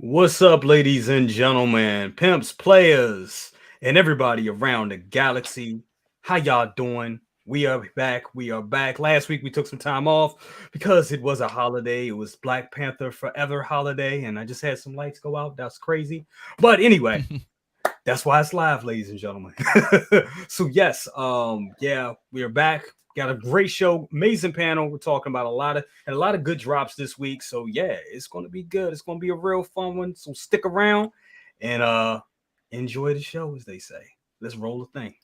What's up, ladies and gentlemen, pimps, players, and everybody around the galaxy? How y'all doing? We are back. We are back. Last week we took some time off because it was a holiday. It was Black Panther Forever holiday, and I just had some lights go out. That's crazy. But anyway, that's why it's live, ladies and gentlemen. So yes, yeah, we are back. Got a great show, amazing panel. We're talking about a lot of good drops this week. So yeah, it's gonna be good. It's gonna be a real fun one. So stick around and enjoy the show, as they say. Let's roll the thing.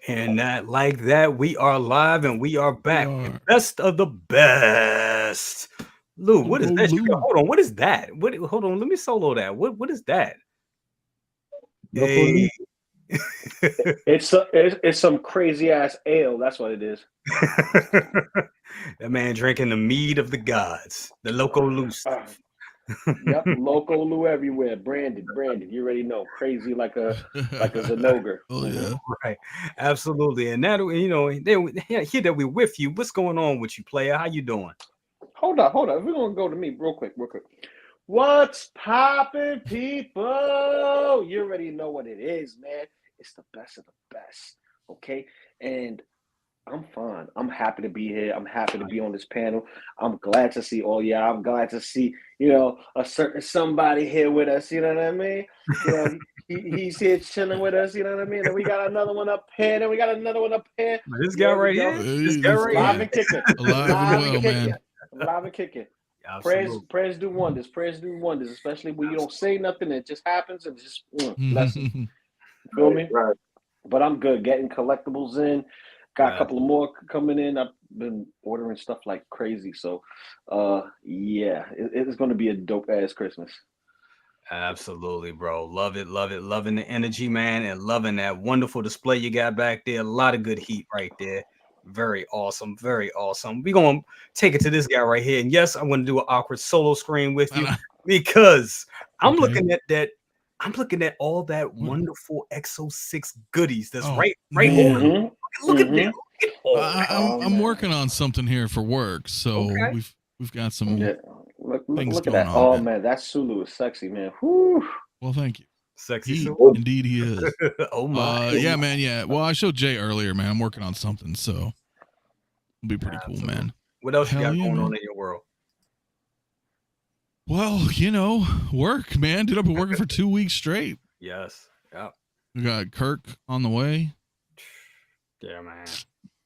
And that, like that, we are live and we are back. Best of the best. Lou, what is that? Hold on, what is that? Hold on, let me solo that. What is that? Hey. It's some crazy ass ale. That's what it is. That man drinking the mead of the gods, the Loco Lu stuff. Yep, Loco Lu everywhere. Branded. You already know, crazy like a Zenoger. Oh yeah, right. Absolutely. And that, you know, here that we're with you. What's going on with you, player? How you doing? Hold up. We're gonna go to me real quick. What's poppin', people? You already know what it is, man. It's the best of the best. Okay, and I'm fine. I'm happy to be here. I'm happy to be on this panel. I'm glad to see all y'all. I'm glad to see, a certain somebody here with us. You know what I mean? He's here chilling with us. You know what I mean? And we got another one up here. And we got another one up here. This guy right here. This guy right live here. And kicking. Live and kicking. Prayers do wonders. Prayers do wonders, especially when you don't say nothing. It just happens and just blessings. Feel me? Right. But I'm good. Getting collectibles in. Got a couple of more coming in. I've been ordering stuff like crazy. So, yeah, it's going to be a dope ass Christmas. Absolutely, bro. Love it. Loving the energy, man, and loving that wonderful display you got back there. A lot of good heat right there. Very awesome. We're going to take it to this guy right here. And yes, I'm going to do an awkward solo screen with you because I'm looking at that. I'm looking at all that wonderful Exo 6 goodies that's right here. Look at that. I'm working on something here for work, so we've got some things look at going that. on. Oh man, that Sulu is sexy, man. Whew. Well, thank you. Sexy. Indeed, he is. Oh my. Yeah, man. Yeah. Well, I showed Jay earlier, man. I'm working on something, so it'll be pretty cool, man. What else you got going on in your world? Well, work, man. Dude, I've been working for 2 weeks straight. Yes. Yeah. We got Kirk on the way. Yeah, man.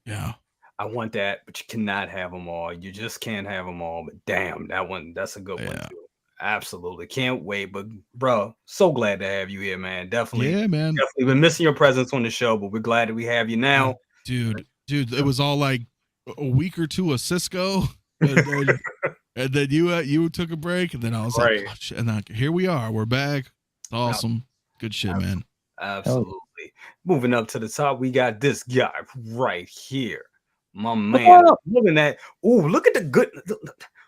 Yeah. I want that, but you cannot have them all. You just can't have them all. But damn, that's a good one too. Absolutely. Can't wait. But bro, so glad to have you here, man. Definitely. Yeah, man. Definitely been missing your presence on the show, but we're glad that we have you now. Dude, it was all like a week or two of Cisco. And then you took a break, and then I was like, oh, shit. And then here we are. We're back. It's awesome. Good shit, man. Absolutely. Moving up to the top, we got this guy right here. My man. Look at that. Ooh, look at the good.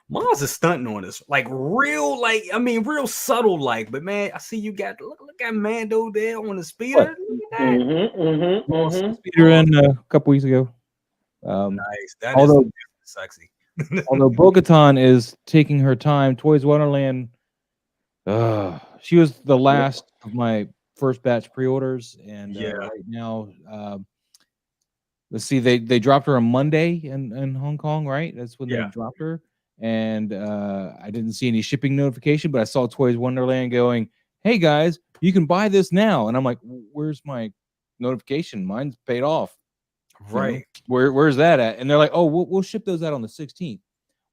Mars is stunting on us. Like real, real subtle, but man, I see you got look at Mando there on the speeder. Look at that. Speeder in a couple weeks ago. Nice. That is sexy. Although Bo-Katan is taking her time, Toys Wonderland, she was the last of my first batch pre-orders, and right now, let's see, they dropped her on Monday in Hong Kong, right? That's when they dropped her, and I didn't see any shipping notification, but I saw Toys Wonderland going, "Hey guys, you can buy this now," and I'm like, "Where's my notification? Mine's paid off." Right. Where's that at? And they're like, "Oh, we'll ship those out on the 16th.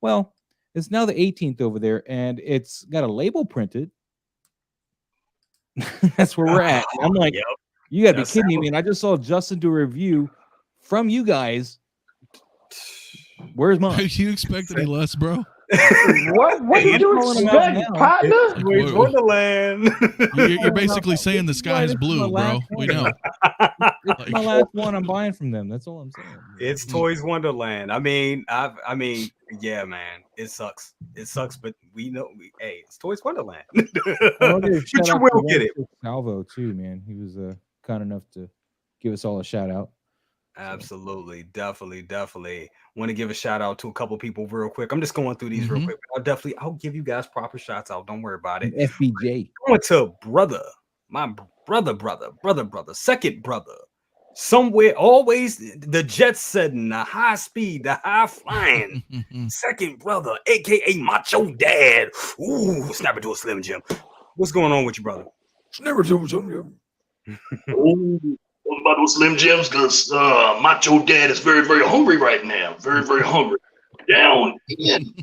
Well, it's now the 18th over there, and it's got a label printed. That's where we're at. And I'm like, you gotta be kidding me. And I just saw Justin do a review from you guys Where's mine? You expect any less, bro? What did you calling him out expect, now. partner? Like, Toys Wonderland. You're basically saying the sky is This is my blue, bro. last We one. know. It's Like- my last one I'm buying from them. That's all I'm saying. It's Toys Wonderland. I mean, yeah, man. It sucks. It sucks, but we know. Hey, it's Toys Wonderland. I want to give a But shout you out will to get it. Salvo too, man. He was kind enough to give us all a shout out. Absolutely, definitely. Want to give a shout out to a couple people real quick. I'm just going through these real quick. I'll give you guys proper shouts out. Don't worry about it. FBJ. Going to my brother, second brother. Somewhere, always the jet setting, the high speed, the high flying. Second brother, AKA Macho Dad. Ooh, snap it to a Slim Jim. What's going on with you, brother? Never do Jim. About those Slim Jims, because Macho Dad is very, very hungry right now. Very, very hungry. Down in.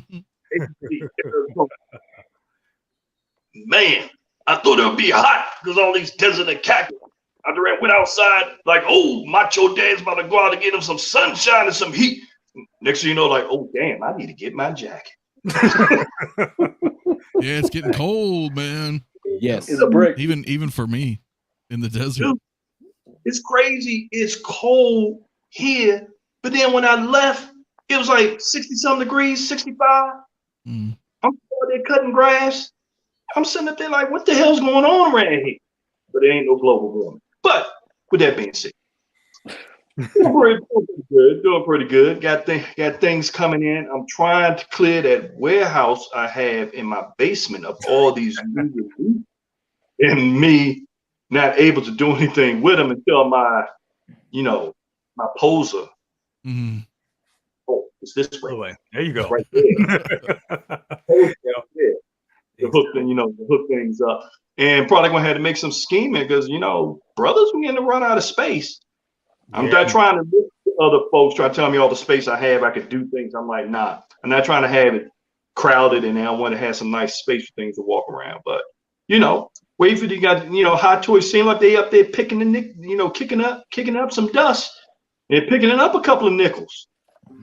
Man, I thought it would be hot because all these desert and cactus. I went outside like, oh, Macho Dad's about to go out and get him some sunshine and some heat. Next thing you know, like, oh, damn, I need to get my jacket. Yeah, it's getting cold, man. Yes. It's a brick. Even for me in the desert. Dude, it's crazy. It's cold here. But then when I left, it was like 60-something degrees, 65. Mm. I'm out there cutting grass. I'm sitting up there like, what the hell's going on around here? But there ain't no global warming. But with that being said, doing pretty good. Got things coming in. I'm trying to clear that warehouse I have in my basement of all these new and me not able to do anything with them until my poser. Mm. Oh, it's this way. There you go. Right there. To hook things up. And probably gonna have to make some scheming because brothers, we getting to run out of space. I'm not trying to look at other folks try to tell me all the space I have, I could do things. I'm like, nah, I'm not trying to have it crowded, and I want to have some nice space for things to walk around. But wait for you got Hot Toys seem like they up there picking kicking up some dust and picking up a couple of nickels.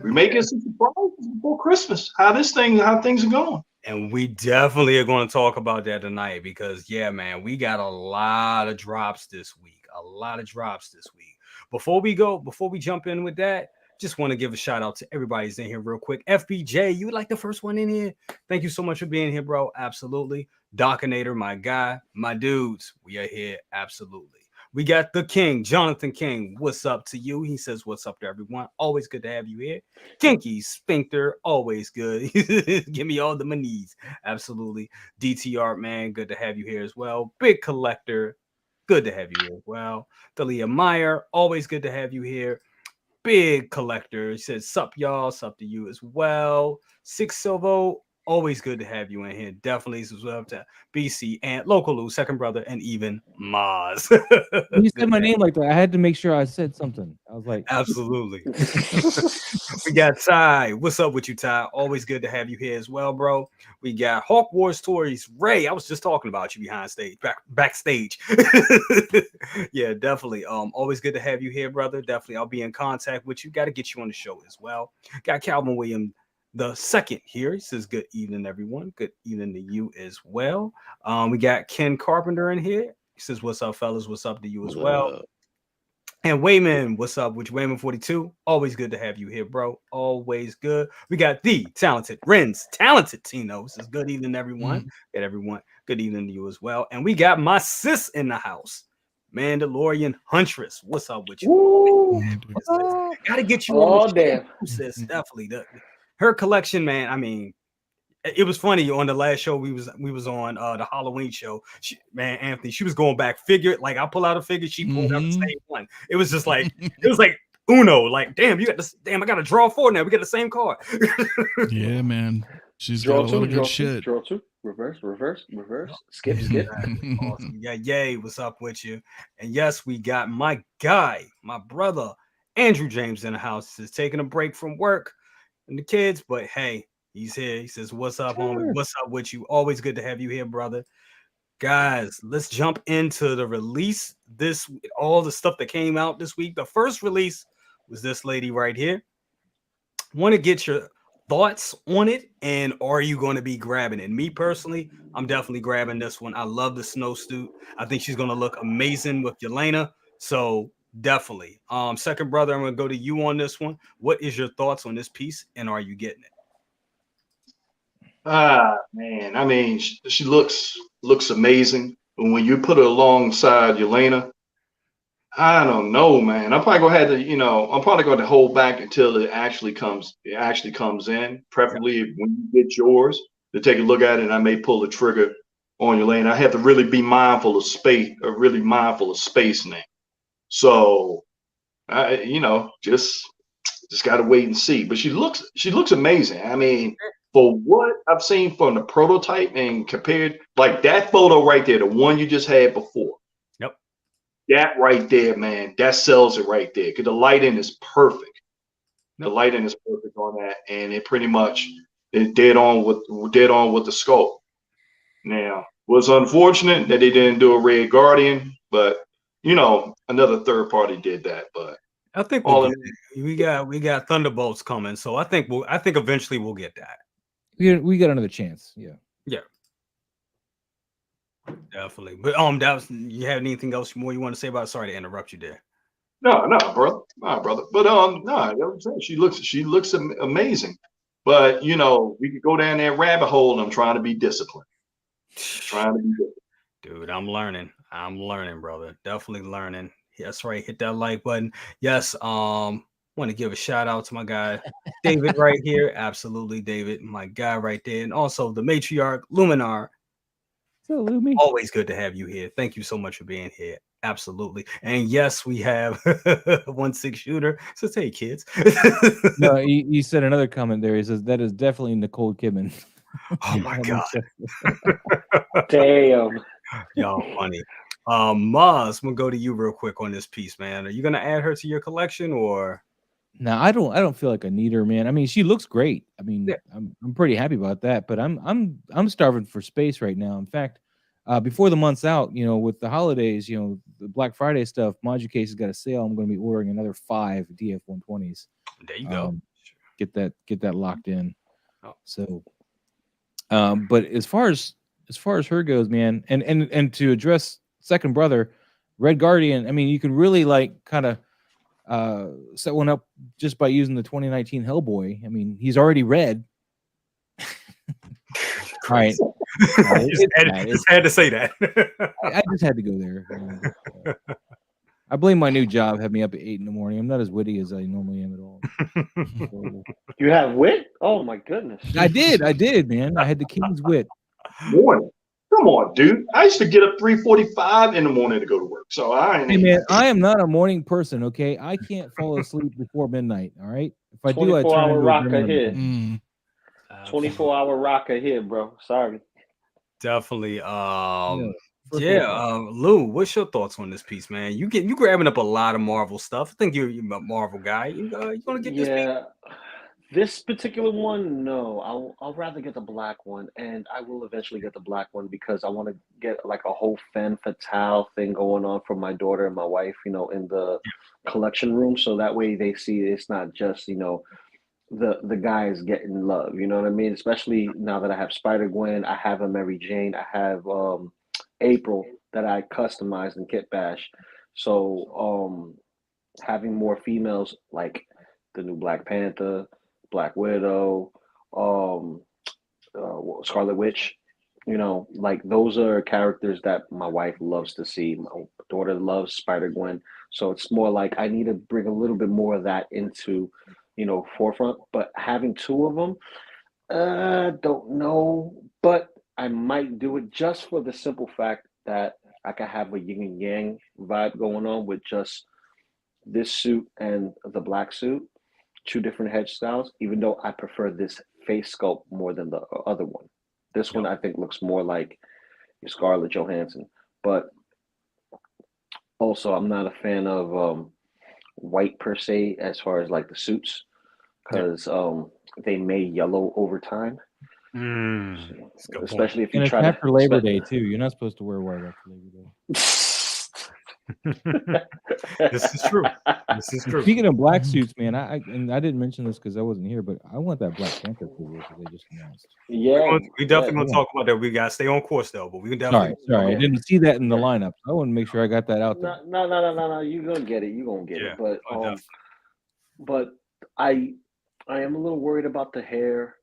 We may get some surprises before Christmas. How things are going. And we definitely are going to talk about that tonight because, yeah, man, we got a lot of drops this week. Before we jump in with that, just want to give a shout out to everybody's in here real quick. FBJ, you like the first one in here? Thank you so much for being here, bro. Absolutely. Docinator, my guy, my dudes, we are here. Absolutely. We got the King, Jonathan King. What's up to you? He says, what's up to everyone? Always good to have you here. Kinky Sphincter, always good. Give me all the monies. Absolutely. DTR, man, good to have you here as well. Big Collector, good to have you here as well. Dalia Meyer, always good to have you here. Big Collector, he says, sup, y'all. Sup to you as well. Six Silvo, always good to have you in here. Definitely as well to BC and Loco Lu, second brother, and even Maz. When you said my name like that, I had to make sure I said something. I was like, absolutely. We got Ty. What's up with you, Ty? Always good to have you here as well, bro. We got Hawk Wars Toys. Ray, I was just talking about you behind stage, backstage. Yeah, definitely. Always good to have you here, brother. Definitely, I'll be in contact with you. Got to get you on the show as well. Got Calvin Williams the second here. He says, good evening, everyone. Good evening to you as well. We got Ken Carpenter in here. He says, what's up, fellas? What's up to you as well? And Wayman, what's up with you? Wayman 42. Always good to have you here, bro. Always good. We got the talented Tino. Says, good evening, everyone. Good evening to you as well. And we got my sis in the house. Mandalorian Huntress. What's up with you? Gotta get you on the show, sis. Definitely. Her collection, man. I mean, it was funny on the last show we was on the Halloween show. Anthony, she was going back figure. Like I pull out a figure, she pulled out the same one. It was just like Uno. Like, damn, you got this. Damn, I got to draw 4 now. We got the same card. Yeah, man. She's got a lot of good shit. Draw 2. Reverse. Skip. Awesome. Yeah, yay. What's up with you? And yes, we got my guy, my brother, Andrew James in the house. He's taking a break from work and the kids, but hey, he's here. He says, what's up, homie? What's up with you? Always good to have you here, brother. Guys, let's jump into the release. All the stuff that came out this week. The first release was this lady right here. Want to get your thoughts on it, and are you going to be grabbing it? Me personally, I'm definitely grabbing this one. I love the snowsuit. I think she's going to look amazing with Yelena. So definitely. Second brother, I'm going to go to you on this one. What is your thoughts on this piece, and are you getting it? Ah, man. I mean, she looks amazing. And when you put her alongside Yelena, I don't know, man. I'm probably gonna have to, I'm probably going to hold back until it actually comes in. Preferably when you get yours to take a look at it, and I may pull the trigger on Yelena. I have to really be mindful of space, now. So just got to wait and see. But she looks amazing. I mean, for what I've seen from the prototype and compared, like that photo right there, the one you just had before. Yep. That right there, man, that sells it right there. Because the lighting is perfect. Yep. The lighting is perfect on that, and it pretty much is dead on with the scope. Now, was unfortunate that they didn't do a Red Guardian, but another third party did that. But I think we got Thunderbolts coming, so I think eventually we'll get that. We got another chance. Yeah. Yeah. Definitely. But you have anything else more you want to say about it? Sorry to interrupt you there. No, brother. But I'm saying she looks amazing. But we could go down that rabbit hole, and I'm trying to be disciplined. Dude, I'm learning, brother. Definitely learning. That's right. Hit that like button. Yes. Want to give a shout out to my guy David right here. Absolutely, David, my guy right there, and also the matriarch Luminar. So Lumi, always good to have you here. Thank you so much for being here. Absolutely. And yes, we have 1/6 shooter. So hey, kids. No, he said another comment there. He says that is definitely Nicole Kidman. Oh my god. Damn. Y'all funny. Maz, I'm gonna go to you real quick on this piece, man. Are you gonna add her to your collection or? No, I don't feel like I need her, man. I mean, she looks great. I mean, yeah. I'm pretty happy about that, but I'm starving for space right now. In fact, before the month's out, with the holidays, the Black Friday stuff, Module Case has got a sale. I'm going to be ordering another 5 DF-120s. There you go. Get that locked in. Oh. So, but as far as her goes, man, and to address second brother, Red Guardian. I mean, you can really kind of set one up just by using the 2019 Hellboy. I mean, he's already red. All right. Just had to say that. I just had to go there. I blame my new job. Had me up at 8 in the morning. I'm not as witty as I normally am at all. You have wit? Oh my goodness. I did, man. I had the king's wit. Morning. Come on, dude. I used to get up 3:45 in the morning to go to work. So I am not a morning person, okay? I can't fall asleep before midnight, all right? If I do, I turn 24-hour rocker here. 24-hour rocker here, bro. Sorry. Definitely. Lou, what's your thoughts on this piece, man? You grabbing up a lot of Marvel stuff. I think you're a Marvel guy. You gonna get this piece? This particular one, no. I'll rather get the black one, and I will eventually get the black one because I want to get like a whole femme fatale thing going on for my daughter and my wife, in the collection room, so that way they see it's not just the guys getting love. You know what I mean? Especially now that I have Spider-Gwen, I have a Mary Jane, I have April that I customized in Kit Bash. So having more females like the new Black Panther, Black Widow, Scarlet Witch, like those are characters that my wife loves to see. My daughter loves Spider-Gwen. So it's more like I need to bring a little bit more of that into, forefront. But having 2 of them, don't know. But I might do it just for the simple fact that I can have a yin and yang vibe going on with just this suit and the black suit. 2 different head styles, even though I prefer this face sculpt more than the other one. This one I think looks more like your Scarlett Johansson. But also, I'm not a fan of white per se as far as like the suits, because they may yellow over time. Especially if you try after Labor Day too. You're not supposed to wear white after Labor Day. This is true. This is true. Speaking of black suits, man, I didn't mention this because I wasn't here, but I want that Black Panther figure that they just announced. Yeah, we definitely gonna talk about that. We gotta stay on course though, but we can definitely. Sorry, I didn't see that in the lineup. I want to make sure I got that out there. No. You're gonna get it. You're gonna get it. But I am a little worried about the hair.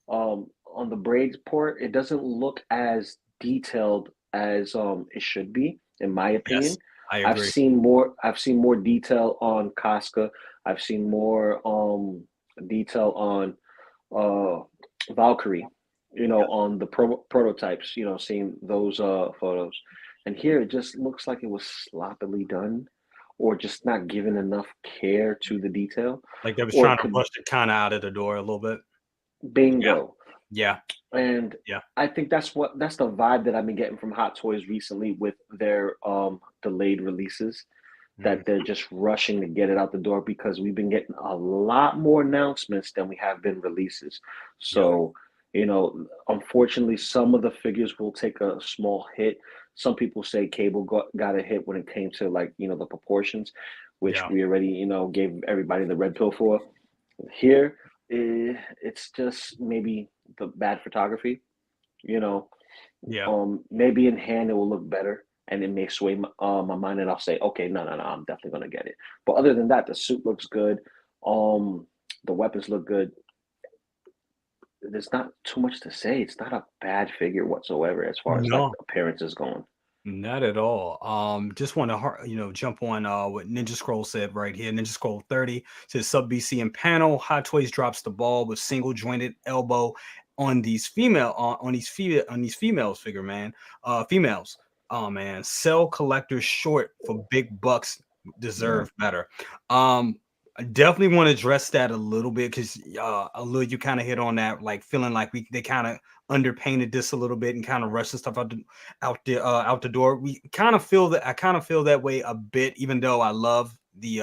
On the braids part, it doesn't look as detailed as it should be, in my opinion. Yes, I agree. I've seen more detail on Casca. I've seen more detail on Valkyrie, on the prototypes, seeing those photos. And here it just looks like it was sloppily done, or just not given enough care to the detail. Like they was trying to rush it kind of out of the door a little bit. Bingo. Yeah. And I think that's the vibe that I've been getting from Hot Toys recently with their delayed releases, that they're just rushing to get it out the door, because we've been getting a lot more announcements than we have been releases. So, unfortunately, some of the figures will take a small hit. Some people say Cable got a hit when it came to the proportions, which we already, gave everybody the red pill for. Here, it's just maybe the bad photography, maybe in hand it will look better and it may sway my mind, and I'll say, okay, no, I'm definitely gonna get it. But other than that, the suit looks good, the weapons look good. There's not too much to say. It's not a bad figure whatsoever as far as appearance is going. Not at all. Just want to jump on what Ninja Scroll said right here. Ninja Scroll 30 says Sub BC and panel. Hot Toys drops the ball with single jointed elbow on these females figure, man. Females. Oh man, sell collectors short for big bucks, deserve better. I definitely want to address that a little bit, because you kind of hit on that, like feeling like they kind of underpainted this a little bit and kind of rushing stuff out the door. We kind of feel that. I kind of feel that way a bit, even though I love the.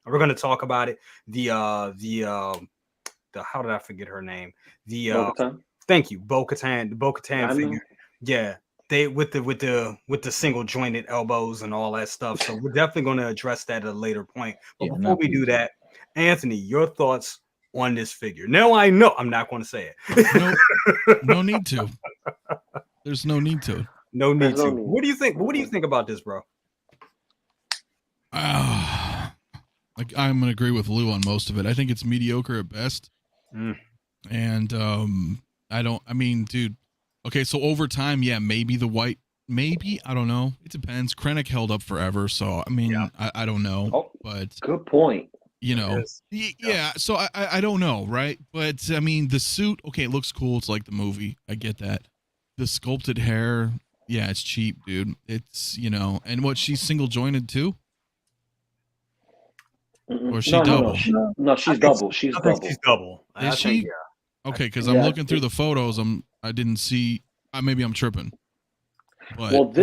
We're going to talk about it. The how did I forget her name? Thank you, Bo-Katan. The Bo-Katan figure. Yeah. They with the single jointed elbows and all that stuff. So we're definitely going to address that at a later point. But before we do that, Anthony, your thoughts on this figure? Now I know I'm not going to say it. No need to. There's no need to. No need to. What do you think? What do you think about this, bro? Like, I'm gonna agree with Lou on most of it. I think it's mediocre at best. And I mean, dude. Okay, so over time, maybe the white, maybe, I don't know. It depends. Krennic held up forever, so I mean, I don't know. But good point. So I don't know, right? But I mean, the suit, okay, it looks cool. It's like the movie. I get that. The sculpted hair, it's cheap, dude. It's, and what, she's single jointed too? Or she double? No, she's double. She's double. She's double. Is she? Okay, because I'm looking through the photos. I didn't see. Maybe I'm tripping. But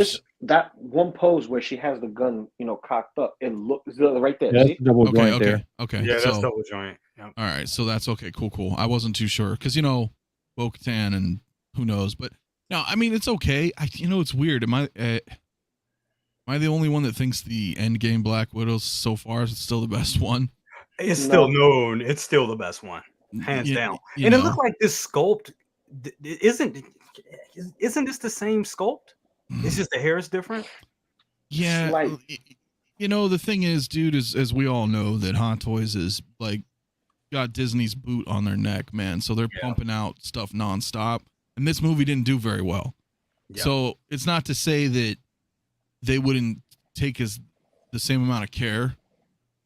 that one pose where she has the gun, cocked up, it looks right there. That's double joint there. there. Okay. Yeah, that's double joint. Yep. All right, so that's okay. Cool. I wasn't too sure because Bo-Katan and who knows, but no, I mean it's okay. It's weird. Am I the only one that thinks the Endgame Black Widow so far is still the best one? It's still known. It's still the best one, hands down. And it looked like this sculpt isn't this the same sculpt? It's just the hair is different. Yeah, the thing is, dude, is as we all know that Hot Toys is like got Disney's boot on their neck, man. So they're pumping out stuff nonstop, and this movie didn't do very well. Yeah. So it's not to say that they wouldn't take the same amount of care,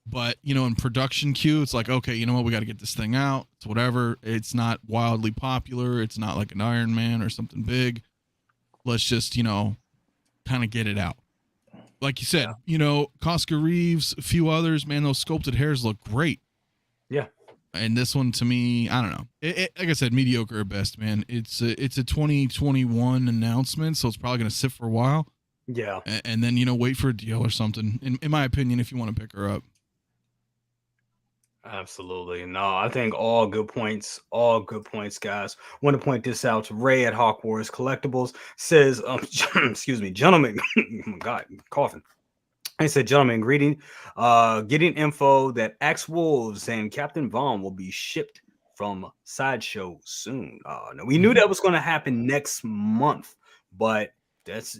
but in production queue, it's like, okay, you know what, we got to get this thing out. It's whatever. It's not wildly popular. It's not like an Iron Man or something big. Let's just, kind of get it out. Like you said, Cosca Reeves, a few others, man, those sculpted hairs look great. Yeah. And this one, to me, I don't know. Like I said, mediocre at best, man. It's a 2021 announcement, so it's probably going to sit for a while. Yeah. And then, wait for a deal or something, in my opinion, if you want to pick her up. Absolutely. No, I think all good points, guys. Want to point this out to Ray at Hawk Wars Collectibles. Says, excuse me, gentlemen. Oh my God, I'm coughing. I said, gentlemen, getting info that Axe Wolves and Captain Vaughn will be shipped from Sideshow soon. Now we knew that was going to happen next month, but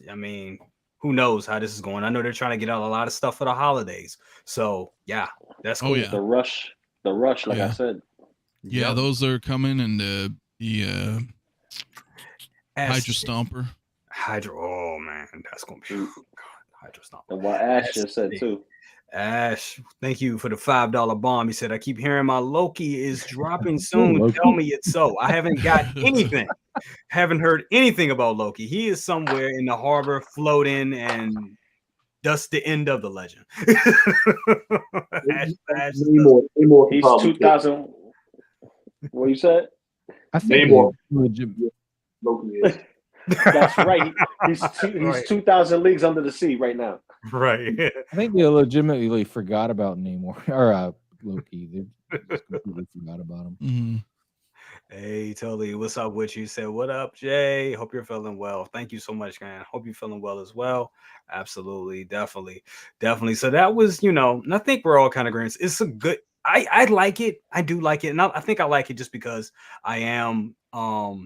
I mean, who knows how this is going? I know they're trying to get out a lot of stuff for the holidays. So yeah, that's cool. Oh, yeah. The rush, like I said. Yeah, those are coming, and the Hydra Stomper. Oh man, that's gonna be Hydra Stomper. And what Ash just said too. Ash, thank you for the $5 bomb. He said, I keep hearing my Loki is dropping soon. Tell me it's so. I haven't got anything. Haven't heard anything about Loki. He is somewhere in the harbor floating, and that's the end of the legend. Ash He's 2,000. What you said? I think Loki is. That's right. He's 2,000 leagues under the sea right now. Right. I think they legitimately forgot about Namor or Loki. They just completely forgot about him. Mm-hmm. Hey, Tully, what's up with you? Said, what up, Jay? Hope you're feeling well. Thank you so much, man. Hope you're feeling well as well. Absolutely, definitely. So that was, and I think we're all kind of agreeing. It's a good. I like it. I do like it, and I think I like it just because I am a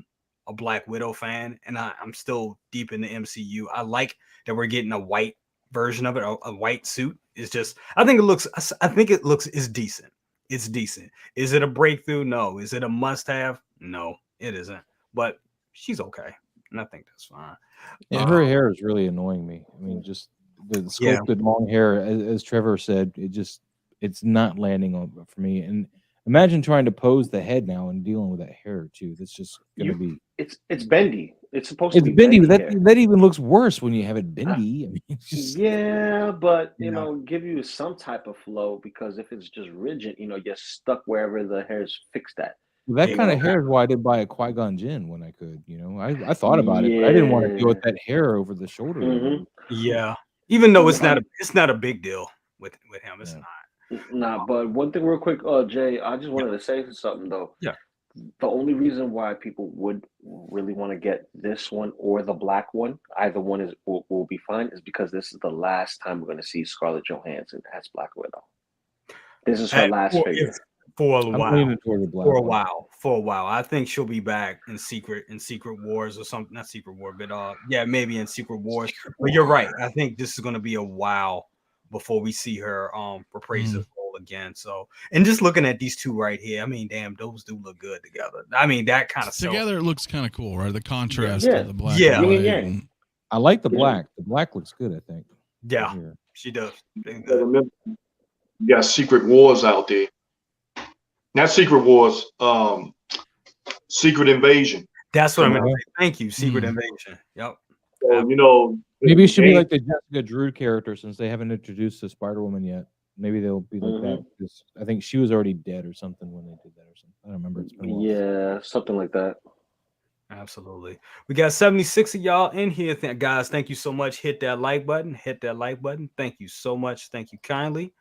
Black Widow fan, and I'm still deep in the MCU. I like that we're getting a white version of it, a white suit. It's just, I think it looks is decent. It's decent. Is it a breakthrough? No. Is it a must-have? No, it isn't. But she's okay, and I think that's fine. Yeah, her hair is really annoying me. I mean, just the sculpted long hair, as Trevor said, it's not landing on for me. And imagine trying to pose the head now and dealing with that hair too. That's just gonna be. It's bendy. It's supposed to be bendy. Bendy that even looks worse when you have it bendy. I mean, it's just, but give you some type of flow, because if it's just rigid, you're stuck wherever the hair's fixed at. That kind of hair is why I did buy a Qui-Gon Jinn when I could. I thought about it, but I didn't want to deal with that hair over the shoulder. Mm-hmm. Yeah, even though it's not a big deal with him. It's not. Nah, but one thing real quick, Jay, I just wanted to say something though. Yeah. The only reason why people would really want to get this one or the black one, either one will be fine, is because this is the last time we're going to see Scarlett Johansson as Black Widow. This is her last figure. For a while. For a while. I think she'll be back in Secret Wars or something. Not Secret War, but maybe in Secret Wars. But you're right. I think this is going to be a while before we see her reprise this role again. So, and just looking at these two right here, I mean, damn, those do look good together. I mean, that kind of together, it looks kind of cool, right? The contrast of the black. I like the black. The black looks good, I think. Yeah, she does. Remember, you got Secret Wars out there. Not Secret Wars, Secret Invasion. That's what I meant. Thank you, Secret Invasion. Yep. So, maybe it should be like the Jessica Drew character, since they haven't introduced the Spider-Woman yet. Maybe they'll be like that, because I think she was already dead or something when they did that or something. I don't remember. It's been a while. Yeah, something like that. Absolutely. We got 76 of y'all in here. Guys, thank you so much. Hit that like button. Thank you so much. Thank you kindly.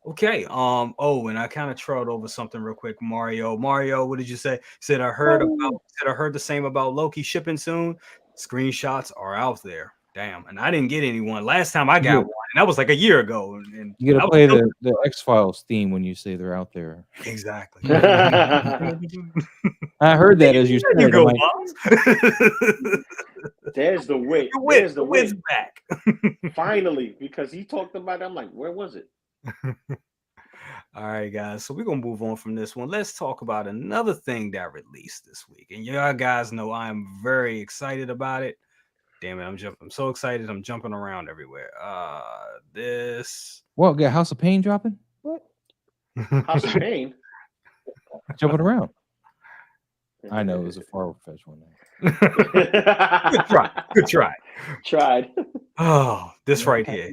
Okay. And I kind of trailed over something real quick. Mario, what did you say? Said I heard the same about Loki shipping soon. Screenshots are out there. Damn. And I didn't get anyone. Last time I got one, and that was like a year ago. And you gotta play the X-Files theme when you say they're out there. Exactly. I heard that as you said. You go, There's the win. There's the win back. Finally, because he talked about it. I'm like, where was it? All right, guys. So we're gonna move on from this one. Let's talk about another thing that released this week. And y'all guys know I am very excited about it. Damn it, I'm so excited. I'm jumping around everywhere. What? Got House of Pain dropping? What? House of Pain? Jumping around. I know it was a far-fetched one. Good try. Tried. Oh, this right here.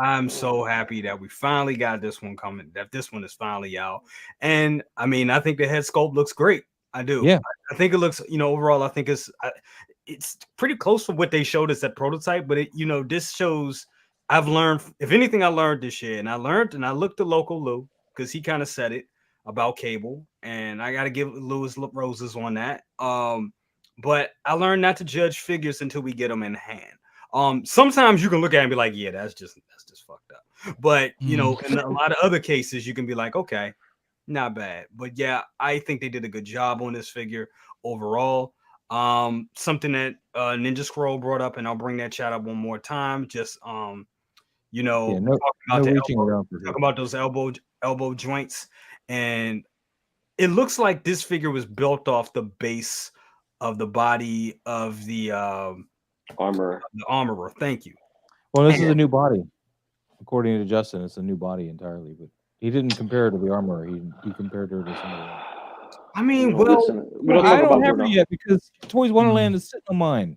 I'm so happy that we finally got this one coming, that this one is finally out. And I mean, I think the head sculpt looks great. I do. Yeah. I think it looks, overall, I think it's pretty close to what they showed us at prototype, but this shows I've learned, if anything, I learned this year, and I looked at Loco Lu, because he kind of said it about Cable, and I got to give Lewis roses on that. But I learned not to judge figures until we get them in hand. Sometimes you can look at it and be like, yeah, that's just fucked up. But you know, in a lot of other cases, you can be like, okay, not bad. But yeah, I think they did a good job on this figure overall. Something that Ninja Scroll brought up, and I'll bring that chat up one more time. Just you know, Yeah, no reaching around for talk about those elbow joints, and it looks like this figure was built off the base of the body of the Armorer. The armorer. Thank you. Well, this is a new body, according to Justin. It's a new body entirely, but he didn't compare her to the armorer. He compared her to somebody else. I mean, I don't have her yet because Toys Wonderland is sitting on mine.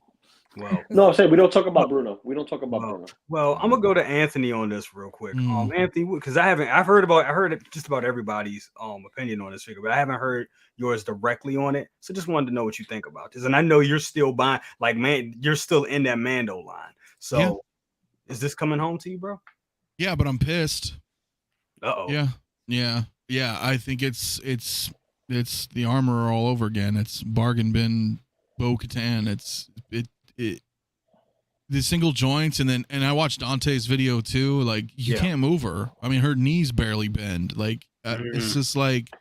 Well, no, I'm saying we don't talk about Bruno. We don't talk about Bruno. Well, I'm gonna go to Anthony on this real quick. Anthony, because I've heard just about everybody's opinion on this figure, but I haven't heard yours directly on it. So just wanted to know what you think about this. And I know you're still buying, like, man, you're still in that Mando line. So is this coming home to you, bro? Yeah, but I'm pissed. Uh-oh. Yeah. I think it's the armorer all over again. It's bargain bin Bo-Katan. The single joints, and I watched Dante's video too. Like, you can't move her. I mean, her knees barely bend. Like, it's just like,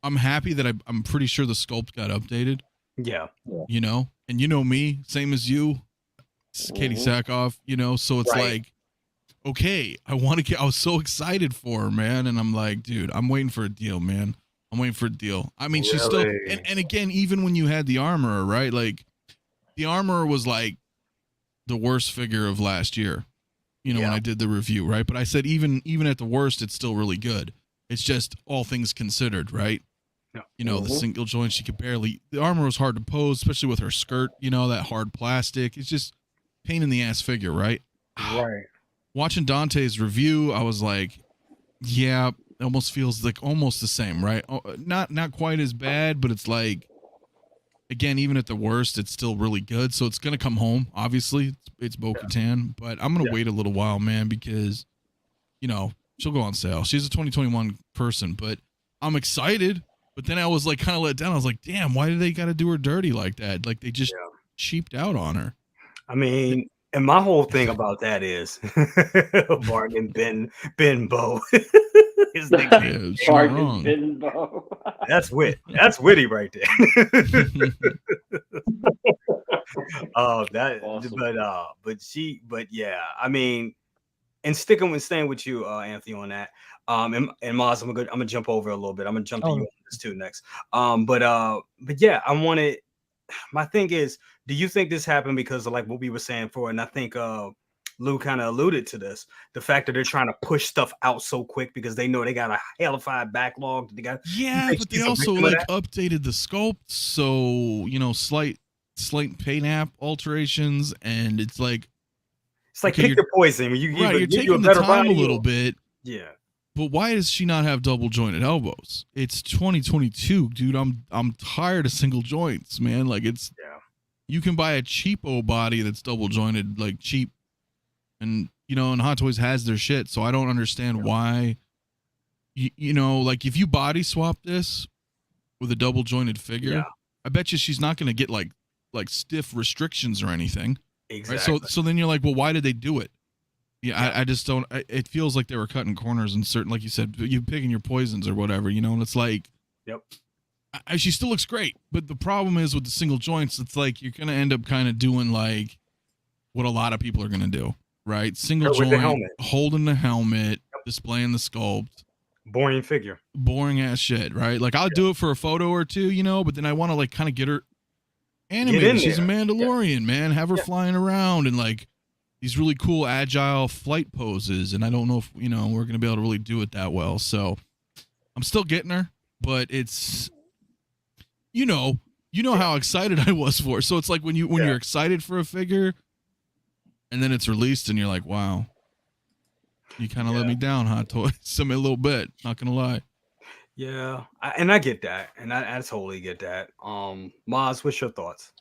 I'm happy that I'm pretty sure the sculpt got updated. Yeah. You know, and you know me, same as you, Katie Sackhoff. You know, so it's like, okay, I was so excited for her, man, and I'm like, dude, I'm waiting for a deal, man. I'm waiting for a deal. I mean, she's still, and again, even when you had the armorer, right? Like, the armorer was like the worst figure of last year, you know, when I did the review, right? But I said even at the worst, it's still really good. It's just all things considered, right? Yeah. You know, the single joint, the armor was hard to pose, especially with her skirt, you know, that hard plastic. It's just pain in the ass figure, right? Right. Watching Dante's review, I was like, yeah, it almost feels like almost the same, right? Not quite as bad, but it's like, again, even at the worst, it's still really good. So it's going to come home. Obviously, it's Bo-Katan, but I'm going to wait a little while, man, because, you know, she'll go on sale. She's a 2021 person, but I'm excited. But then I was like kind of let down. I was like, damn, why did they got to do her dirty like that? Like, they just cheaped out on her. I mean, and my whole thing about that is bargain bin Bo. His nickname. Bargain bin Bo. That's witty right there. Awesome. But yeah, I mean, and staying with you, Anthony, on that. And Maz, I'm gonna jump over a little bit. I'm gonna jump to you on this too next. But yeah, my thing is, do you think this happened because of like what we were saying before? And I think Lou kind of alluded to this, the fact that they're trying to push stuff out so quick because they know they got a hellified backlog. But they also like updated the sculpt, so you know, slight paint app alterations, and it's like pick your poison. You're taking the time a little bit. Yeah. But why does she not have double jointed elbows? It's 2022, dude. I'm tired of single joints, man. Like, you can buy a cheapo body that's double jointed, like cheap, and you know, and Hot Toys has their shit. So I don't understand why. You know, like if you body swap this with a double jointed figure, I bet you she's not going to get like stiff restrictions or anything. Exactly. Right? So then you're like, well, why did they do it? Yeah, I just don't. It feels like they were cutting corners and certain, like you said, you picking your poisons or whatever, you know. And it's like, she still looks great, but the problem is with the single joints, it's like you're gonna end up kind of doing like what a lot of people are gonna do, right? Single joint, holding the helmet, displaying the sculpt, boring figure, boring ass shit, right? Like I'll do it for a photo or two, you know, but then I want to like kind of get her animated. She's a Mandalorian, man. Have her flying around and like these really cool agile flight poses, and I don't know if, you know, we're going to be able to really do it that well. So I'm still getting her, but it's, you know how excited I was for her. So it's like when you're excited for a figure and then it's released and you're like, wow, you kind of let me down, Hot Toys. A little bit, not going to lie. Yeah. I get that. And I totally get that. Maz, what's your thoughts?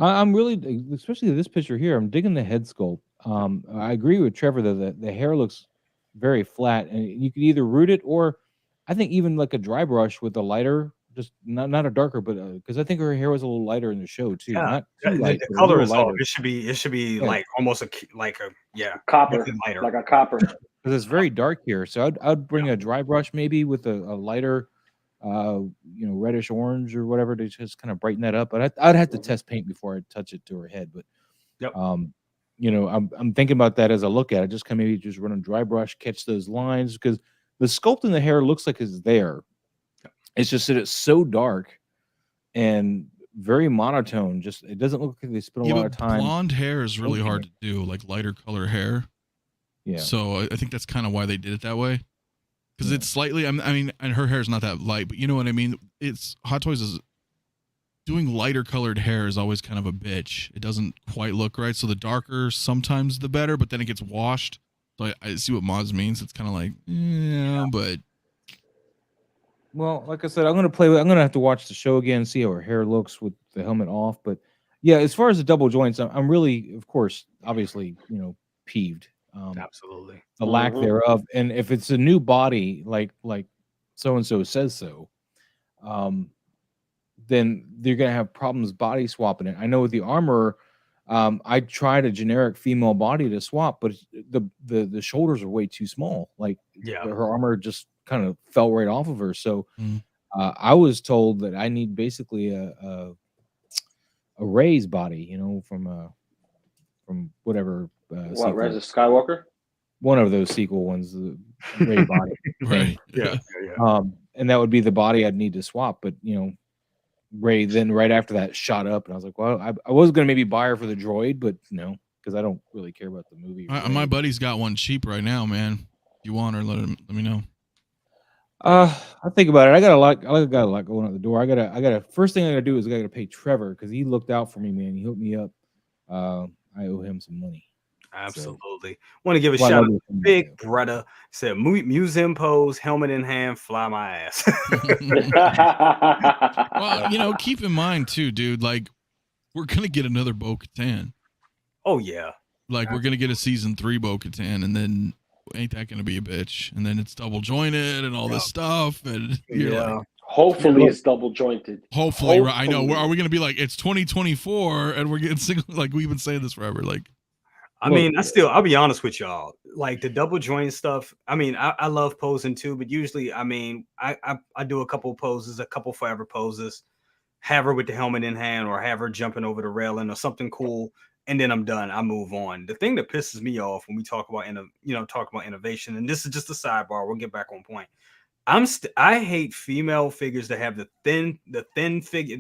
I'm really, especially this picture here, I'm digging the head sculpt. I agree with Trevor that the hair looks very flat, and you could either root it or I think even like a dry brush with a lighter just not a darker, but because I think her hair was a little lighter in the show too. Yeah, Not too light, the but a color little is off. lighter. It should be Yeah. like almost like a copper, definitely lighter. like a copper. Because it's very dark here, so I'd bring a dry brush maybe with a lighter, reddish orange or whatever to just kind of brighten that up. But I'd have to test paint before I touch it to her head. But Yep. I'm thinking about that as I look at it. Just kind of maybe just run a dry brush, catch those lines, because the sculpt in the hair looks like it's there. It's just that it's so dark and very monotone. Just it doesn't look like they spent a lot of time. Blonde hair is really hard to do, like lighter color hair. Yeah. So I think that's kind of why they did it that way, because it's slightly. I mean, and her hair is not that light, but you know what I mean. It's Hot Toys is doing lighter colored hair is always kind of a bitch. It doesn't quite look right. So the darker sometimes the better, but then it gets washed. So I see what Moz means. It's kind of like but. Well, like I said, I'm gonna have to watch the show again, see how her hair looks with the helmet off. But yeah, as far as the double joints, I'm really, of course, obviously, peeved. Absolutely. The lack thereof. And if it's a new body, like so and so says so, then they're gonna have problems body swapping it. I know with the armor, I tried a generic female body to swap, but the shoulders are way too small. Like her armor just kind of fell right off of her. So I was told that I need basically a Rey's body, from whatever. What, Rise of Skywalker? One of those sequel ones, the Rey body. Right. Yeah. And that would be the body I'd need to swap. But, Rey then right after that shot up, and I was like, well, I was going to maybe buy her for the droid, but no, because I don't really care about the movie. My buddy's got one cheap right now, man. If you want her, let me know. I think about it. I got a lot going out the door. I gotta first thing I gotta do is I gotta pay Trevor because he looked out for me, man. He hooked me up. I owe him some money. Absolutely. Want to give a shout out to Big Brother. Said museum pose, helmet in hand, fly my ass. Well, keep in mind too, dude. Like, we're gonna get another Bo-Katan. Oh yeah. Like, we're gonna get a season 3 Bo-Katan, and then ain't that gonna be a bitch? And then it's double jointed and all this stuff, and like, hopefully it's double jointed. Hopefully. Right? I know. Are we gonna be like it's 2024 and we're getting single? Like, we've been saying this forever. Like, I mean, I'll be honest with y'all. Like the double joint stuff. I mean, I love posing too, but usually, I mean, I do a couple poses, a couple forever poses, have her with the helmet in hand, or have her jumping over the railing or something cool, and then I'm done. I move on. The thing that pisses me off when we talk about innovation, and this is just a sidebar. We'll get back on point. I hate female figures that have the thin figure,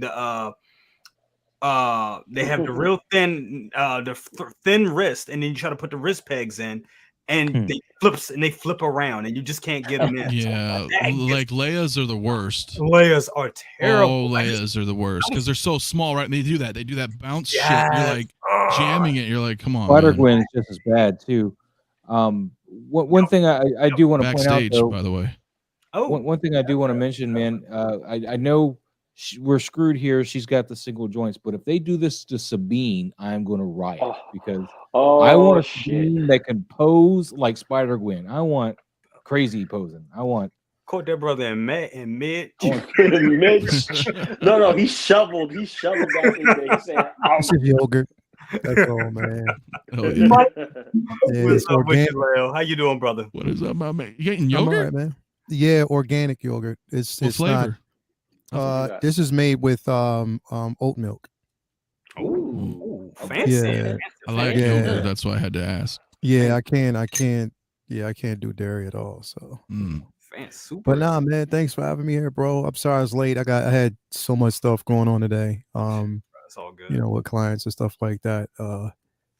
they have the real thin thin wrist, and then you try to put the wrist pegs in, and they flip around, and you just can't get them in. Yeah, like Leia's are the worst. Leia's are terrible. Oh, Leia's are the worst because they're so small, right? And they do that bounce shit. You're like jamming it. You're like, come on. Spider-Gwen is just as bad too. One thing I do want to point out, though, by the way. One thing I do want to mention, man. I know we're screwed here. She's got the single joints, but if they do this to Sabine, I'm going to riot because I want a Sabine that can pose like Spider-Gwen. I want crazy posing. I want caught that brother in mid. No, he shoveled that in there. He said, "It's yogurt." That's all, man. What's up with you, Leo? How you doing, brother? What is up, my man? You getting yogurt? I'm all right, man. Yeah, organic yogurt. It's flavor? Not. This is made with oat milk. Ooh, fancy. Yeah. I like yogurt. That's why I had to ask. Yeah, I can't do dairy at all. So. Super. But nah, man, thanks for having me here, bro. I'm sorry I was late. I had so much stuff going on today. It's all good. With clients and stuff like that. It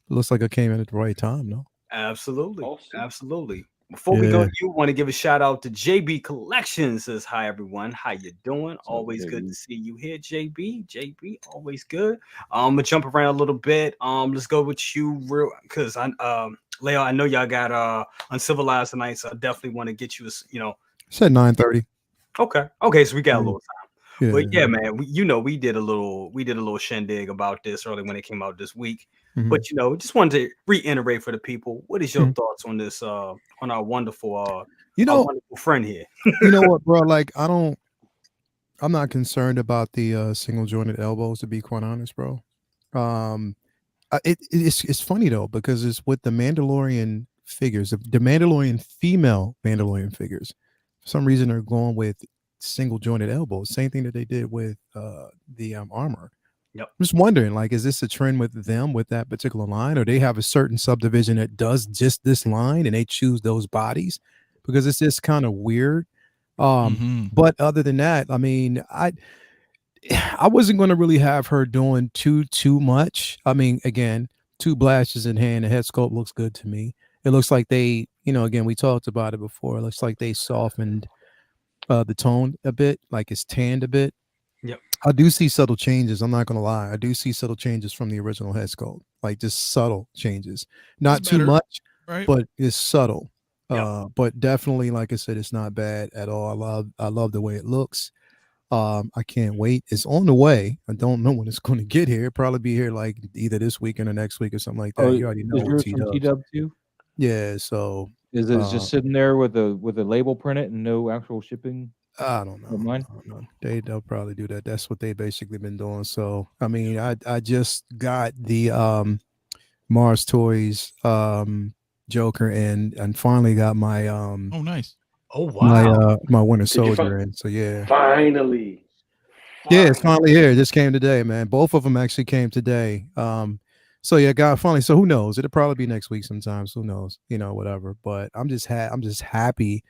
looks like I came in at the right time, no? Absolutely. Absolutely. Before we go, you want to give a shout out to JB Collections. Says hi everyone. How you doing? Always good to see you here, JB. JB, always good. I'm gonna jump around a little bit. Let's go with you real because Leo, I know y'all got Uncivilized tonight, so I definitely want to get you Said 9:30. Okay, so we got a little time. Yeah, but yeah, man, we did a little shindig about this early when it came out this week. Mm-hmm. But just wanted to reiterate for the people. What is your thoughts on this? On our wonderful, our wonderful friend here. You know what, bro? Like, I I'm not concerned about the single jointed elbows, to be quite honest, bro. It's funny though, because it's with the Mandalorian figures, the Mandalorian female Mandalorian figures. For some reason, they're going with single jointed elbows. Same thing that they did with the armor. Yep. I'm just wondering, like, is this a trend with them with that particular line, or they have a certain subdivision that does just this line and they choose those bodies? Because it's just kind of weird. But other than that, I mean, I wasn't going to really have her doing too much. I mean, again, 2 blashes in hand. The head sculpt looks good to me. It looks like they, again, we talked about it before. It looks like they softened the tone a bit, like it's tanned a bit. Yep. I do see subtle changes. I'm not going to lie. I do see subtle changes from the original head sculpt, like just subtle changes. Not too much, right? But it's subtle. Yep. But definitely, like I said, it's not bad at all. I love the way it looks. I can't wait. It's on the way. I don't know when it's going to get here. It'll probably be here like either this weekend or next week or something like that. Oh, you already know. Yours from T-Dub too? Yeah. So is it just sitting there with a label printed and no actual shipping? I don't know. They'll probably do that. That's what they basically been doing. So I mean, I just got the Mars Toys Joker and finally got my oh nice. Oh wow. My Winter Soldier in. So yeah. Finally. Yeah, it's finally here. It just came today, man. Both of them actually came today. So yeah, God, finally. So who knows? It'll probably be next week sometimes. Who knows? Whatever. But I'm just happy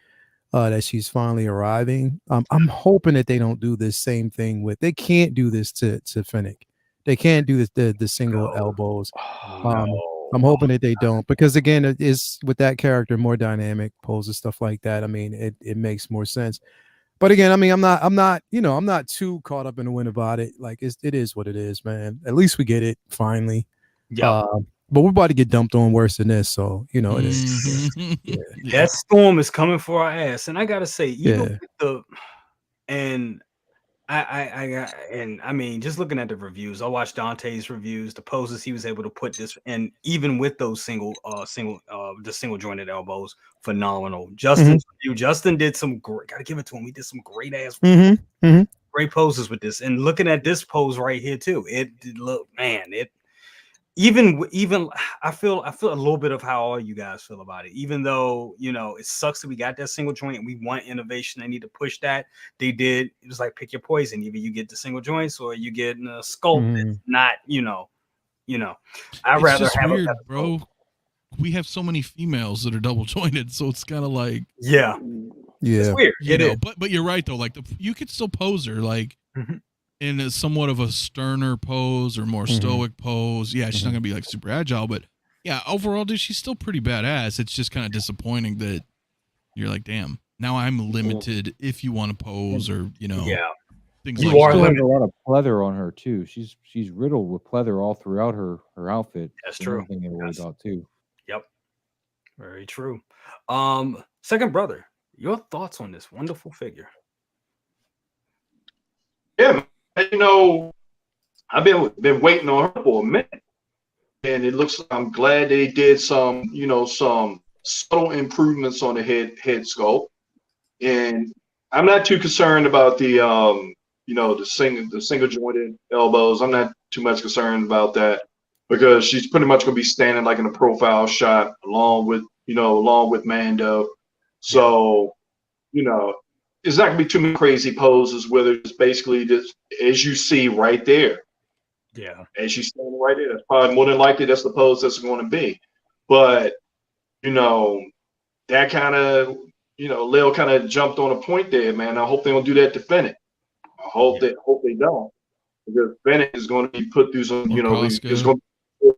that she's finally arriving. I'm hoping that they don't do this same thing with. They can't do this to Finnick. They can't do this the single elbows. I'm hoping that they don't, because again, it is with that character more dynamic poses, stuff like that. I mean, it makes more sense. But again, I mean, I'm not too caught up in the wind about it. Like it is what it is, man. At least we get it finally. Yeah. But we're about to get dumped on worse than this, so it is. Yeah. That storm is coming for our ass, and I gotta say, even with I mean, just looking at the reviews, I watched Dante's reviews, the poses he was able to put this, and even with those single jointed elbows, phenomenal. Justin's review, Justin did some great. Gotta give it to him. He did some great ass, great poses with this. And looking at this pose right here too, even I feel a little bit of how all you guys feel about it. Even though it sucks that we got that single joint and we want innovation, they need to push that. They did. It was like pick your poison. Either you get the single joints or you get a sculpt that's not I'd rather have weird, bro. We have so many females that are double jointed, so it's kind of like yeah, it's weird. But you're right though. Like you could still pose her like. In a somewhat of a sterner pose or more stoic pose. Yeah, she's not gonna be like super agile, but yeah, overall, dude, she's still pretty badass. It's just kind of disappointing that you're like, damn, now I'm limited if you want to pose or things you like that. Still have a lot of pleather on her too. She's riddled with pleather all throughout her outfit. That's true. Thing to worry about too. Yep, very true. Second brother, your thoughts on this wonderful figure? Yeah. I've been waiting on her for a minute, and it looks like I'm glad they did some subtle improvements on the head sculpt, and I'm not too concerned about the the single jointed elbows. I'm not too much concerned about that because she's pretty much gonna be standing like in a profile shot along with Mando, so it's not gonna be too many crazy poses where it's basically just as you see right there. Yeah. As she's standing right there, that's probably more than likely that's the pose that's going to be. But that kind of Lil kind of jumped on a point there, man. I hope they don't do that to Fennec. I hope they don't, because Fennec is going to be put through some it's going to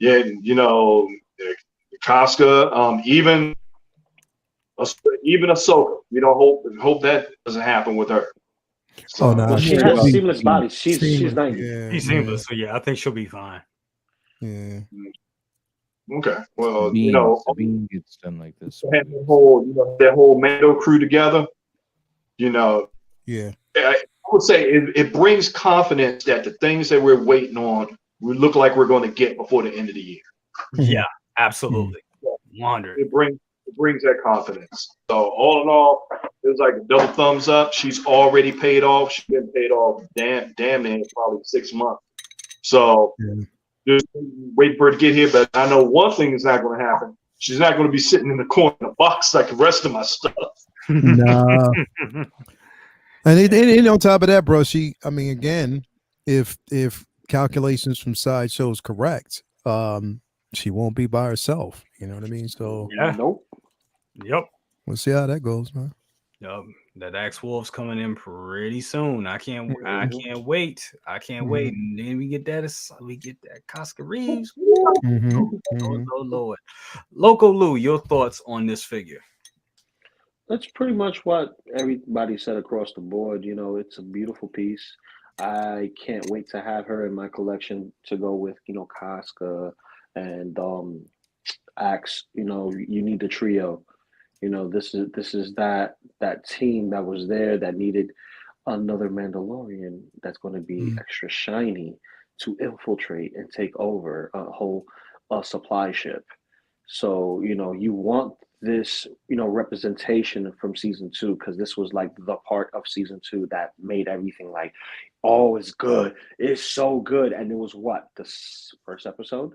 be Casca, even Ahsoka. We don't hope that doesn't happen with her. So, no, she has a seamless body. She's 90. She's seamless, so yeah, I think she'll be fine. Yeah. Okay. Well, Sabine gets done like this. Have that whole Mando crew together. Yeah. I would say it brings confidence that the things that we're waiting on we look like we're going to get before the end of the year. Yeah, absolutely. 100. It brings it brings that confidence. So all in all, it was like a double thumbs up. She's already paid off. She's been paid off damn near probably 6 months. So just wait for her to get here. But I know one thing is not going to happen. She's not going to be sitting in the corner in a box like the rest of my stuff. Nah. And on top of that, bro, I mean, again, if calculations from Sideshow's correct, she won't be by herself. You know what I mean? So Nope. Yep. We'll see how that goes, man. Yep. That Axe Wolf's coming in pretty soon. I can't wait. I can't wait. And then we get that Cosca Reeves. Oh, Lord. Loco Lu, your thoughts on this figure? That's pretty much what everybody said across the board. You know, it's a beautiful piece. I can't wait to have her in my collection to go with, you know, Casca and Axe. You know, you need the trio. You know, this is that team that was there that needed another Mandalorian that's going to be extra shiny to infiltrate and take over a whole supply ship. So, you know, you want this, you know, representation from season 2, because this was like the part of season 2 that made everything like, oh, it's good. It's so good. And it was what? The first episode?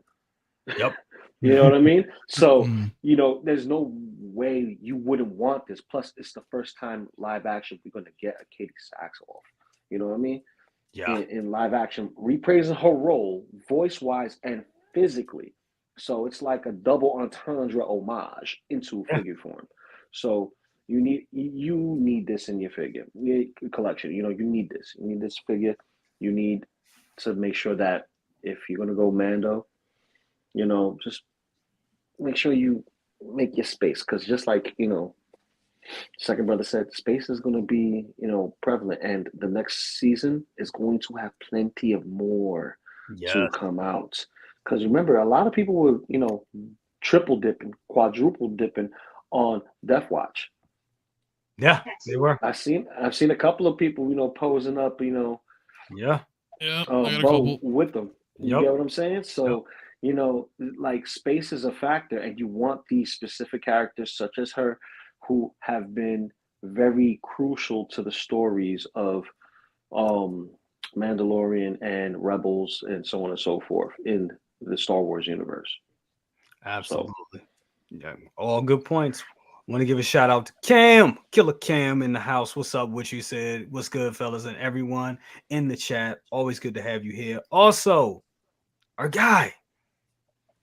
Yep. You know what I mean? So, you know, there's no way you wouldn't want this. Plus, it's the first time live action we're going to get a Katie Saxoff. You know what I mean? Yeah. In live action, reprising her role, voice-wise and physically. So it's like a double entendre homage into figure form. So you need this in your figure collection. You know, you need this. You need this figure. You need to make sure that if you're going to go Mando, you know, just make sure you make your space, because just like, you know, Second Brother said, space is going to be, you know, prevalent, and the next season is going to have plenty of more to come out. Because remember, a lot of people were, you know, triple dipping, quadruple dipping on Death Watch. Yeah, they were. I've seen a couple of people, you know, posing up, you know, with them. You get what I'm saying? So, you know, like space is a factor, and you want these specific characters such as her who have been very crucial to the stories of Mandalorian and Rebels and so on and so forth in the Star Wars universe. Absolutely. So, yeah, all good points. Want to give a shout out to Cam, Killer Cam in the house. What's up? What you said? What's good, fellas, and everyone in the chat. Always good to have you here. Also, our guy,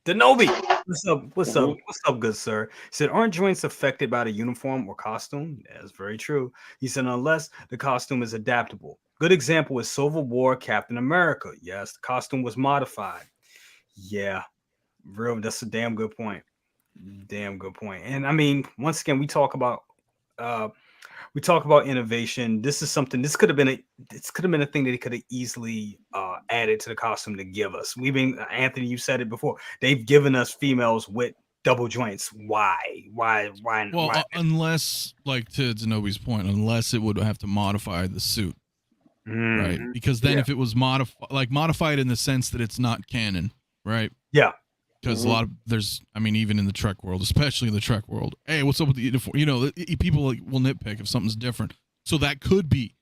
Denobi. What's up? What's up? What's up, good sir? He said, aren't joints affected by the uniform or costume? That's very true. He said, unless the costume is adaptable. Good example is Civil War Captain America. Yes, the costume was modified. Yeah, that's a damn good point. Damn good point. And I mean, once again, we talk about innovation. This is something. This could have been a thing that he could have easily added to the costume to give us. Anthony, you said it before. They've given us females with double joints. Why? Well, unless, like to Zenobi's point, unless it would have to modify the suit, right? Because then if it was modified in the sense that it's not canon, right? Yeah. Because a lot of even in the Trek world, especially in the Trek world, hey, what's up with the uniform? You know, people will nitpick if something's different. So that could be,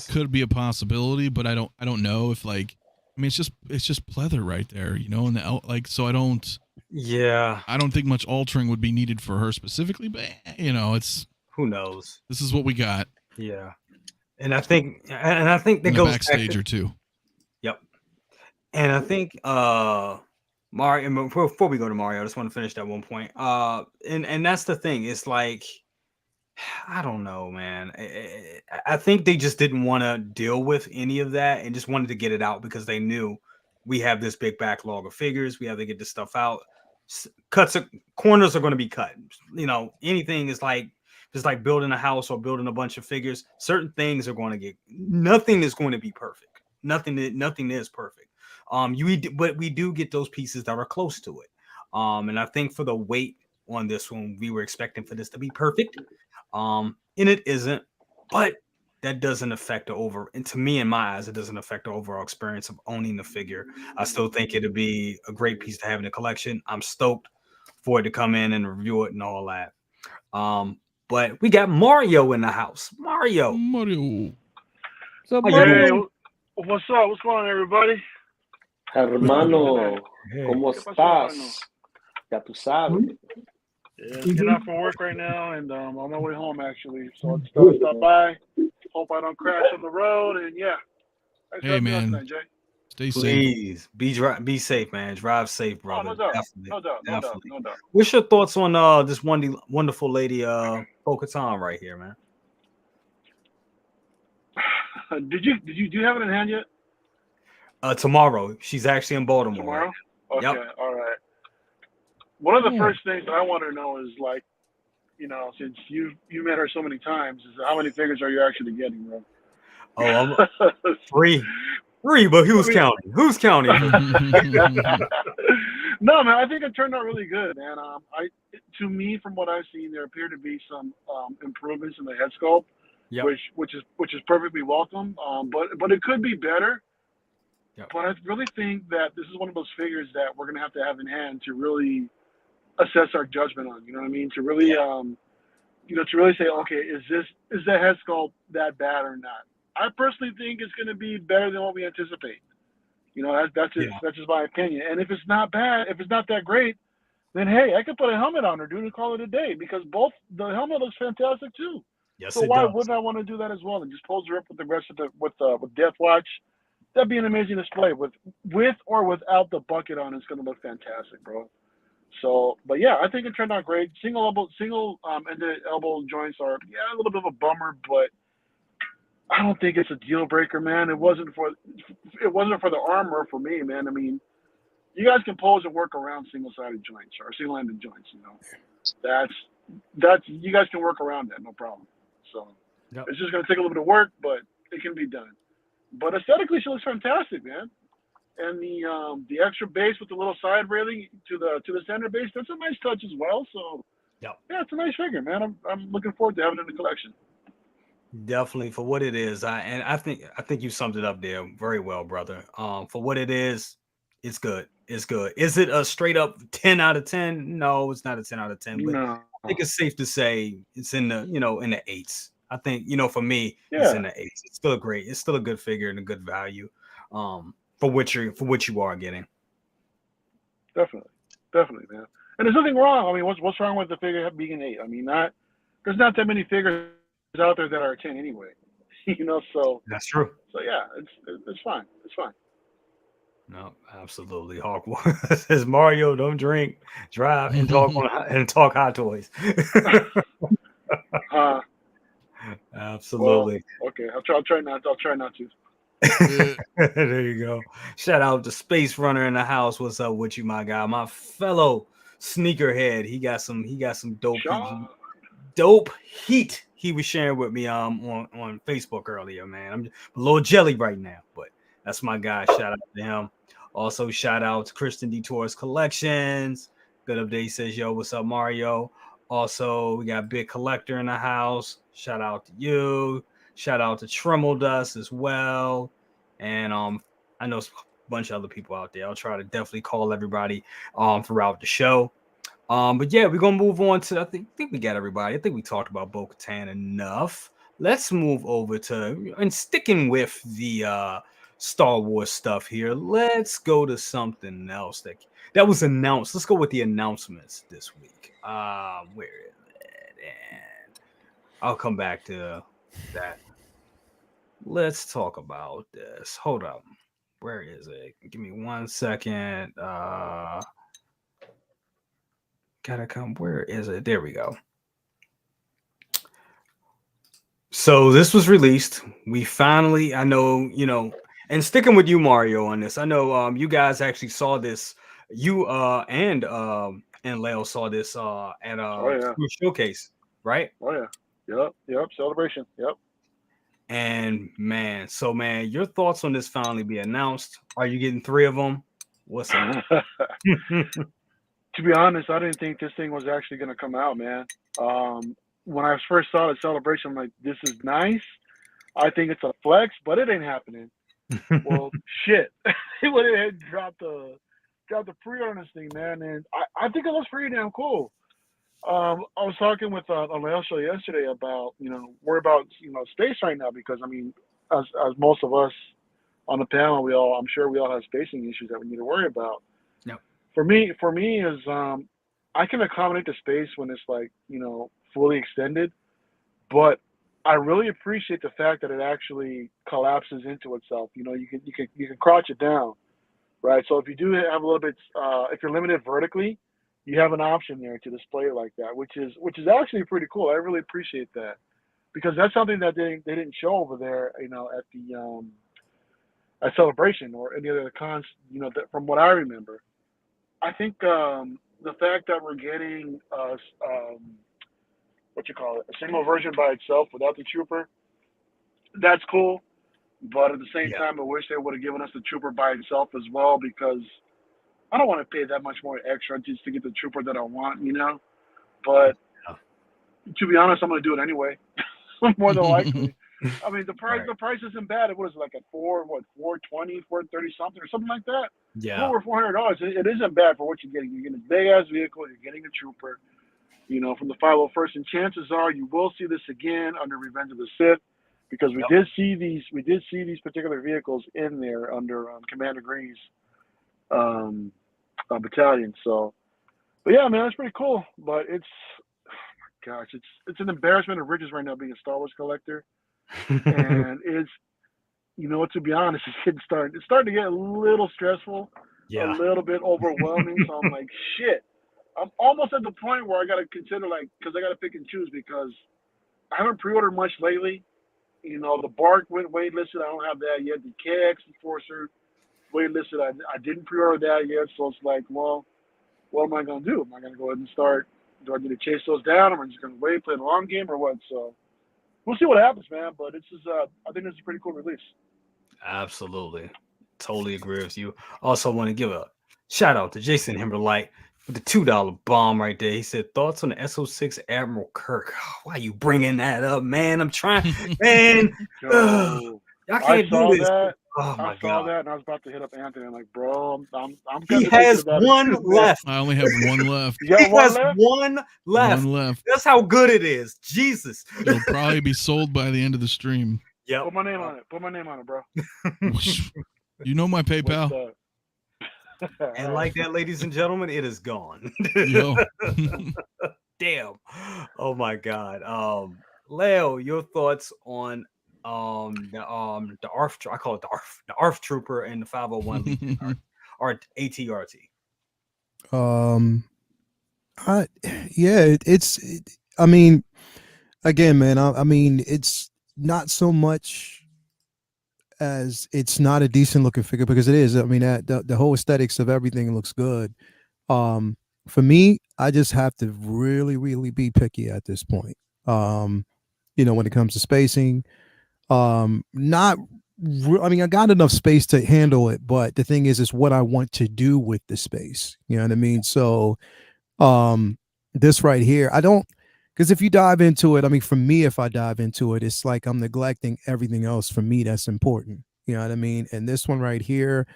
could be a possibility, but I don't know if it's just pleather right there, you know, and so I don't think much altering would be needed for her specifically, but you know, it's who knows. This is what we got. Yeah, and I think that goes backstage or two. Yep, and I think Mario, before we go to Mario, I just want to finish that one point. And that's the thing. It's like, I don't know, man. I think they just didn't want to deal with any of that and just wanted to get it out because they knew we have this big backlog of figures. We have to get this stuff out. Corners are going to be cut. You know, anything is like, just like building a house or building a bunch of figures. Certain things are going to get, nothing is going to be perfect. Nothing is perfect. But we do get those pieces that are close to it. And I think for the weight on this one, we were expecting for this to be perfect. And it isn't, but that doesn't affect and to me, in my eyes, it doesn't affect the overall experience of owning the figure. I still think it'd be a great piece to have in the collection. I'm stoked for it to come in and review it and all that. But we got Mario in the house. Mario. What's up, How you Mario? doing? What's up? What's going on, everybody? Hermano, Hey. ¿cómo ¿Qué pasó, hermano? estás? Ya tú sabes. Yeah, getting out from work right now, and I'm on my way home actually. So I just thought I'd stop by. Hope I don't crash on the road, and yeah. Thanks for Hey, having me on man. tonight, Jay. Stay safe. Please be safe, man. Drive safe, brother. Oh, no doubt. Definitely. No doubt. No doubt. Definitely. No doubt. What's your thoughts on this wonderful lady Bo-Katan right here, man? Do you have it in hand yet? Tomorrow. She's actually in Baltimore. Tomorrow? Right? Okay, Yep. all right. One of the first things that I want to know is, like, you know, since you met her so many times, is how many figures are you actually getting, bro? Oh, I'm three, but who's counting? Who's counting? No, man, I think it turned out really good, man. To me, from what I've seen, there appear to be some improvements in the head sculpt, Yep. which is perfectly welcome. But it could be better. Yep. But I really think that this is one of those figures that we're gonna have to have in hand to really assess our judgment on. You know what I mean? To really, to really say, okay, is the head sculpt that bad or not? I personally think it's gonna be better than what we anticipate. You know, that's just my opinion. And if it's not bad, if it's not that great, then hey, I could put a helmet on her, dude, and call it a day, because the helmet looks fantastic too. Yes, so it why does. wouldn't I want to do that as well and just pose her up with the rest of with Death Watch? That'd be an amazing display with or without the bucket on. It's gonna look fantastic, bro. So, but yeah, I think it turned out great. Single ended elbow joints are a little bit of a bummer, but I don't think it's a deal breaker, man. It wasn't for the armor for me, man. I mean, you guys can pose and work around single-sided joints or single-ended joints. You know, that's you guys can work around that, no problem. So It's just gonna take a little bit of work, but it can be done. But aesthetically, she looks fantastic, man. And the extra base with the little side railing to the center base, that's a nice touch as well. So yeah, it's a nice figure, man. I'm looking forward to having it in the collection. Definitely for what it is. I think you summed it up there very well, brother. For what it is, it's good. It's good. Is it a straight up 10 out of 10? No, it's not a 10 out of 10, but No. I think it's safe to say it's in the, in the 8s. I think, for me, Yeah. it's in the 8s. It's still great. It's still a good figure and a good value. For what you are getting. Definitely, man. And there's nothing wrong. I mean, what's wrong with the figure being an 8? I mean, there's not that many figures out there that are a 10 anyway. So that's true. So yeah, it's fine. It's fine. No, absolutely. Hawk says Mario, don't drink, drive, and talk hot toys. Absolutely. Well, okay, I'll try not to. There you go. Shout out to Space Runner in the house. What's up with you, my guy? My fellow sneakerhead. He got some dope heat he was sharing with me on Facebook earlier, man. I'm a little jelly right now, but that's my guy. Shout out to him. Also, shout out to Kristen Detour's Collections. Good update says, yo, what's up, Mario? Also, we got Big Collector in the house. Shout out to you. Shout out to Tremel Dust as well. And I know a bunch of other people out there. I'll try to definitely call everybody throughout the show. But yeah, we're gonna move on to I think we got everybody. I think we talked about Bo-Katan enough. Let's move over to and sticking with the Star Wars stuff here. Let's go to something else that was announced. Let's go with the announcements this week. Where is it? And I'll come back to that. Let's talk about this. Hold up. Where is it? Give me 1 second. Gotta come. Where is it? There we go. So this was released. We finally, I know, and sticking with you, Mario, on this. I know you guys actually saw this. You and Leo saw this at a showcase, right? Oh yeah. Yep. Celebration. Yep. And man, your thoughts on this finally be announced? Are you getting 3 of them? What's up? To be honest, I didn't think this thing was actually going to come out, man. When I first saw the celebration, I'm like, this is nice. I think it's a flex, but it ain't happening. Well, shit. When it had dropped the got the pre-order on this thing, man, and I think it looks pretty damn cool. I was talking with a Leo show yesterday about, we're about, space right now because, I mean, as most of us on the panel, I'm sure we all have spacing issues that we need to worry about. Yep. For me is, I can accommodate the space when it's like, fully extended, but I really appreciate the fact that it actually collapses into itself. You can crouch it down, right? So if you do have a little bit, if you're limited vertically, you have an option there to display it like that, which is actually pretty cool. I really appreciate that because that's something that they didn't show over there, at the at Celebration or any other cons, from what I remember. I think the fact that we're getting a single version by itself without the trooper, that's cool. But at the same time, I wish they would have given us the trooper by itself as well because I don't want to pay that much more extra just to get the trooper that I want, But to be honest, I'm going to do it anyway, more than likely. I mean, the price isn't bad. It was like at $420, $430 something or something like that. Yeah. Over $400. It isn't bad for what you're getting. You're getting a big ass vehicle. You're getting a trooper, from the 501st. And chances are you will see this again under Revenge of the Sith, because we did see these particular vehicles in there under Commander Green's battalion. So, but yeah, man, that's pretty cool. But it's an embarrassment of riches right now being a Star Wars collector. And it's, to be honest, it's starting to get a little stressful, a little bit overwhelming. So I'm like, shit. I'm almost at the point where I got to consider, because I got to pick and choose because I haven't pre-ordered much lately. The Bark went waitlisted. I don't have that yet. The KX Enforcer waitlisted. I didn't pre-order that yet. So it's like, well, what am I going to do? Am I going to go ahead and start? Do I need to chase those down? Or am I just going to wait, play the long game, or what? So we'll see what happens, man. But I think this is a pretty cool release. Absolutely. Totally agree with you. Also want to give a shout out to Jason Himberlight with the $2 bomb right there. He said, thoughts on the SO6 Admiral Kirk. Why you bringing that up, man? I'm trying, man. I can't do this. That. Oh my I saw God. that, and I was about to hit up Anthony. I'm like, bro, I'm he has one left. I only have one left. He has one left. One left. That's how good it is. Jesus. It'll probably be sold by the end of the stream. Yeah. Put my name on it, bro. You know my PayPal. And like that, ladies and gentlemen, it is gone. Yo. Damn. Oh my God. Leo, your thoughts on the ARF, I call it the ARF Trooper and the 501 Legion or ATRT. I mean, again, man, I mean, it's not so much as it's not a decent looking figure, because it is. I mean, the whole aesthetics of everything looks good. For me, I just have to really, really be picky at this point. When it comes to spacing, I mean, I got enough space to handle it, but the thing is what I want to do with the space. You know what I mean? So, this right here, because if you dive into it, I mean, for me, if I dive into it, it's like I'm neglecting everything else for me that's important. You know what I mean? And this one right here,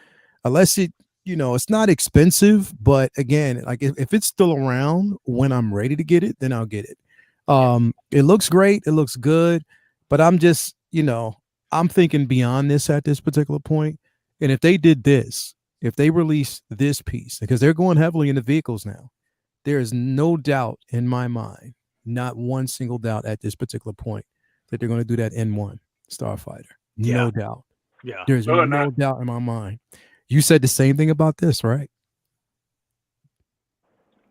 unless it's not expensive, but again, like if it's still around when I'm ready to get it, then I'll get it. It looks great. It looks good, but I'm just, I'm thinking beyond this at this particular point. And if they did this, if they release this piece, because they're going heavily into vehicles now, there is no doubt in my mind, not one single doubt at this particular point, that they're going to do that N1 Starfighter. No doubt. Yeah. There's no doubt in my mind. You said the same thing about this, right?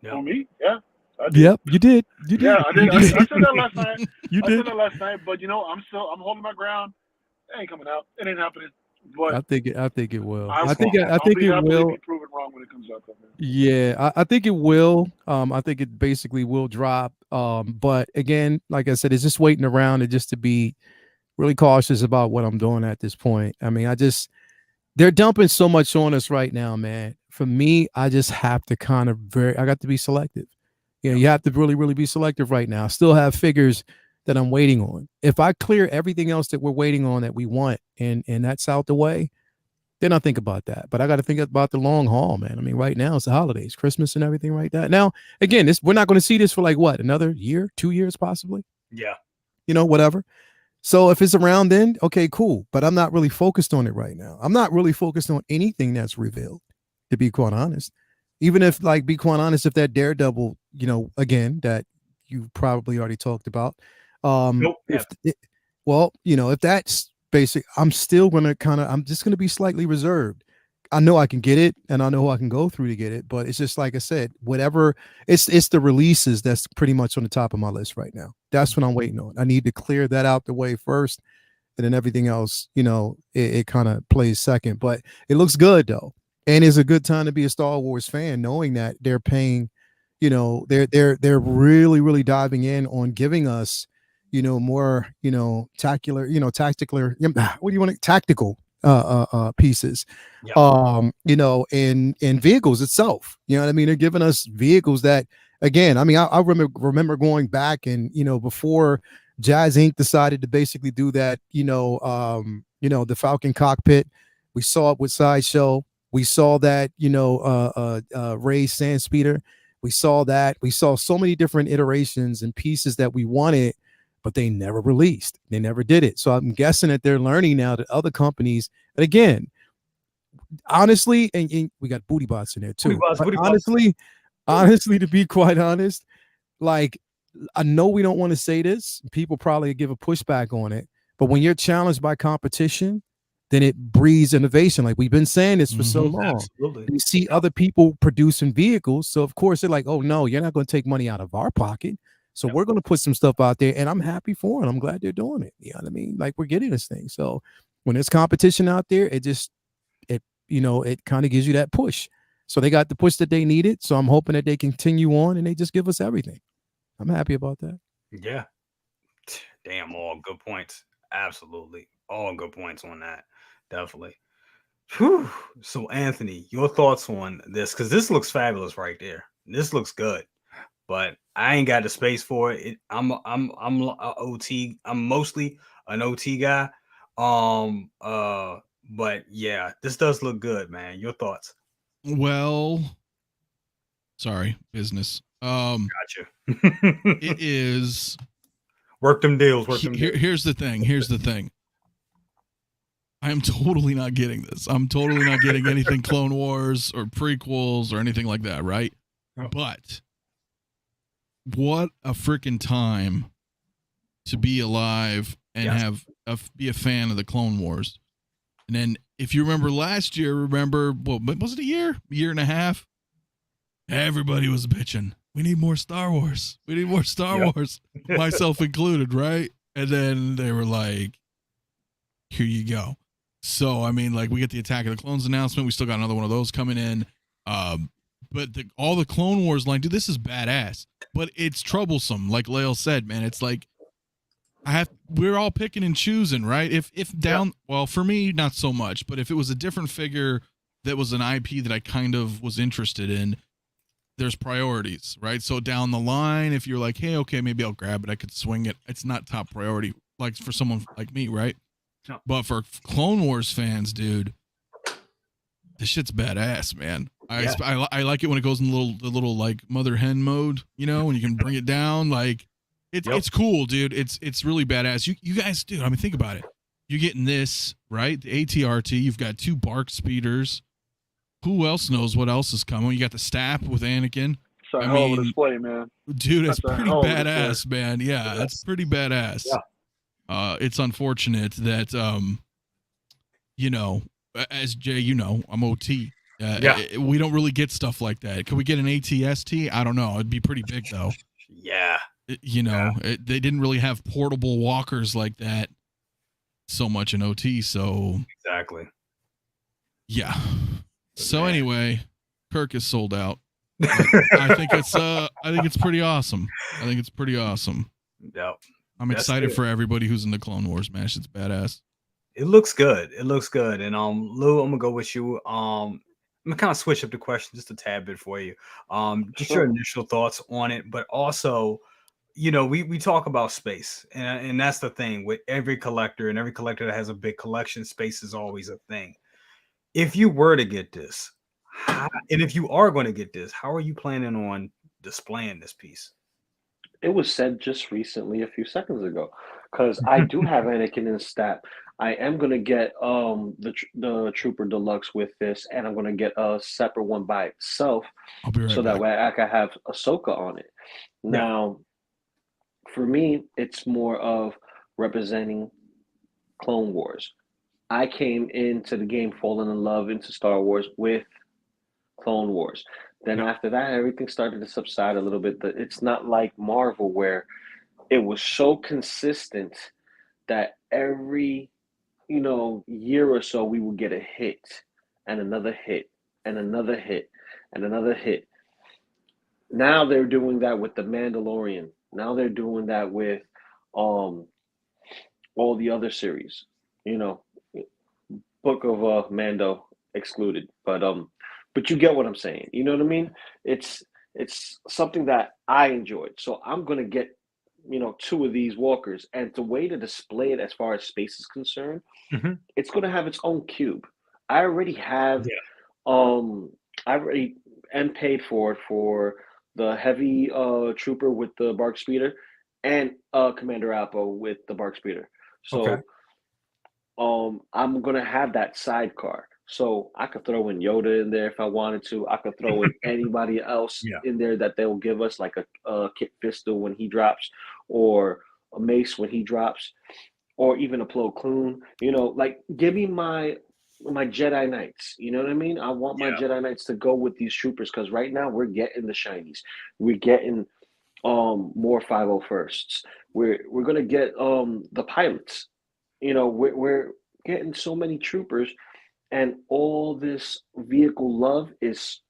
For me? Yeah. Yep, you did. You did. Yeah, I did. I said that last night. You did. I said that last night, but I'm holding my ground. It ain't coming out. It ain't happening. But I think it will. I think it will be proven wrong when it comes out. Though, yeah, I think it will. I think it basically will drop. But again, like I said, it's just waiting around and just to be really cautious about what I'm doing at this point. I mean, they're dumping so much on us right now, man. For me, I just have to I got to be selective. You have to really, really be selective right now. I still have figures that I'm waiting on. If I clear everything else that we're waiting on that we want, and that's out the way, Then I think about that. But I got to think about the long haul, man. I mean, right now it's the holidays, Christmas and everything like that. Now, again, we're not going to see this for like what, another year, 2 years possibly? Yeah. You know, whatever. So if it's around then, okay, cool. But I'm not really focused on it right now. I'm not really focused on anything that's revealed, to be quite honest. Even if, like, be quite honest, if that Daredevil, you know, again, that you probably already talked about. Nope. Well, you know, if that's basic, I'm still gonna I'm just gonna be slightly reserved. I know I can get it, and I know I can go through to get it, but it's just like I said, whatever. It's the releases that's pretty much on the top of my list right now. That's what I'm waiting on. I need to clear that out the way first, and then everything else, you know, it kind of plays second. But it looks good though, and it's a good time to be a Star Wars fan, knowing that they're paying, you know, they're really diving in on giving us, you know, more, you know, tactical, what do you want, tactical pieces, you know, in vehicles itself. You know what I mean? They're giving us vehicles that, again, I mean, I remember going back and, you know, before Jazz Inc. decided to basically do that, you know, the Falcon cockpit. We saw it with Sideshow. We saw that, you know, Ray Sandspeeder. We saw that. We saw so many different iterations and pieces that we wanted, but they never released. They never did it. So I'm guessing that they're learning now that other companies, and again, honestly, and we got booty bots in there too. Honestly, to be quite honest, like, I know we don't want to say this. People probably give a pushback on it, but when you're challenged by competition, then it breeds innovation. Like we've been saying this for so long. Absolutely. You see other people producing vehicles, so of course they're like, "Oh no, you're not going to take money out of our pocket." So we're going to put some stuff out there, and I'm happy for it. I'm glad they're doing it. You know what I mean? Like, we're getting this thing. So when there's competition out there, it you know, it kind of gives you that push. So they got the push that they needed. So I'm hoping that they continue on and they just give us everything. I'm happy about that. Yeah. Damn, all good points. Absolutely. All good points on that. Definitely. Whew. So Anthony, your thoughts on this? Because this looks fabulous right there. This looks good. But I ain't got the space for it. I'm a OT. I'm mostly an OT guy. But yeah, this does look good, man. Your thoughts? Well, sorry, business. Gotcha. It is work them deals. Here's the thing. I am totally not getting this. I'm totally not getting anything Clone Wars or prequels or anything like that, right? Oh. But what a freaking time to be alive and be a fan of the Clone Wars. And then if you remember last year, what was it, a year and a half? Everybody was bitching. We need more Star Wars. We need more Star Wars, myself included, right? And then they were like, here you go. So, I mean, like, we get the Attack of the Clones announcement. We still got another one of those coming in. But all the Clone Wars line, dude, this is badass. But it's troublesome, like Lael said, man. It's like we're all picking and choosing, right? Well, for me, not so much. But if it was a different figure that was an IP that I kind of was interested in, there's priorities, right? So down the line, if you're like, hey, okay, maybe I'll grab it, I could swing it. It's not top priority, like for someone like me, right? No. But for Clone Wars fans, dude, this shit's badass, man. I like it when it goes in the little like mother hen mode, you know, when you can bring it down. Like it's cool, dude. It's really badass. You guys, dude, I mean, think about it. You're getting this, right? The ATRT. You've got 2 BARC speeders. Who else knows what else is coming? You got the Stap with Anakin. It's a hell of a display, man. Dude, it's pretty badass, man. Yeah, that's pretty badass. Yeah. It's unfortunate that, you know, as Jay, you know, I'm OT. We don't really get stuff like that. Could we get an ATST? I don't know. It'd be pretty big, though. Yeah. They didn't really have portable walkers like that so much in OT. So exactly. Yeah. So anyway, Kirk is sold out. I think it's pretty awesome. Yep. I'm excited for everybody who's in the Clone Wars match. It's badass. It looks good. And Lou, I'm gonna go with you. I'm gonna kind of switch up the question just a tad bit for you. Just your initial thoughts on it, but also, you know, we talk about space, and that's the thing with every collector, and every collector that has a big collection, space is always a thing. if you were to get this, and if you are going to get this, how are you planning on displaying this piece? It was said just recently, a few seconds ago, because I do have Anakin in stat. I am gonna get the Trooper Deluxe with this, and I'm gonna get a separate one by itself, I'll be right so back. that way I can have Ahsoka on it. Now, for me, it's more of representing Clone Wars. I came into the game falling in love into Star Wars with Clone Wars. Then after that, everything started to subside a little bit. It's not like Marvel where it was so consistent that every year or so we would get a hit and another hit and another hit and another hit. Now they're doing that with The Mandalorian. Now they're doing that with all the other series. Book of Mando excluded, but you get what I'm saying. You know what I mean? It's something that I enjoyed. So I'm gonna get two of these walkers, and the way to display it as far as space is concerned, it's gonna have its own cube. I already have I already am paid for the heavy trooper with the bark speeder and Commander Appo with the bark speeder. So I'm gonna have that sidecar. So I could throw in Yoda in there if I wanted to. I could throw in anybody else in there that they'll give us, like a Kit Fisto when he drops, or a Mace when he drops, or even a Plo Koon. Like give me my Jedi Knights. You know what I mean? I want my Jedi Knights to go with these troopers, because right now we're getting the shinies. We're getting more 501sts. We're gonna get the pilots. We're getting so many troopers, and all this vehicle love is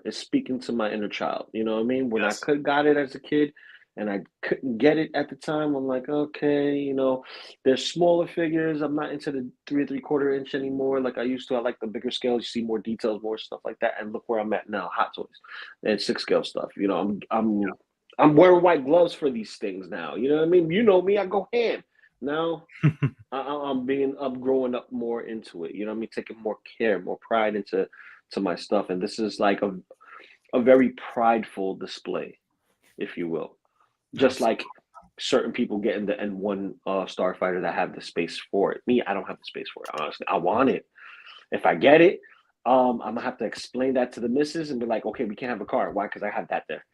speaking to my inner child. You know what I mean? When I could got it as a kid and I couldn't get it at the time, I'm like, okay, there's smaller figures. I'm not into the 3 3/4 inch anymore like I used to. I like the bigger scales. You see more details, more stuff like that. And look where I'm at now, Hot Toys and 6 scale stuff. I'm wearing white gloves for these things now. You know what I mean? You know me, I go ham. Now I'm growing up more into it. You know what I mean? Taking more care, more pride into my stuff. And this is like a very prideful display, if you will. Just like certain people getting the N1 Starfighter that have the space for it. Me, I don't have the space for it, honestly. I want it. If I get it, I'm gonna have to explain that to the missus and be like, okay, we can't have a car. Why? Because I have that there.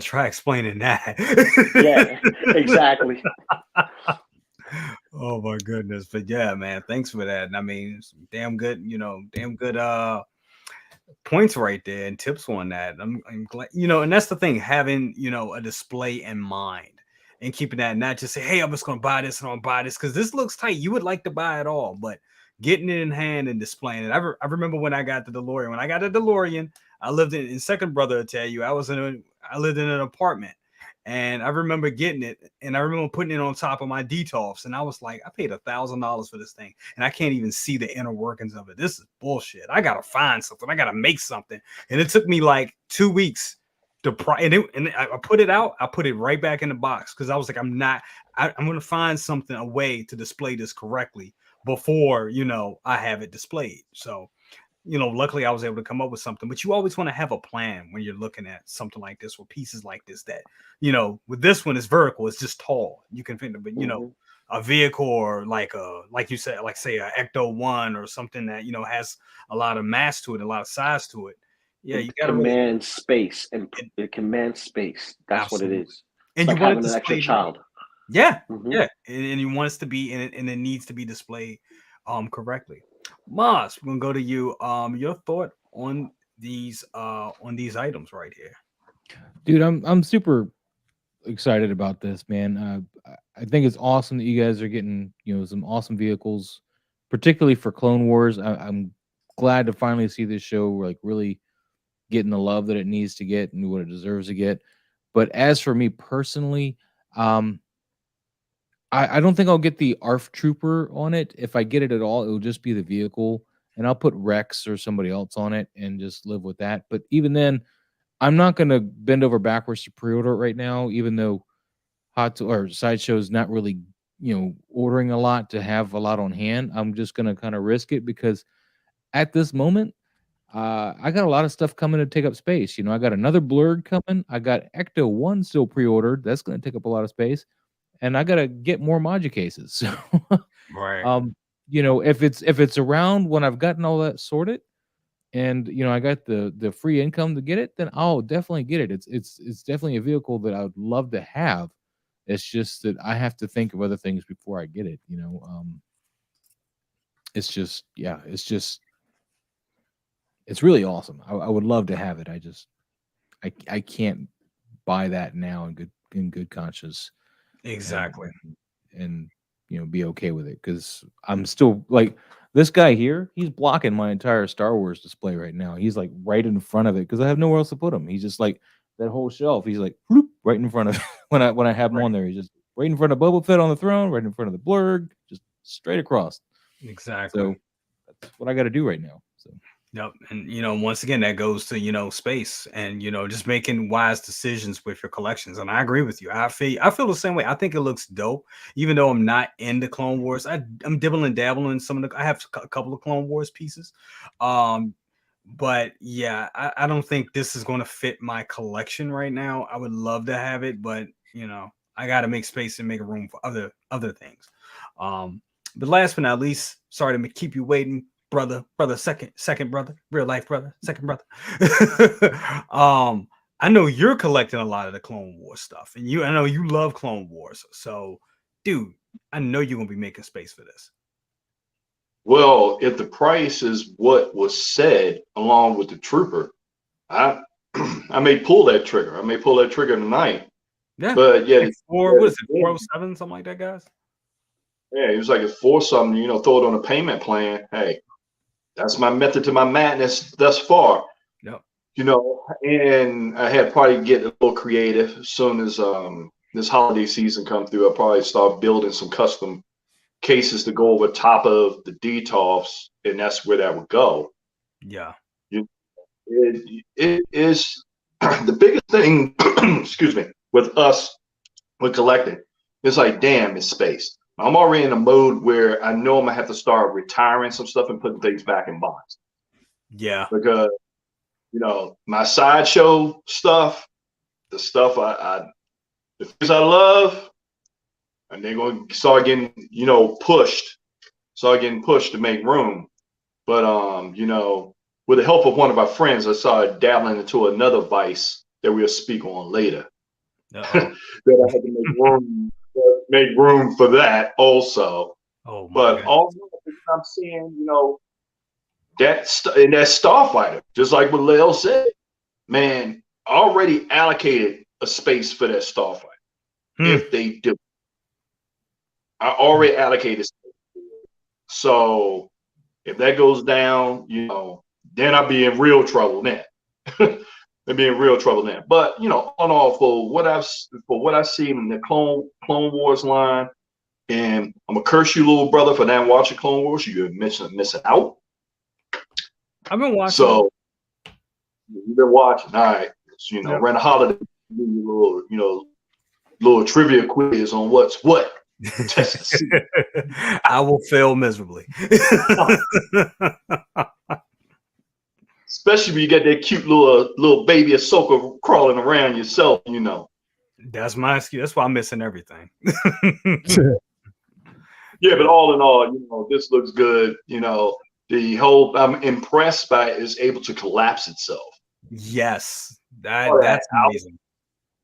Try explaining that. Yeah, exactly. Oh my goodness. But yeah, man, thanks for that. And I mean, damn good points right there and tips on that. I'm glad, and that's the thing, having a display in mind and keeping that, not just say, hey, I'm just gonna buy this and I'm gonna buy this because this looks tight. You would like to buy it all, but getting it in hand and displaying it. I remember when I got the DeLorean. When I got a DeLorean, I lived in second brother, to tell you, I lived in an apartment, and I remember getting it, and I remember putting it on top of my Detolfs, and I was like, I paid $1,000 for this thing, and I can't even see the inner workings of it. This is bullshit. I gotta find something. I gotta make something, and it took me like 2 weeks to and I put it out. I put it right back in the box because I was like, I'm gonna find something, a way to display this correctly before I have it displayed. So luckily I was able to come up with something. But you always want to have a plan when you're looking at something like this, or pieces like this, that with this one, it's vertical, it's just tall. You can think of it, a vehicle, or like you said, like say a Ecto 1 or something that has a lot of mass to it, a lot of size to it. Yeah, you got to command space, and it commands space. That's Absolutely. what it is. And it's you like want having it an extra displayed child. Yeah, and you want us to be, and it needs to be displayed correctly. Moss, we're gonna go to you. Your thought on these items right here. Dude, I'm super excited about this, man. I think it's awesome that you guys are getting some awesome vehicles, particularly for Clone Wars. I'm glad to finally see this show like really getting the love that it needs to get and what it deserves to get. But as for me personally, I don't think I'll get the ARF Trooper on it. If I get it at all, it will just be the vehicle, and I'll put Rex or somebody else on it and just live with that. But even then, I'm not going to bend over backwards to pre-order it right now, even though Sideshow is not really ordering a lot to have a lot on hand. I'm just gonna kind of risk it because at this moment, I got a lot of stuff coming to take up space. I got another Blurred coming. I got Ecto 1 still pre-ordered. That's going to take up a lot of space. And I got to get more Maja cases. So, Right. if it's around when I've gotten all that sorted and, I got the free income to get it, then I'll definitely get it. It's definitely a vehicle that I would love to have. It's just that I have to think of other things before I get it. It's just, it's really awesome. I would love to have it. I can't buy that now in good conscience. Exactly. And be okay with it because I'm still like this guy here. He's blocking my entire Star Wars display right now. He's like right in front of it because I have nowhere else to put him. He's just like that whole shelf. He's like whoop, right in front of it. when I have him on there. He's just right in front of Boba Fett on the throne, right in front of the Blurg, just straight across. Exactly. So that's what I got to do right now. So. Yep. And once again, that goes to, space and, just making wise decisions with your collections. And I agree with you. I feel the same way. I think it looks dope, even though I'm not into Clone Wars. I'm dibbling and dabbling in some of I have a couple of Clone Wars pieces. But yeah, I don't think this is going to fit my collection right now. I would love to have it, but I got to make space and make room for other things. But last but not least, sorry to keep you waiting. Brother, second brother, real life brother, second brother. I know you're collecting a lot of the Clone Wars stuff, and I know you love Clone Wars. So, dude, I know you're gonna be making space for this. Well, if the price is what was said along with the Trooper, I may pull that trigger. I may pull that trigger tonight. Yeah, but yeah, what is it, 407, something like that, guys? Yeah, it was like it's for something, throw it on a payment plan. Hey, that's my method to my madness thus far. Yep. And I had probably get a little creative as soon as this holiday season come through. I'll probably start building some custom cases to go over top of the DTOFs, and that's where that would go. Yeah. It is the biggest thing, excuse me, with us with collecting. It's like, damn, it's space. I'm already in a mode where I know I'm gonna have to start retiring some stuff and putting things back in box. Yeah. Because my sideshow stuff, the stuff the things I love, and they're gonna start getting, pushed to make room. But with the help of one of our friends, I started dabbling into another vice that we'll speak on later. That I had to make room for that also. Oh, but also I'm seeing, that Starfighter, just like what Lel said, man, already allocated a space for that Starfighter. If they do, I already allocated space. So if that goes down, then I'll be in real trouble then. They'd be in real trouble then. But on all, for what I've seen in the Clone Wars line, and I'm gonna curse you, little brother, for not watching Clone Wars. You're missing out. I've been watching. So you've been watching. All right. So, around the holiday, little trivia quiz on what's what. I will fail miserably. Especially when you got that cute little baby Ahsoka crawling around yourself, That's my excuse. That's why I'm missing everything. Yeah, but all in all, this looks good. The whole I'm impressed by it is able to collapse itself. Yes, that's amazing.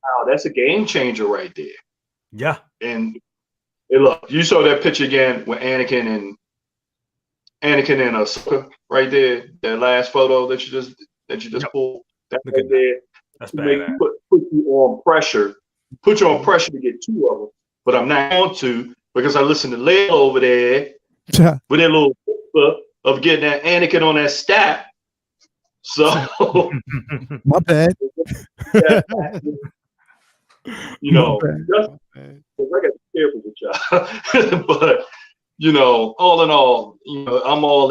Wow, that's a game changer right there. Yeah. And hey, look, you saw that picture again with Anakin and Ahsoka right there. That last photo that you just pulled. That right there. That's bad. Put you on pressure. Put you on pressure to get two of them. But I'm not going to because I listened to Lel over there with that little book of getting that Anakin on that stat. So my bad. I got to be careful with y'all. But all in all, I'm all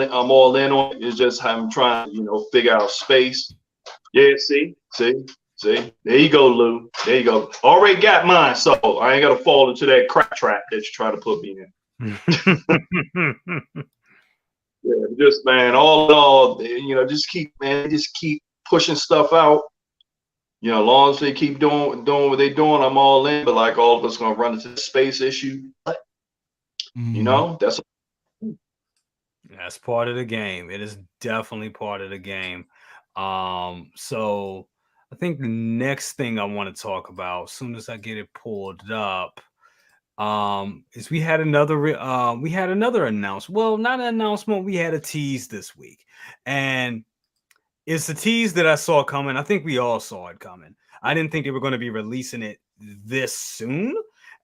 in on it. It's just I'm trying to, figure out space. Yeah, see, See, there you go, Lou. There you go. Already got mine, so I ain't gotta fall into that crap trap that you try to put me in. Yeah, just man, all in all, you know, just keep pushing stuff out. You know, as long as they keep doing what they're doing, I'm all in. But like all of us gonna run into the space issue. You know, that's part of the game. It is definitely part of the game. So I think the next thing I want to talk about, as soon as I get it pulled up, is we had another announcement. Well, not an announcement. We had a tease this week, and it's a tease that I saw coming. I think we all saw it coming. I didn't think they were going to be releasing it this soon.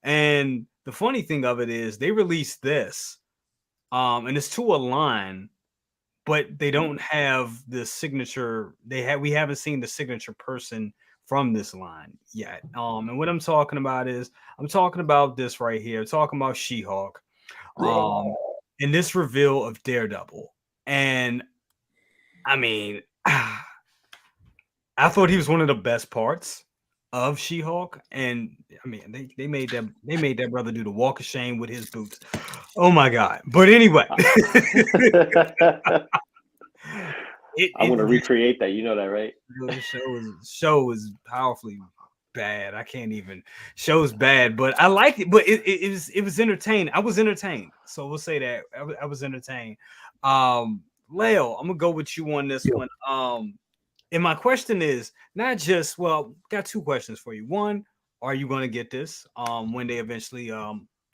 And the funny thing of it is, they released this, and it's to a line, but they don't have the signature. We haven't seen the signature person from this line yet. And what I'm talking about is, I'm talking about this right here. I'm talking about She-Hulk. In this reveal of Daredevil. And I mean, I thought he was one of the best parts of She-Hulk. And I mean, they made that brother do the walk of shame with his boots. Oh my God. But anyway. I want to recreate that. You know that, right? The show is powerfully bad. I can't even. Show's bad, but I liked it. But it was entertaining. I was entertained. So we'll say that I was entertained. Leo, I'm gonna go with you on this one. And my question is not just, got two questions for you. One, are you gonna get this when they eventually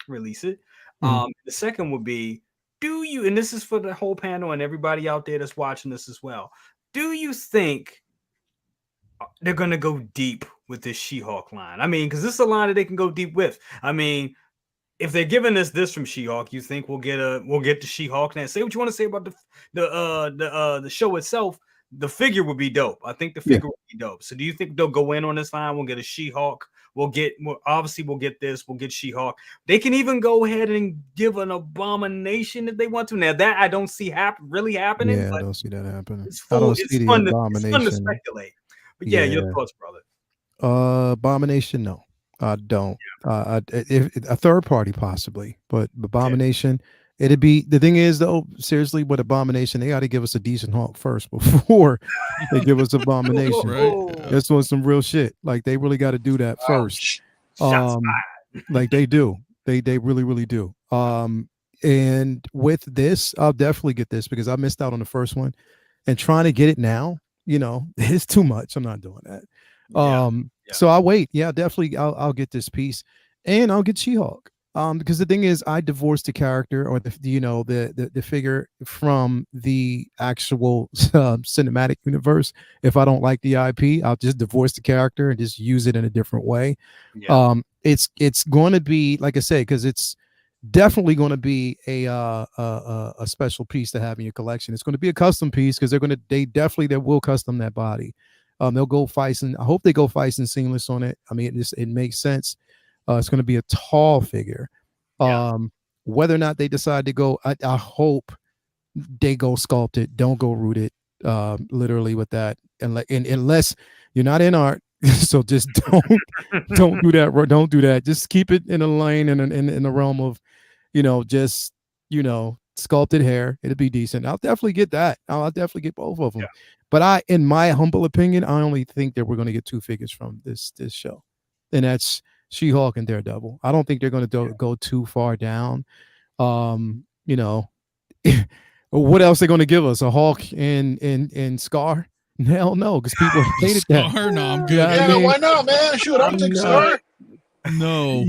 release it? The second would be, do you, and this is for the whole panel and everybody out there that's watching this as well, do you think they're going to go deep with this She-Hulk line? I mean, because this is a line that they can go deep with. I mean, if they're giving us this from She-Hulk, you think we'll get the She-Hulk? Now, say what you want to say about the show itself. The figure would be dope. I think the figure would be dope. So do you think they'll go in on this line? We'll get a She-Hulk. We'll get this. We'll get She-Hulk. They can even go ahead and give an Abomination if they want to. Now that I don't see really happening. Yeah, I don't see that happening. It's fun to speculate. But yeah, your thoughts, brother. Abomination, no, I don't. If a third party possibly, but Abomination. It'd be, the thing is though, seriously, with Abomination, they got to give us a decent Hulk first before they give us Abomination. Right? This was some real shit. Like they really got to do that first. Like they do. They really, really do. And with this, I'll definitely get this because I missed out on the first one, and trying to get it now, you know, it's too much. I'm not doing that. So I'll wait. Yeah, definitely. I'll get this piece, and I'll get She-Hulk. Because the thing is, I divorced the character or the figure from the actual cinematic universe. If I don't like the IP, I'll just divorce the character and just use it in a different way. It's going to be, like I say, because it's definitely going to be a special piece to have in your collection. It's going to be a custom piece because they will custom that body. They'll go Feisen. I hope they go Feisen seamless on it. I mean, it makes sense. It's going to be a tall figure. Whether or not they decide to go, I hope they go sculpted. Don't go rooted. Literally with that, unless you're not in art, so just don't do that. Don't do that. Just keep it in a lane and in the realm of, just sculpted hair. It'll be decent. I'll definitely get that. I'll definitely get both of them. But in my humble opinion, I only think that we're going to get two figures from this show, and that's She-Hulk and Daredevil. I don't think they're going to go too far down. What else are they going to give us? A Hulk and Scar? Hell no, because people hated that. Scar? No, I'm good. Yeah, why not, man? Shoot, I'll take Scar. No,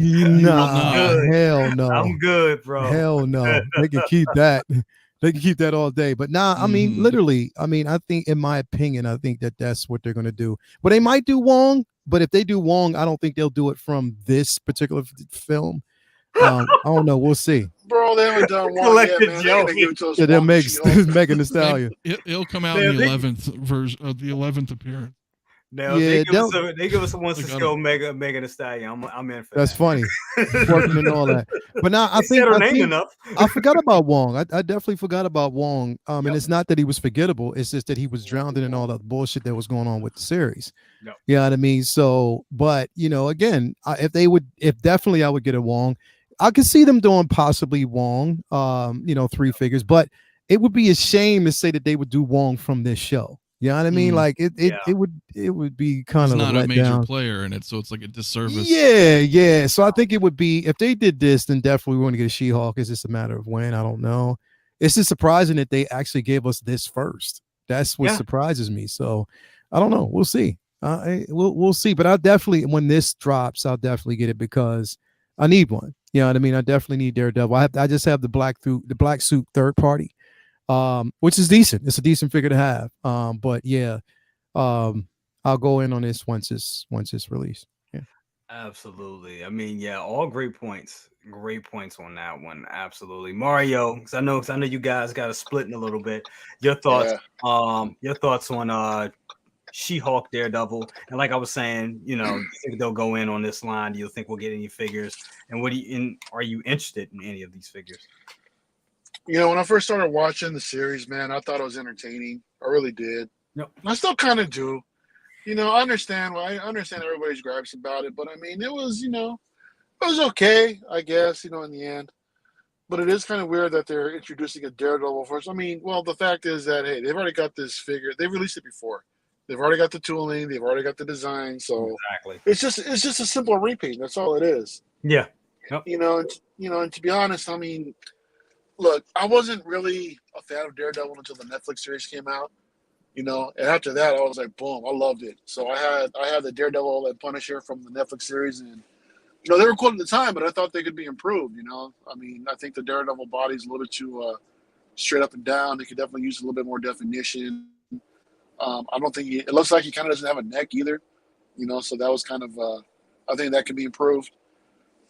hell no. I'm good, bro. Hell no. They can keep that. They can keep that all day. But I mean, literally, I think, in my opinion, I think that's what they're going to do. But they might do Wong. But if they do Wong, I don't think they'll do it from this particular film. I don't know. We'll see. Bro, they haven't done Wong yet, man. They'll make Megan Thee Stallion. It'll come out in the 11th version of the 11th appearance. Now Yeah, they give us a OneSixthScale Mega the Stallion. I'm in for that's that. funny. Working and all that. But now I They said her name think enough. I forgot about Wong. I definitely forgot about Wong. And it's not that he was forgettable. It's just that he was drowned in all the bullshit that was going on with the series. Yep. You know what I mean? So, but again, if definitely I would get a Wong. I could see them doing possibly Wong, 3 figures, but it would be a shame to say that they would do Wong from this show. You know what I mean? Like it would be kind of not a a major down. player in it, so it's like a disservice. Yeah. So I think it would be, if they did this, then definitely we want to get a She-Hulk. It's just a matter of when. I don't know. It's just surprising that they actually gave us this first. That's what surprises me. So I don't know. We'll see. We'll see. But I'll definitely, when this drops, I'll definitely get it because I need one. You know what I mean? I definitely need Daredevil. I just have the black suit third party. Which is decent. It's a decent figure to have. But yeah, I'll go in on this once it's released. Yeah, absolutely. I mean, yeah, all great points. Great points on that one. Absolutely, Mario. Because I know you guys got to split in a little bit. Your thoughts. Your thoughts on She-Hulk, Daredevil, and like I was saying, you think they'll go in on this line? Do you think we'll get any figures? And are you interested in any of these figures? When I first started watching the series, man, I thought it was entertaining. I really did. Yep. I still kind of do. I understand everybody's gripes about it, but I mean, it was okay, I guess, in the end. But it is kind of weird that they're introducing a Daredevil first. I mean, well, the fact is that, hey, they've already got this figure. They've released it before. They've already got the tooling. They've already got the design. So exactly, it's just a simple repaint. That's all it is. Yeah. Yep. And to be honest, I mean, look, I wasn't really a fan of Daredevil until the Netflix series came out, and after that, I was like, boom, I loved it. So I had the Daredevil and Punisher from the Netflix series, and they were cool at the time, but I thought they could be improved. I mean, I think the Daredevil body is a little bit too straight up and down. They could definitely use a little bit more definition. I don't think it looks like he kind of doesn't have a neck either, So that was kind of I think that could be improved,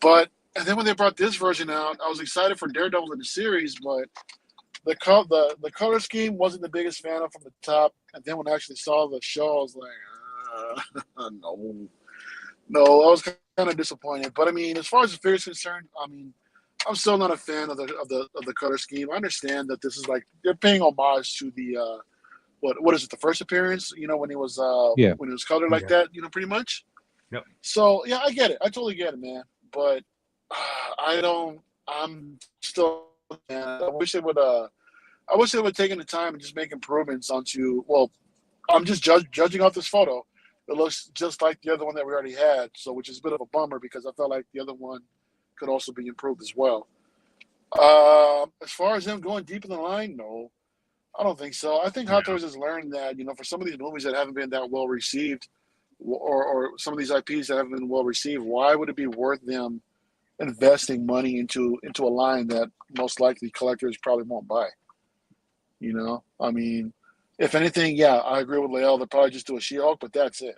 but. And then when they brought this version out, I was excited for Daredevil in the series, but the color scheme wasn't the biggest fan of from the top. And then when I actually saw the show, I was like, no, I was kind of disappointed. But I mean, as far as the figure is concerned, I mean, I'm still not a fan of the color scheme. I understand that this is like they're paying homage to the what is it, the first appearance? When he was when he was colored like that, pretty much. Yep. So yeah, I get it. I totally get it, man. But I'm still, man, I wish they would have taken the time and just make improvements onto, well, I'm just judging off this photo. It looks just like the other one that we already had. So, which is a bit of a bummer because I felt like the other one could also be improved as well. As far as them going deep in the line, no, I don't think so. I think Hot Toys has learned that, for some of these movies that haven't been that well received or some of these IPs that haven't been well received, why would it be worth them investing money into a line that most likely collectors probably won't buy? I mean, if anything, I agree with Lael. They'll probably just do a She-Hulk, but that's it.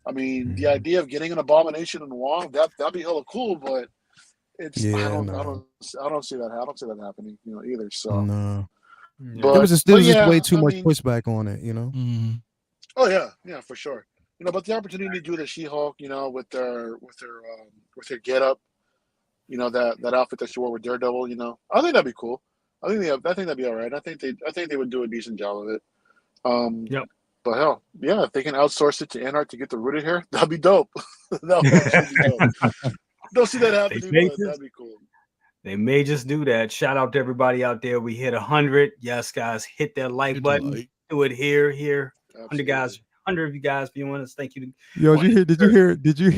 I mean, the idea of getting an Abomination and Wong, that'd be hella cool, but it's I don't see that. I don't see that happening, either. So no, but there was just way too much pushback on it, Mm-hmm. Oh yeah, for sure. But the opportunity to do the She-Hulk, with her getup, that outfit that she wore with Daredevil, I think that'd be cool. I think that'd be all right. I think they would do a decent job of it. Yep. But hell, yeah, if they can outsource it to Anart to get the rooted hair, that'd be dope. That would actually be dope. Don't see that happening, but that'd be cool. They may just do that. Shout out to everybody out there. We hit 100. Yes, guys, hit that like button. Do it here. 100 guys. 100 of you guys viewing us. Thank you. Yo, did you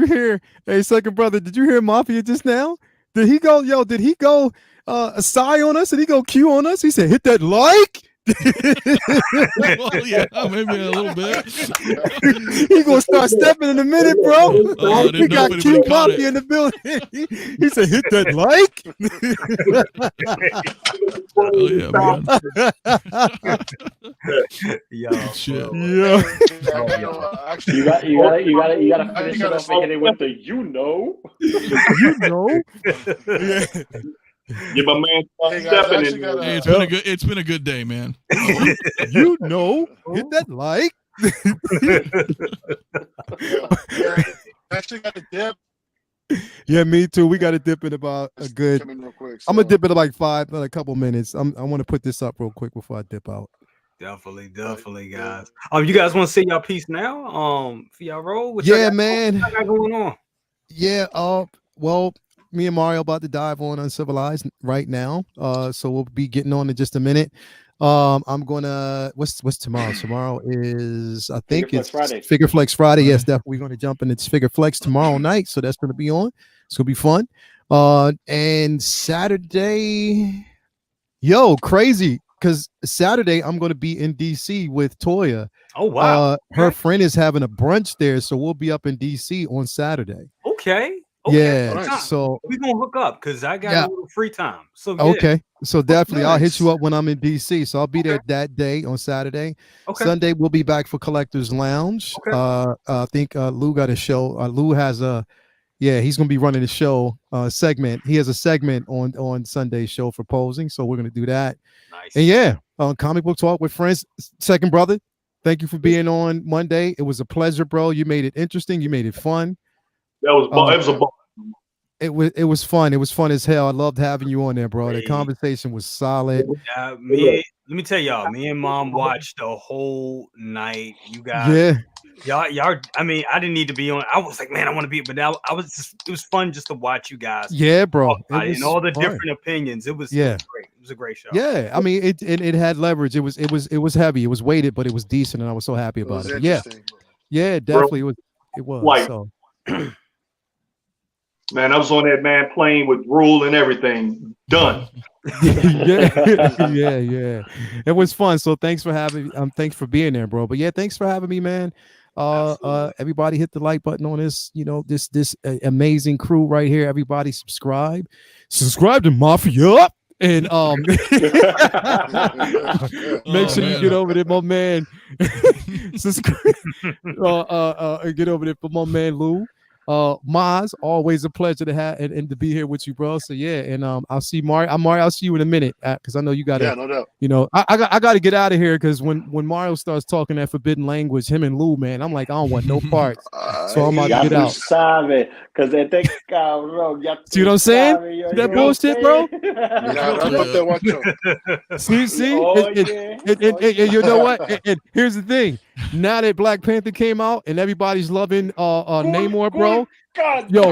hear? Hey, second brother, did you hear Mafia just now? Did he go a sigh on us? Did he go Q on us? He said, hit that like. Well, yeah, maybe a little bit. He gonna start stepping in a minute, bro. We got Q Mafia in the building. He said, "Hit that like." Oh yeah, man. Yo, shit. Yeah. Actually, you gotta finish it off making it with the Yeah. Yeah, my man. Hey, guys, Hey, it's been a good day, man. Hit that like. Actually got a dip. Yeah, me too. We got to dip in about a good. Come in real quick. I'm gonna dip in like a couple minutes. I want to put this up real quick before I dip out. Definitely, guys. You guys want to say y'all piece now? For y'all roll? What Yeah, y'all man. What y'all got going on? Yeah. Well, me and Mario about to dive on Uncivilized right now. So we'll be getting on in just a minute. I'm gonna. What's tomorrow? Tomorrow is Figure Flex Friday. Figure Flex Friday. Yes, definitely. We're gonna jump in. It's Figure Flex tomorrow night, so that's gonna be on. It's gonna be fun. And Saturday, crazy. Because Saturday I'm going to be in DC with Toya. Oh wow! Her friend is having a brunch there, so we'll be up in DC on Saturday. Okay. Yeah. So we're gonna hook up because I got a little free time. So okay. So definitely, I'll hit you up when I'm in DC. So I'll be there that day on Saturday. Okay. Sunday we'll be back for Collectors Lounge. Okay. I think Lou got a show. Lou has a. Yeah, he's gonna be running the show segment. He has a segment on Sunday's show for posing, so we're gonna do that. Nice. And yeah, comic book talk with friends. Second brother, thank you for being on Monday. It was a pleasure, bro. You made it interesting. You made it fun. It was a ball. It was fun. It was fun as hell. I loved having you on there, bro. The conversation was solid. Let me tell y'all, me and Mom watched the whole night. You guys, y'all. I mean, I didn't need to be on. I was like, man, I want to be, but now it was fun just to watch you guys. Yeah, bro. And all the different opinions. It was great. It was a great show. Yeah, I mean, it had leverage. It was heavy. It was weighted, but it was decent, and I was so happy about it. Yeah, definitely. It was. Like, so. Man, I was on that plane with rule and everything done. yeah. It was fun. So thanks for thanks for being there, bro. But yeah, thanks for having me, man. Everybody hit the like button on this, this amazing crew right here. Everybody subscribe to Mafia. And make sure you get over there, my man. Get over there for my man Lou. Maz, always a pleasure to have and to be here with you, bro. So yeah, and I'll see Mario. Mario, I'll see you in a minute because I know you got to. Yeah, no doubt. I got to get out of here because when Mario starts talking that forbidden language, him and Lou, man, I'm like, I don't want no parts. So I'm about to get out. Because they think, see what I'm saying? That bullshit, bro. See, you know what? And here's the thing. Now that Black Panther came out and everybody's loving Namor, bro.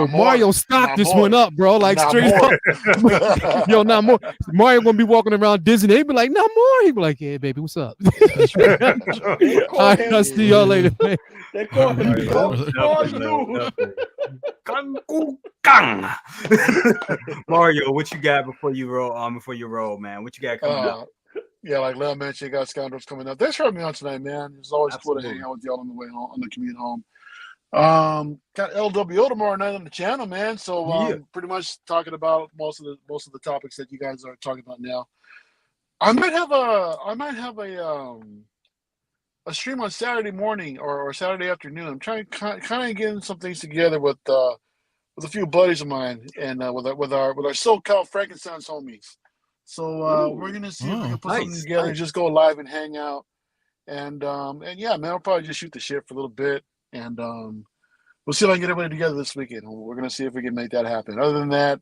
Mario stock just went up, bro. Like straight up. Not more. Mario gonna be walking around Disney. He be like, not more. He be like, yeah, baby, what's up? I'll see y'all later, man. They call him Mario, what you got before you roll, man? What you got coming up? Yeah, like Lil mentioned, you got Scoundrels coming up. Thanks for having me on tonight, man. It's always cool to hang out with y'all on the way home, on the commute home. Got LWO tomorrow night on the channel, man. So pretty much talking about most of the topics that you guys are talking about now. I might have a stream on Saturday morning or Saturday afternoon. I'm trying kind of getting some things together with a few buddies of mine and with our SoCal Frankenstein's homies. So we're gonna see if we can put something together and just go live and hang out. And yeah, man, I'll probably just shoot the shit for a little bit. And we'll see if I can get everybody together this weekend. We're going to see if we can make that happen. Other than that,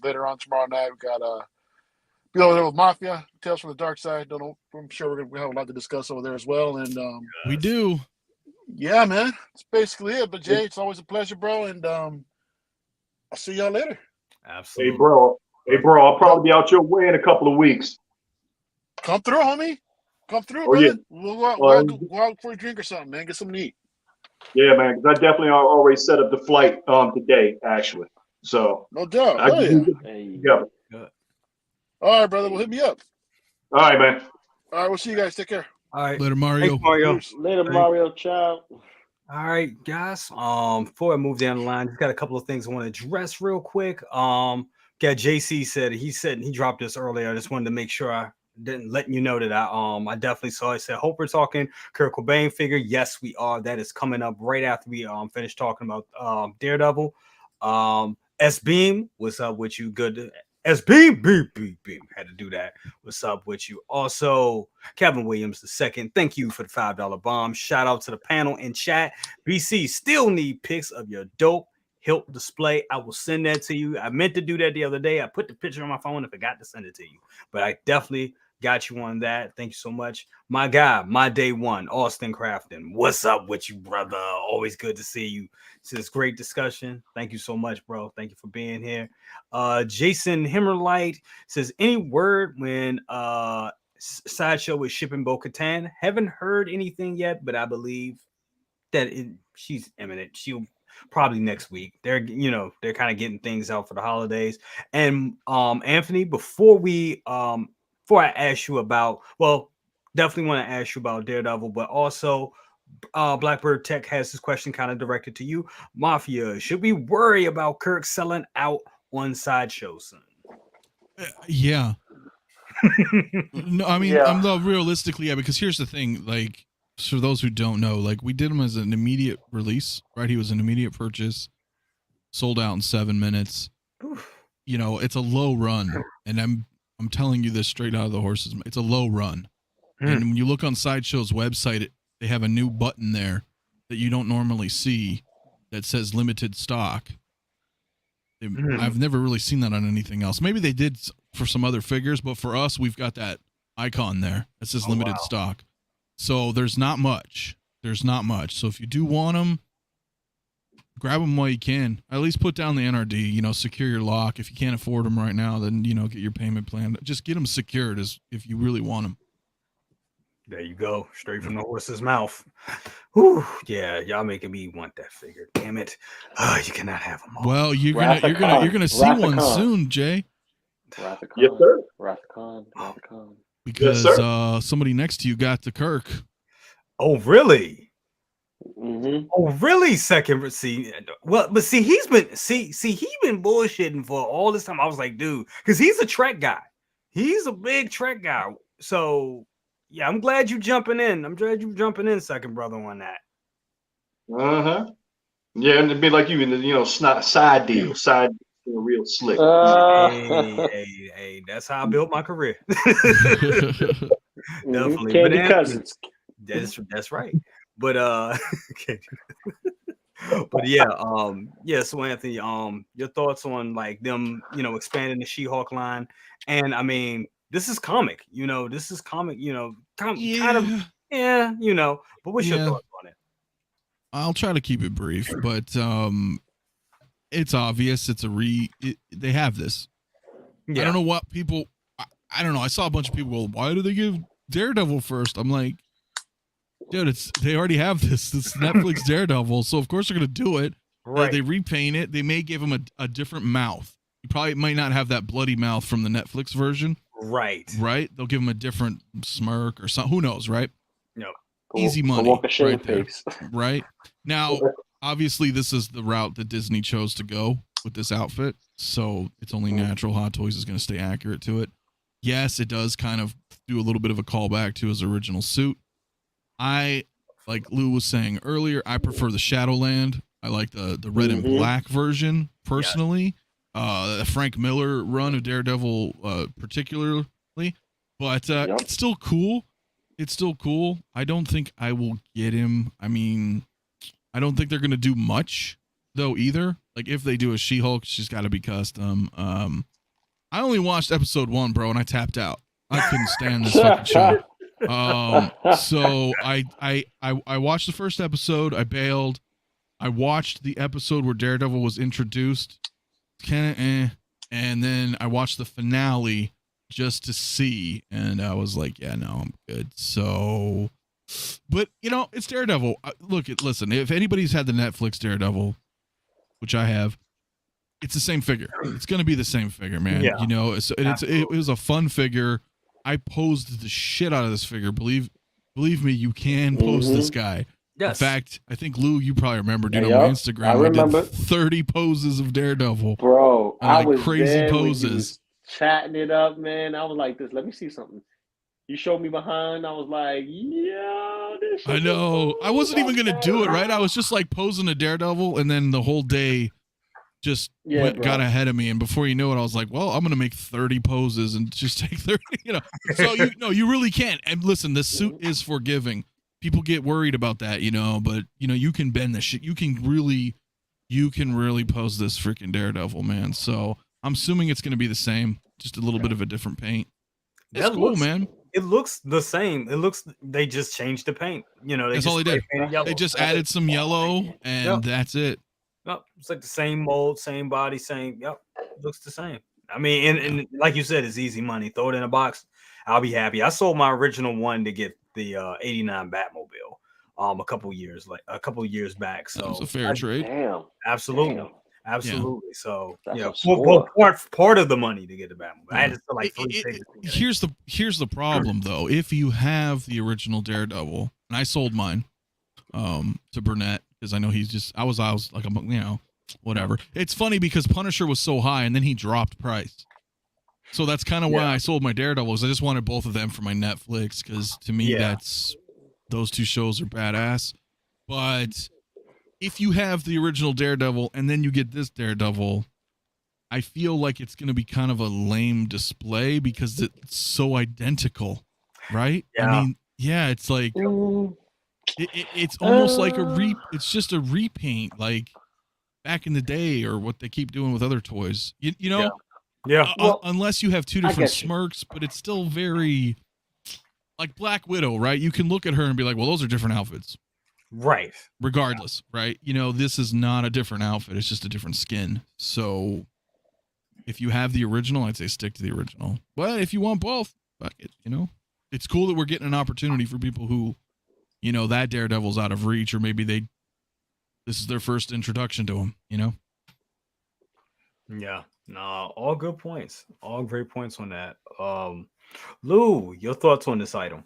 later on tomorrow night, we've got be over there with Mafia, Tales from the Dark Side. I'm sure we're going to have a lot to discuss over there as well. And we do. Yeah, man. That's basically it. But Jay, it's always a pleasure, bro. And I'll see y'all later. Absolutely. Hey, bro. I'll probably be out your way in a couple of weeks. Come through, homie. Come through, brother. Yeah. We'll go out for a drink or something, man. Get something to eat. Yeah, man, because I definitely already set up the flight today, actually. So no doubt. Yeah. All right, brother. Well, hit me up. All right, man. All right, we'll see you guys. Take care. All right. Later, Mario. Thanks, Mario. Later, Mario. Ciao. All right, guys. Before I move down the line, just got a couple of things I want to address real quick. JC said he dropped this earlier. I just wanted to make sure I didn't letting you know that I definitely saw it. Said, hope we're talking Kurt Cobain figure. Yes, we are. That is coming up right after we finish talking about Daredevil. S Beam, what's up with you? Good beam, beam. Had to do that. What's up with you? Also, Kevin Williams II. Thank you for the $5 bomb. Shout out to the panel in chat. BC, still need pics of your dope hilt display. I will send that to you. I meant to do that the other day. I put the picture on my phone and forgot to send it to you, but I definitely got you on that. Thank you so much. My guy, my day one, Austin Crafton. What's up with you, brother? Always good to see you. This is great discussion. Thank you so much, bro. Thank you for being here. Jason Himmerlight says, any word when Sideshow is shipping Bo-Katan? Haven't heard anything yet, but I believe that she's imminent. She'll probably next week. They're kind of getting things out for the holidays. And Anthony, before I ask you about, well, definitely want to ask you about Daredevil, but also Blackbird Tech has this question kind of directed to you. Mafia, should we worry about Kirk selling out on Sideshow soon? Yeah. No, I mean, I'm not realistically, yeah, because here's the thing, like, for those who don't know, like, we did him as an immediate release, right? He was an immediate purchase, sold out in 7 minutes. You know, it's a low run, and I'm telling you this straight out of the horse's mouth. It's a low run. And when you look on Sideshow's website, they have a new button there that you don't normally see that says limited stock. I've never really seen that on anything else. Maybe they did for some other figures, but for us, we've got that icon there that says limited stock. So there's not much. So if you do want them, grab them while you can. At least put down the NRD, secure your lock. If you can't afford them right now, then, get your payment plan. Just get them secured if you really want them. There you go. Straight from the horse's mouth. Whew, yeah, y'all making me want that figure. Damn it. You cannot have them all. Well, you're gonna see one soon, Jay. Yes, sir. Rathacon. Because somebody next to you got the Kirk. Oh, really? Mm-hmm. Oh, really? Second, see, well, but see, he's been bullshitting for all this time. I was like, dude, because he's a Trek guy. He's a big Trek guy. So, yeah, I'm glad you jumping in. Second brother, on that. Yeah, and it'd be like you, side deal, real slick. Hey, that's how I built my career. Definitely. Candy cousins. That's right. But but yeah, so Anthony, your thoughts on like them, expanding the She-Hulk line. And I mean, this is comic, kind of, but what's your thoughts on it? I'll try to keep it brief, but it's obvious they have this. Yeah. I don't know what people, I don't know. I saw a bunch of people go, why do they give Daredevil first? I'm like, dude, they already have this. It's Netflix Daredevil, so of course they're gonna do it. Right. They repaint it. They may give him a different mouth. You probably might not have that bloody mouth from the Netflix version. Right. They'll give him a different smirk or something. Who knows, right? No. Easy money. Walk a shame right there. face. Right. Now, obviously, this is the route that Disney chose to go with this outfit, so it's only natural Hot Toys is going to stay accurate to it. Yes, it does kind of do a little bit of a callback to his original suit. Like Lou was saying earlier, I prefer the Shadowland. I like the red and black version personally. The Frank Miller run of Daredevil particularly, but it's still cool. I don't think I will get him. I mean, I don't think they're going to do much though either. Like if they do a She-Hulk, she's got to be custom. I only watched episode 1, bro, and I tapped out. I couldn't stand this fucking show. So I watched the first episode. I bailed. I watched the episode where Daredevil was introduced. Kind of and then I watched the finale just to see, and I was like, yeah, no, I'm good. So, but it's Daredevil. Listen, if anybody's had the Netflix Daredevil, which I have, it's the same figure. It's going to be the same figure, man. Yeah. It was a fun figure. I posed the shit out of this figure. Believe me, you can pose this guy. Yes. In fact, I think Lou, you probably remember, dude, on my Instagram, I remember. Did 30 poses of Daredevil. Bro, I was crazy there poses. Chatting it up, man. I was like, this. Let me see something. You showed me behind. I was like, yeah, this. I know. I wasn't even gonna do it, right? I was just like posing a Daredevil, and then the whole day just Yeah, got ahead of me, and before you know it, I was like, well, I'm gonna make 30 poses and just take 30, so you really can't. And listen, this suit is forgiving. People get worried about that, but you can bend the shit. You can really pose this freaking Daredevil, man. So I'm assuming it's gonna be the same, just a little bit of a different paint. It's cool, man. It looks the same. They just changed the paint. That's all they did. They just added some yellow, and that's it. Yep, it's like the same mold, same body, same. Yep, looks the same. I mean, and like you said, it's easy money. Throw it in a box. I'll be happy. I sold my original one to get the '89 Batmobile, a couple years back. So it's a fair trade. Damn. Absolutely. Damn. Absolutely. Yeah. So part of the money to get the Batmobile. I had to sell like 3 Here's the problem though. If you have the original Daredevil, and I sold mine to Burnett because I know I was like, whatever. It's funny because Punisher was so high and then he dropped price. So that's kind of why I sold my Daredevils. I just wanted both of them for my Netflix because to me those two shows are badass. But if you have the original Daredevil and then you get this Daredevil, I feel like it's going to be kind of a lame display because it's so identical, right? Yeah. I mean, it's like it's almost like it's just a repaint, like back in the day, or what they keep doing with other toys. Yeah. Well, unless you have two different smirks, but it's still very like Black Widow, right? You can look at her and be like, well, those are different outfits. Right. Regardless, right? This is not a different outfit. It's just a different skin. So if you have the original, I'd say stick to the original. But if you want both, fuck it, It's cool that we're getting an opportunity for people who, that Daredevil's out of reach, or maybe this is their first introduction to him, Yeah. No, all good points. All great points on that. Lou, your thoughts on this item?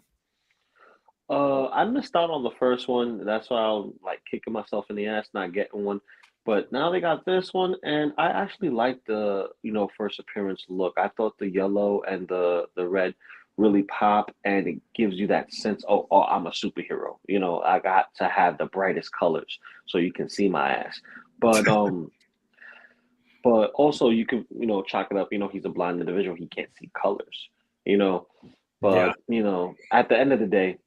I missed out on the first one. That's why I'm like kicking myself in the ass not getting one. But now they got this one, and I actually like the first appearance look. I thought the yellow and the red really pop, and it gives you that sense. Oh, I'm a superhero. I got to have the brightest colors so you can see my ass. But but also you can chalk it up. He's a blind individual. He can't see colors. But at the end of the day,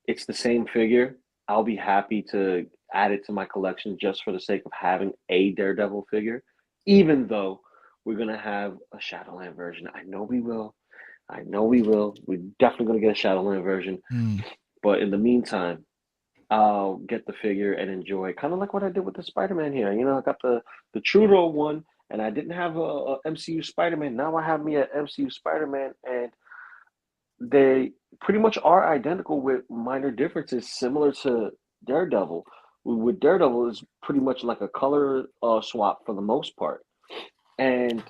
it's the same figure. I'll be happy to add it to my collection just for the sake of having a Daredevil figure, even though we're going to have a Shadowland version. I know we will. We're definitely going to get a Shadowland version. But in the meantime, I'll get the figure and enjoy, kind of like what I did with the Spider-Man here. I got the Trudeau one, and I didn't have a MCU Spider-Man. Now I have me an MCU Spider-Man, and they pretty much are identical with minor differences, similar to Daredevil. With Daredevil, is pretty much like a color swap for the most part. And,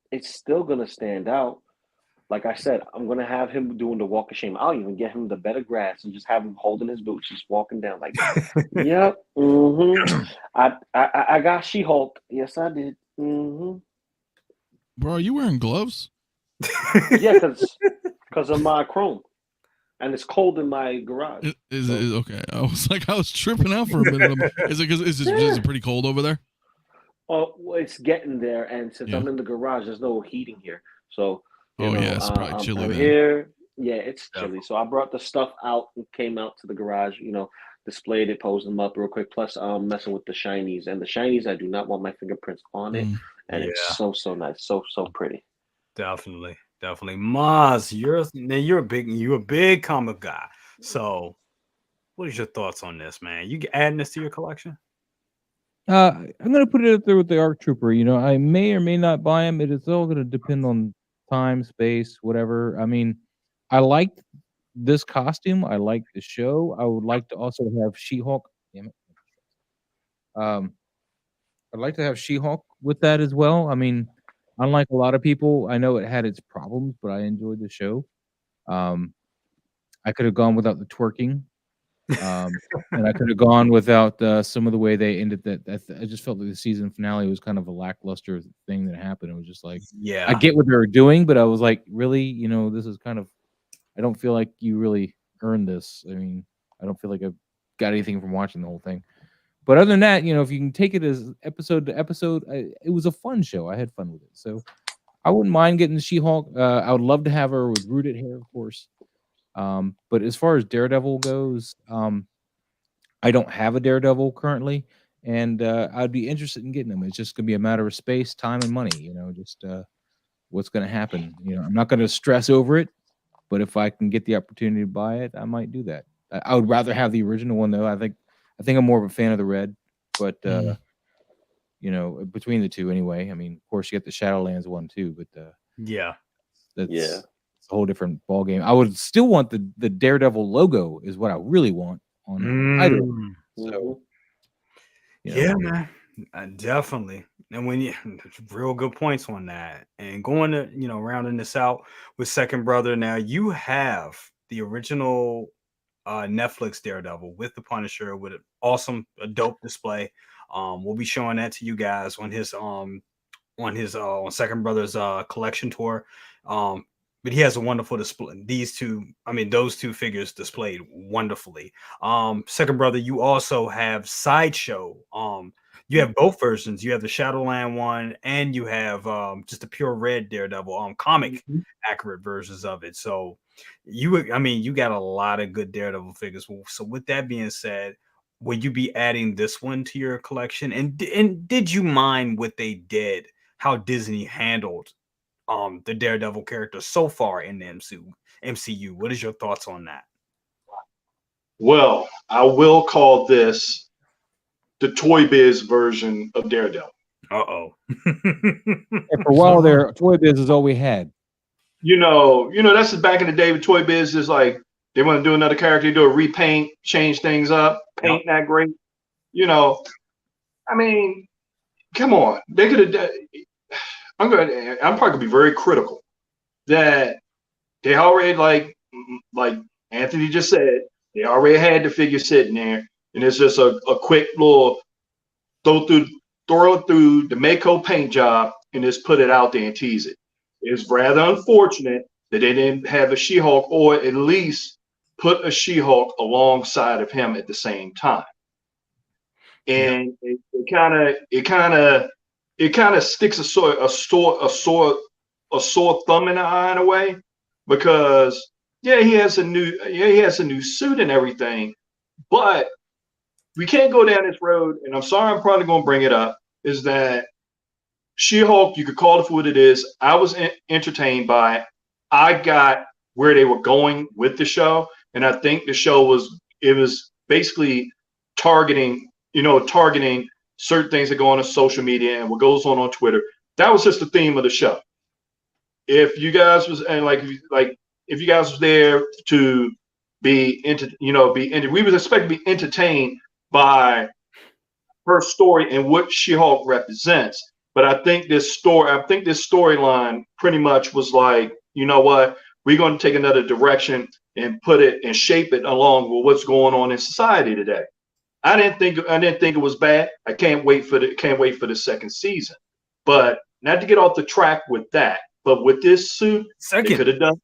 it's still going to stand out. Like I said, I'm going to have him doing the walk of shame. I'll even get him the bed of grass and just have him holding his boots, just walking down like, yep, I got She-Hulk. Yes, I did. Bro, are you wearing gloves? Yeah, because of my chrome. And it's cold in my garage. Is it okay? I was tripping out for a minute. Is it pretty cold over there? Oh, well, it's getting there, and since I'm in the garage, there's no heating here. So, it's probably chilly. I'm here. Yeah, it's chilly. So I brought the stuff out and came out to the garage. Displayed it, posed them up real quick. Plus, I'm messing with the shinies, and the shinies, I do not want my fingerprints on it, and it's so nice, so pretty. Definitely. Maz, you're a big comic guy. So, what is your thoughts on this, man? You adding this to your collection? I'm gonna put it up there with the ARC Trooper. I may or may not buy him. It is all gonna depend on time, space, whatever. I mean, I liked this costume. I like the show. I would like to also have She-Hulk. Damn it. I'd like to have She-Hulk with that as well. I mean, unlike a lot of people, I know it had its problems, but I enjoyed the show. I could have gone without the twerking. And I could have gone without some of the way they ended that. I just felt like the season finale was kind of a lackluster thing that happened. It was just like, I get what they were doing, but I was like, really, this is kind of, I don't feel like you really earned this. I mean, I don't feel like I've got anything from watching the whole thing. But other than that, you know, if you can take it as episode to episode, it was a fun show. I had fun with it. So I wouldn't mind getting the She-Hulk. I would love to have her with rooted hair, of course. But as far as Daredevil goes, I don't have a Daredevil currently, and I'd be interested in getting them. It's just gonna be a matter of space, time, and money. You know, just what's gonna happen. You know, I'm not gonna stress over it, but if I can get the opportunity to buy it, I might do that. I would rather have the original one though. I think I'm more of a fan of the red, but you know, between the two anyway. I mean, of course, you get the Shadowlands one too, but it's a whole different ball game. I would still want the Daredevil logo is what I really want on either. So yeah, man, definitely. And when you real good points on that, and going to rounding this out with Second Brother. Now you have the original Netflix Daredevil with the Punisher with an awesome, dope display. We'll be showing that to you guys on his on Second Brother's collection tour. But he has a wonderful display. Those two figures displayed wonderfully. Second Brother, you also have Sideshow. You have both versions. You have the Shadowland one, and you have just a pure red Daredevil, comic accurate versions of it. So you got a lot of good Daredevil figures. So with that being said, will you be adding this one to your collection? And did you mind what they did? How Disney handled the Daredevil character so far in the MCU? What is your thoughts on that? Well, I will call this the Toy Biz version of Daredevil. And for a while there, Toy Biz is all we had. You know, that's back in the day with Toy Biz. Is like they want to do another character, do a repaint, change things up, paint not great. You know, I mean, come on, they could have. I'm probably gonna be very critical that they already like Anthony just said, they already had the figure sitting there, and it's just a quick little throw it through the Mako paint job and just put it out there and tease it. It's rather unfortunate that they didn't have a She-Hulk, or at least put a She-Hulk alongside of him at the same time. And it kind of sticks a sore thumb in the eye in a way, because he has a new suit and everything, but we can't go down this road. And I'm sorry, I'm probably going to bring it up. Is that She-Hulk? You could call it for what it is. I was entertained by it. I got where they were going with the show, and I think the show was basically targeting certain things that go on social media and what goes on Twitter. That was just the theme of the show. If you guys was if you guys was there to we was expected to be entertained by her story and what She-Hulk represents. But I think this storyline pretty much was like, you know what, we're going to take another direction and put it and shape it along with what's going on in society today. I didn't think it was bad. I can't wait for the second season. But not to get off the track with that, but with this suit, they could have done.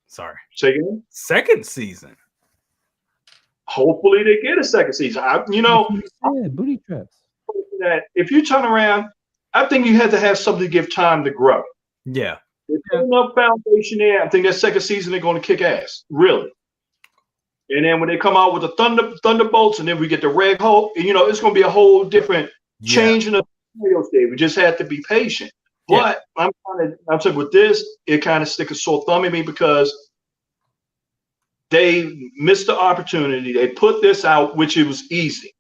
Sorry. Second season. Hopefully they get a second season. Booty traps. That if you turn around, I think you have to have something to give time to grow. Yeah. If there's enough foundation there, I think that second season they're going to kick ass. Really. And then when they come out with the Thunderbolts, and then we get the Red Hulk, it's going to be a whole different change in the scenario state. We just have to be patient. But I'm saying with this, it kind of sticks a sore thumb in me because they missed the opportunity. They put this out, which it was easy.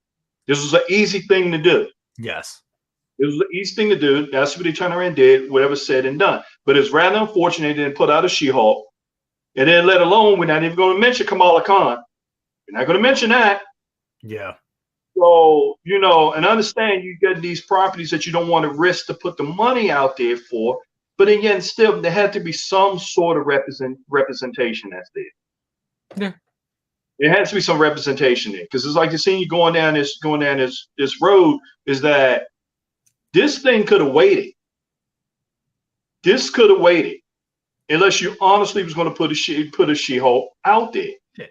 This was an easy thing to do. Yes. It was an easy thing to do. That's what they turned around and did, whatever said and done. But it's rather unfortunate they didn't put out a She-Hulk. And then let alone, we're not even going to mention Kamala Khan. We're not going to mention that. Yeah. So, and understand you get these properties that you don't want to risk to put the money out there for. But again, still, there had to be some sort of representation that's there. Yeah. There has to be some representation there. Because it's like you're seeing you going down this road, is that this thing could have waited. This could have waited. Unless you honestly was going to put a She-Hulk out there. Yeah.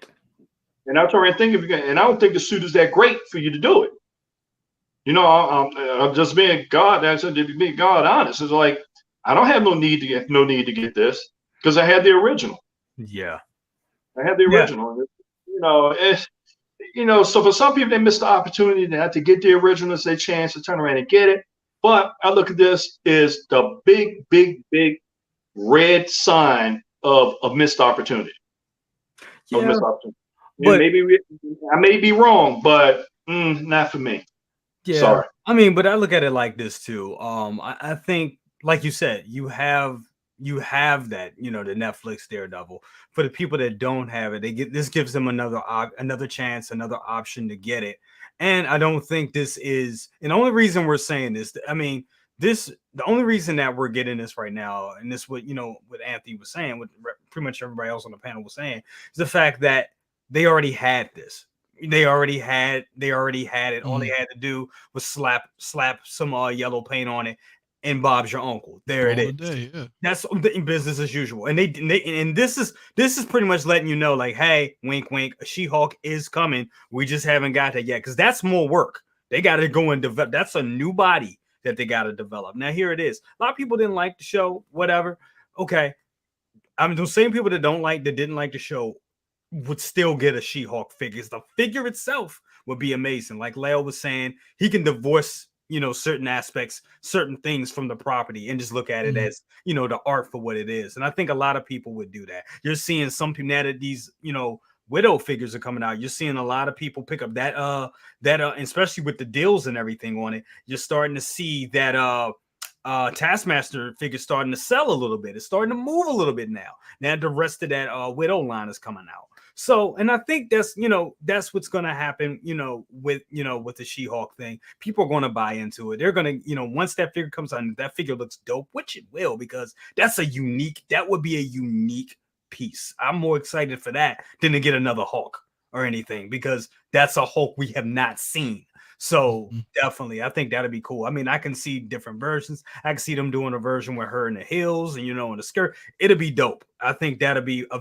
And I'm trying to think and I don't think the suit is that great for you to do it. You know, I'm just being God. I said to be God honest. It's like I don't have no need to get this because I had the original. Yeah. I had the Yeah. original. You know, so for some people they miss the opportunity to get the original. It's their chance to turn around and get it. But I look at this as the big, big, big red sign of missed opportunity. Yeah. Of missed opportunity. But maybe I may be wrong, but not for me. yeah, sorry. I mean, but I look at it like this too. I think, like you said, you have that, you know, the Netflix Daredevil. For the people that don't have it, this gives them another chance, another option to get it. And I don't think this is, and the only reason we're saying this, I mean, the only reason that we're getting this right now, and this what what Anthony was saying, what pretty much everybody else on the panel was saying, is the fact that they already had this. They already had it. All they had to do was slap some yellow paint on it, and Bob's your uncle. There it is. Day, yeah. That's business as usual. And this is pretty much letting you know, like, hey, wink, wink, She-Hulk is coming. We just haven't got that yet, because that's more work. They got to go and develop. That's a new body that they got to develop. Now here it is. A lot of people didn't like the show. Whatever. Okay, I'm the same people that didn't like the show would still get a She-Hulk figure. The figure itself would be amazing. Like Leo was saying, he can divorce, certain aspects, certain things from the property and just look at it as, the art for what it is. And I think a lot of people would do that. You're seeing some people now that these, Widow figures are coming out. You're seeing a lot of people pick up that especially with the deals and everything on it. You're starting to see that Taskmaster figure starting to sell a little bit. It's starting to move a little bit now. Now the rest of that Widow line is coming out. So, and I think that's what's going to happen, with the She-Hulk thing. People are going to buy into it. They're going to, once that figure comes out, that figure looks dope, which it will, because that would be a unique piece. I'm more excited for that than to get another Hulk or anything, because that's a Hulk we have not seen. So definitely, I think that'd be cool. I mean, I can see different versions. I can see them doing a version with her in the heels and, in the skirt. It'll be dope. I think that'd be a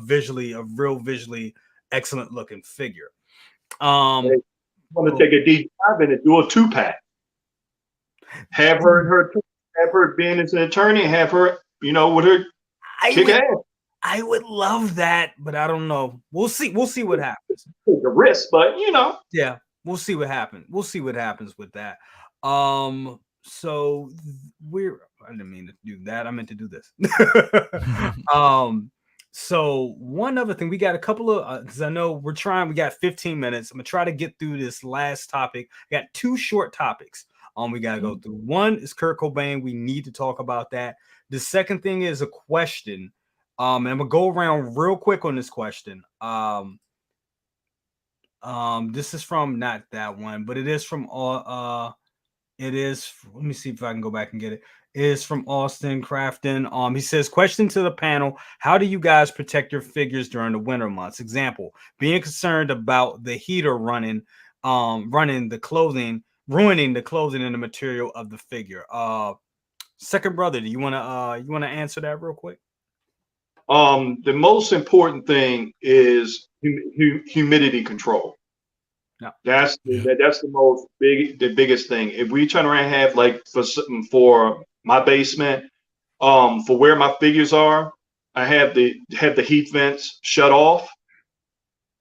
real visually excellent looking figure. Want to take a deep dive in and do a 2-pack. Have her being as an attorney, have her, with her kick ass. I would love that, but I don't know. We'll see what happens. Take a risk, but yeah. We'll see what happens. We'll see what happens with that. So I didn't mean to do that. I meant to do this. So one other thing, we got a couple of, because I know we got 15 minutes. I'm gonna try to get through this last topic. I got 2 short topics. We gotta go through. One is Kurt Cobain. We need to talk about that. The second thing is a question. And I'm gonna go around real quick on this question. This is from not that one, but it is from let me see if I can go back and get it. It is from Austin Crafton. He says, question to the panel: how do you guys protect your figures during the winter months? Example, being concerned about the heater running the clothing, ruining the clothing and the material of the figure. Second brother, do you wanna answer that real quick? The most important thing is humidity control. Yeah. That's the biggest thing. If we turn around and have, like, for my basement, for where my figures are, I have the heat vents shut off.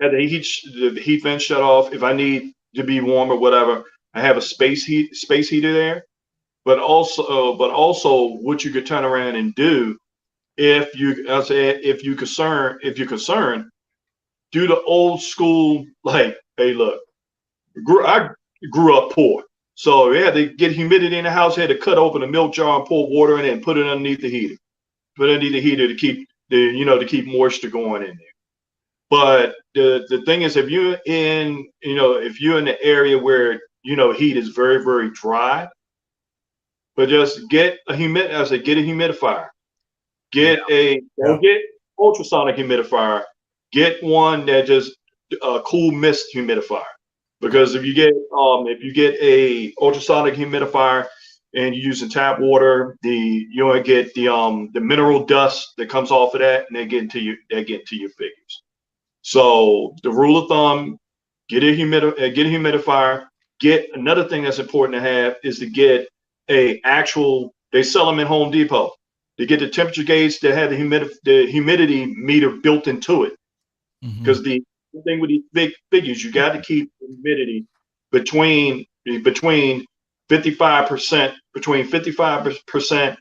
Have the heat vents shut off. If I need to be warm or whatever, I have a space heater there. But also what you could turn around and do, if you're concerned, do the old school, like, hey, look, I grew up poor, so we had to get humidity in the house. Had to cut open a milk jar and pour water in it and put it underneath the heater. To keep to keep moisture going in there. But the thing is, if you're in the area where heat is very, very dry, but just get a humidifier. Don't get ultrasonic humidifier. Get one that just cool mist humidifier. Because if you get a ultrasonic humidifier and you're using tap water, you're gonna get the mineral dust that comes off of that, and they get into your figures. So the rule of thumb: get a humidifier, get another thing that's important to have is to get a actual. They sell them in Home Depot. To get the temperature gauge that had the humidity meter built into it. Because the thing with these big figures, you got to keep the humidity between 55%, between 55%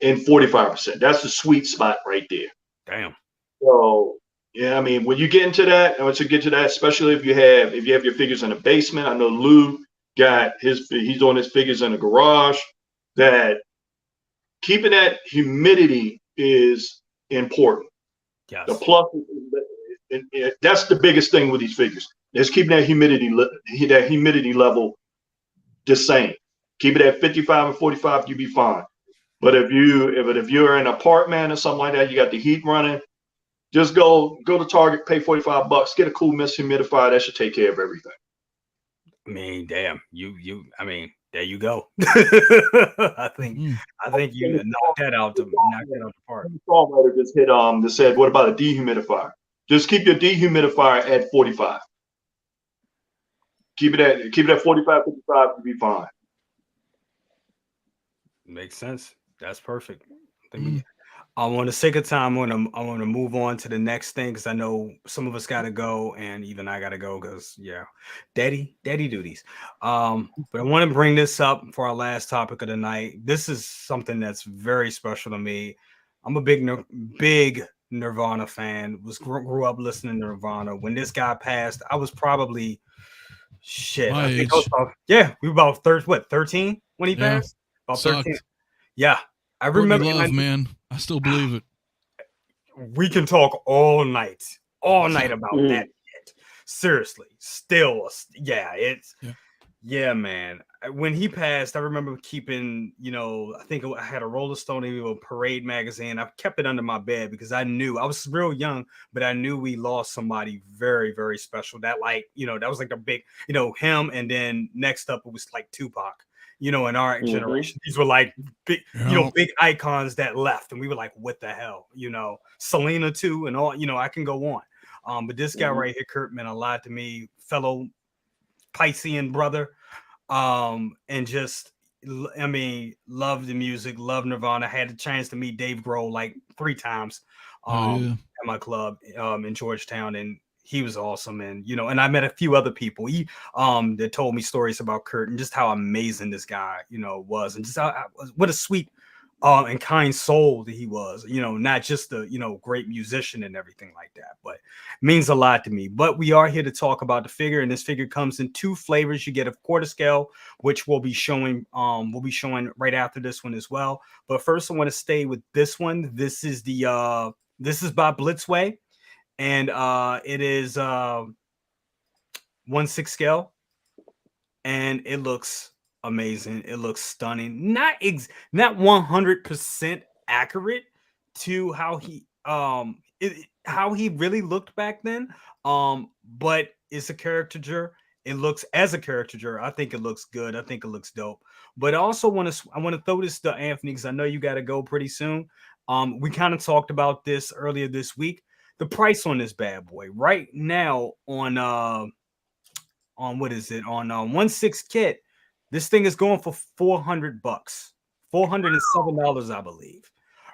and 45%. That's the sweet spot right there. Damn. So yeah, I mean, when you get into that, and once you get to that, especially if you have your figures in the basement, I know Lou got he's doing his figures in the garage. That keeping that humidity is important. Yes. The plus, that's the biggest thing with these figures. Is keeping that humidity level the same. Keep it at 55 and 45, you'll be fine. But if you're in an apartment or something like that, you got the heat running, just go to Target, pay $45, get a cool mist humidifier. That should take care of everything. I mean, damn, I mean, there you go. I think you knocked that out the park. The songwriter just hit that said, what about a dehumidifier? Just keep your dehumidifier at 45. Keep it at 45, 55, you'll be fine. Makes sense. That's perfect. I want to take a time. I want to move on to the next thing because I know some of us got to go, and even I got to go because daddy duties. But I want to bring this up for our last topic of the night. This is something that's very special to me. I'm a big Nirvana fan. Grew up listening to Nirvana. When this guy passed, I was probably I think I was we were about 13 when he passed. About 13. Yeah. I remember. Man. I still believe it. We can talk all night about that shit. Seriously. Still. Yeah, man. When he passed, I remember keeping, I think I had a Rolling Stone, a Parade magazine. I kept it under my bed because I knew I was real young, but I knew we lost somebody very, very special. That that was like the big, him. And then next up, it was like Tupac. In our generation, these were like big, big icons that left, and we were like, "What the hell?" Selena too, and all. I can go on. But this guy right here, Kurt, meant a lot to me, fellow Piscean brother, and just, I mean, loved the music, loved Nirvana. Had the chance to meet Dave Grohl like 3 times, at my club, in Georgetown, and he was awesome. And, and I met a few other people that told me stories about Kurt and just how amazing this guy, was, and just what a sweet and kind soul that he was, not just a, great musician and everything like that, but means a lot to me. But we are here to talk about the figure, and this figure comes in 2 flavors. You get a quarter scale, which we'll be showing right after this one as well. But first I want to stay with this one. This is this is by Blitzway. And it is 1/6 scale, and it looks amazing. It looks stunning. Not 100% accurate to how he really looked back then. But it's a caricature. It looks as a caricature. I think it looks good. I think it looks dope. But I also want to throw this to Anthony because I know you got to go pretty soon. We kind of talked about this earlier this week. The price on this bad boy right now on what is it on 1/6 kit, this thing is going for $400, $407, I believe.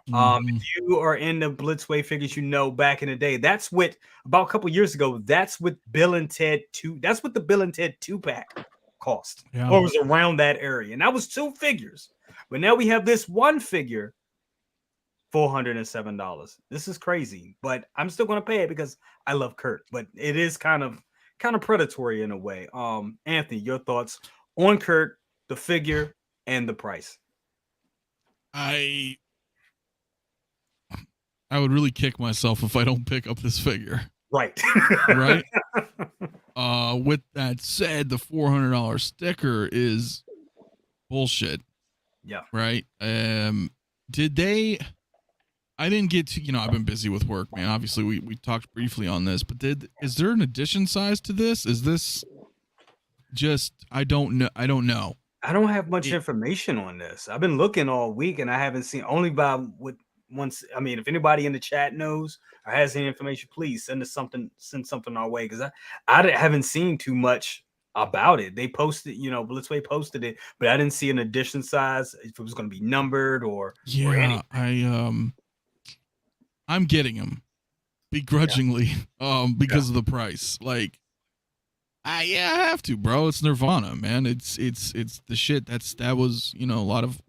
If you are in the Blitzway figures, back in the day, that's what about a couple years ago, that's what Bill and Ted 2, that's what the Bill and Ted 2-pack cost, or was around that area, and that was 2 figures. But now we have this 1 figure. $407. This is crazy, but I'm still going to pay it because I love Kurt. But it is kind of predatory in a way. Anthony, your thoughts on Kurt, the figure, and the price? I would really kick myself if I don't pick up this figure. Right. Right. With that said, the $400 sticker is bullshit. Yeah. Right. I didn't get to, I've been busy with work, man. Obviously, we talked briefly on this, but is there an edition size to this? Is this just, I don't know. I don't have much information on this. I've been looking all week and I haven't seen, only by if anybody in the chat knows or has any information, please send something our way. Cause I haven't seen too much about it. They posted, Blitzway posted it, but I didn't see an edition size if it was going to be numbered or yeah. I'm getting them begrudgingly, because of the price. Like, I have to, bro. It's Nirvana, man. It's the shit. That was a lot of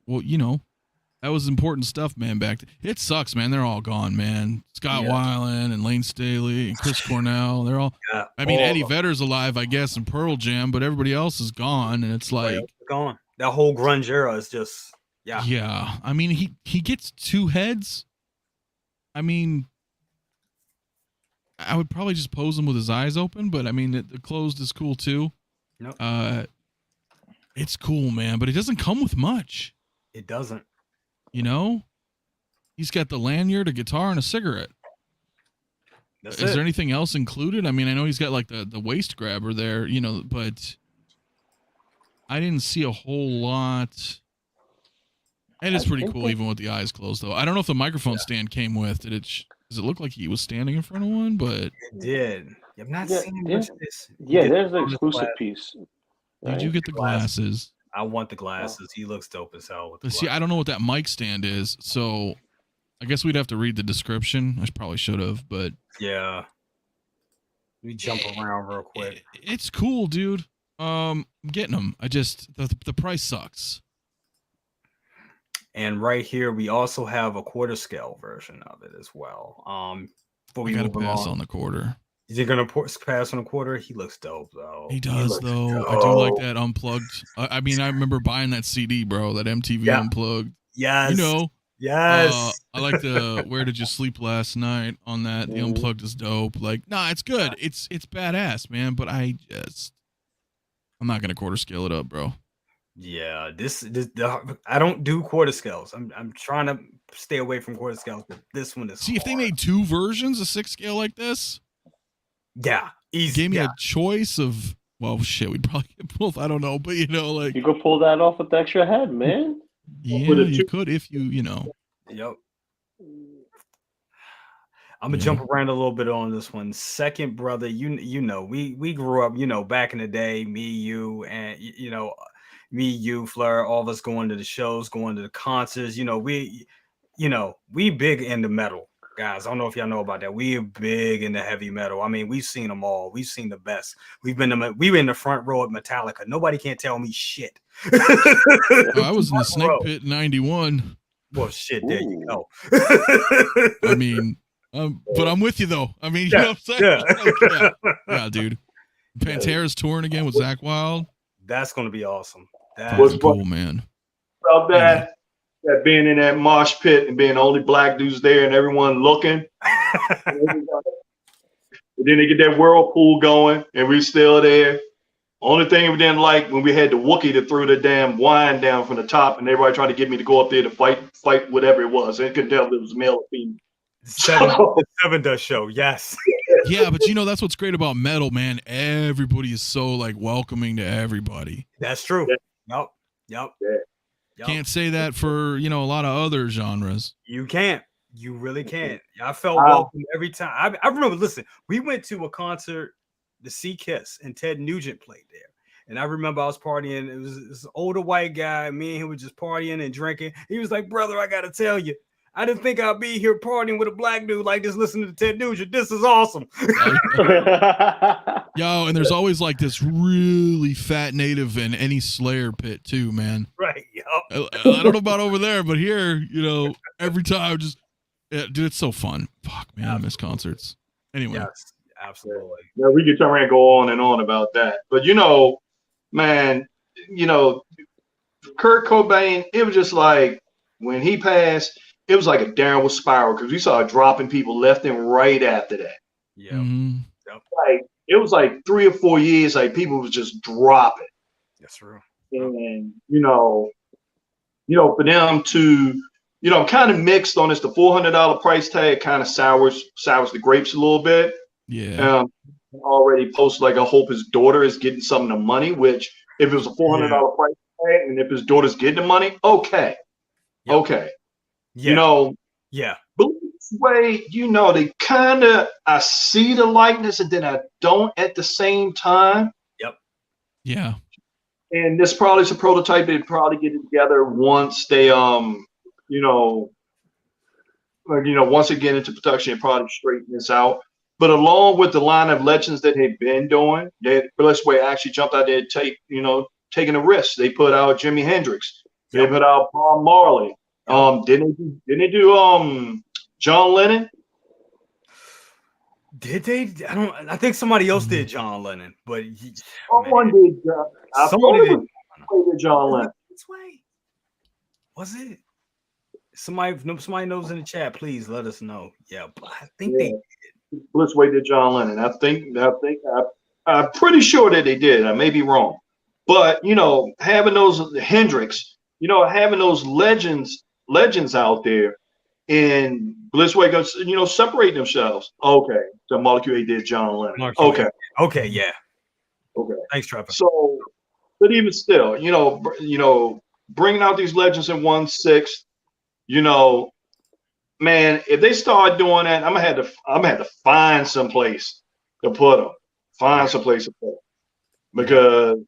that was important stuff, man. It sucks, man. They're all gone, man. Scott Weiland and Lane Staley and Chris Cornell. They're all. I mean, Eddie Vedder's alive, I guess, in Pearl Jam, but everybody else is gone, and it's like gone. That whole grunge era is just Yeah. I mean, he gets 2 heads. I mean, I would probably just pose him with his eyes open, but I mean, the closed is cool too. Nope. It's cool, man, but it doesn't come with much. It doesn't. He's got the lanyard, a guitar, and a cigarette. Is there anything else included? I mean, I know he's got like the waist grabber there, but I didn't see a whole lot. And it's pretty cool, even with the eyes closed, though. I don't know if the microphone stand came with. Does it look like he was standing in front of one? But it did. I'm not seeing much of this. Yeah, there's an exclusive piece. Right? Did you get the glasses? I want the glasses. He looks dope as hell with the See, I don't know what that mic stand is, so I guess we'd have to read the description. I probably should have, but yeah. We jump around real quick. It's cool, dude. I'm getting them. I just the price sucks. And right here, we also have a quarter scale version of it as well. Before we gotta pass on the quarter. Is he gonna pass on a quarter? He looks dope though. He does though. Dope. I do like that unplugged. I mean, I remember buying that CD, bro. That MTV Unplugged. Yes. Yes. I like the Where Did You Sleep Last Night on that. The Unplugged is dope. Like, it's good. It's badass, man. But I'm not gonna quarter scale it up, bro. Yeah, I don't do quarter scales. I'm trying to stay away from quarter scales, but this one is. See, if they made 2 versions of 6 scale like this, easy. Gave me a choice of we'd probably get both. I don't know, but like you could pull that off with the extra head, man. Yeah, you could if you Yep. I'm gonna jump around a little bit on this one. Second brother, we grew up, back in the day, me, you, and me, you, Fleur, all of us going to the shows, going to the concerts. We big into metal, guys. I don't know if y'all know about that. We are big into heavy metal. I mean, we've seen them all. We've seen the best. We were in the front row at Metallica. Nobody can't tell me shit. I was in the Snake Pit in '91. Well, shit, there you go. I mean, but I'm with you though. I mean, you know what I'm saying? Yeah, dude. Pantera's touring again with Zakk Wylde. That's gonna be awesome. That's cool, man. About that being in that mosh pit and being the only black dudes there and everyone looking. And then they get that whirlpool going and we're still there. Only thing we didn't like when we had the Wookiee that threw the damn wine down from the top and everybody tried to get me to go up there to fight whatever it was. I couldn't tell if it was male or female. Seven does show, yes. Yeah, but that's what's great about metal, man. Everybody is so like welcoming to everybody. That's true. Yep. Yeah. Can't say that for a lot of other genres. You can't. You really can't. I felt welcome every time. I remember. Listen, we went to a concert to see Kiss, and Ted Nugent played there. And I remember I was partying. It was this older white guy. Me and him were just partying and drinking. He was like, "Brother, I gotta tell you, I didn't think I'd be here partying with a black dude like this, listening to Ted Nugent. This is awesome." Yo, and there's always like this really fat native in any Slayer pit too, man. Right. Yep. I don't know about over there, but here, every time dude, it's so fun. Fuck, man, I miss concerts. Anyway. Yes, absolutely. Yeah, we could turn around and go on and on about that. But man, Kurt Cobain, it was just like when he passed, it was like a downward spiral because we started dropping people left and right after that. Yeah. Mm-hmm. Yep. Like it was like 3 or 4 years, like people was just dropping. That's true. And for them to, kind of mixed on this, the $400 price tag kind of sours the grapes a little bit. Yeah. Already posted like I hope his daughter is getting some of the money, which if it was a $400 price tag and if his daughter's getting the money, okay. Yep. Okay. Yeah. But this way, they kind of, I see the likeness and then I don't at the same time. Yep. Yeah. And this probably is a prototype. They'd probably get it together once they, once they get into production, they probably straighten this out. But along with the line of legends that they've been doing, Blitzway actually jumped out there, taking a risk. They put out Jimi Hendrix. They put out Bob Marley. Didn't they do John Lennon? Did they? I think somebody else did John Lennon, but Someone did. Somebody did John Lennon. This way. Was it? Somebody knows in the chat. Please let us know. Yeah, but I think they did. Blitzway did John Lennon. I'm pretty sure that they did. I may be wrong, but having those Hendrix, having those legends out there, and Blitzway goes, separate themselves. Okay, so Molecule A did John Lennon. Okay, yeah. Okay. Thanks, Trevor. So, but even still, bringing out these legends in 1/6, man, if they start doing that, I'm gonna have to find some place to put them. Because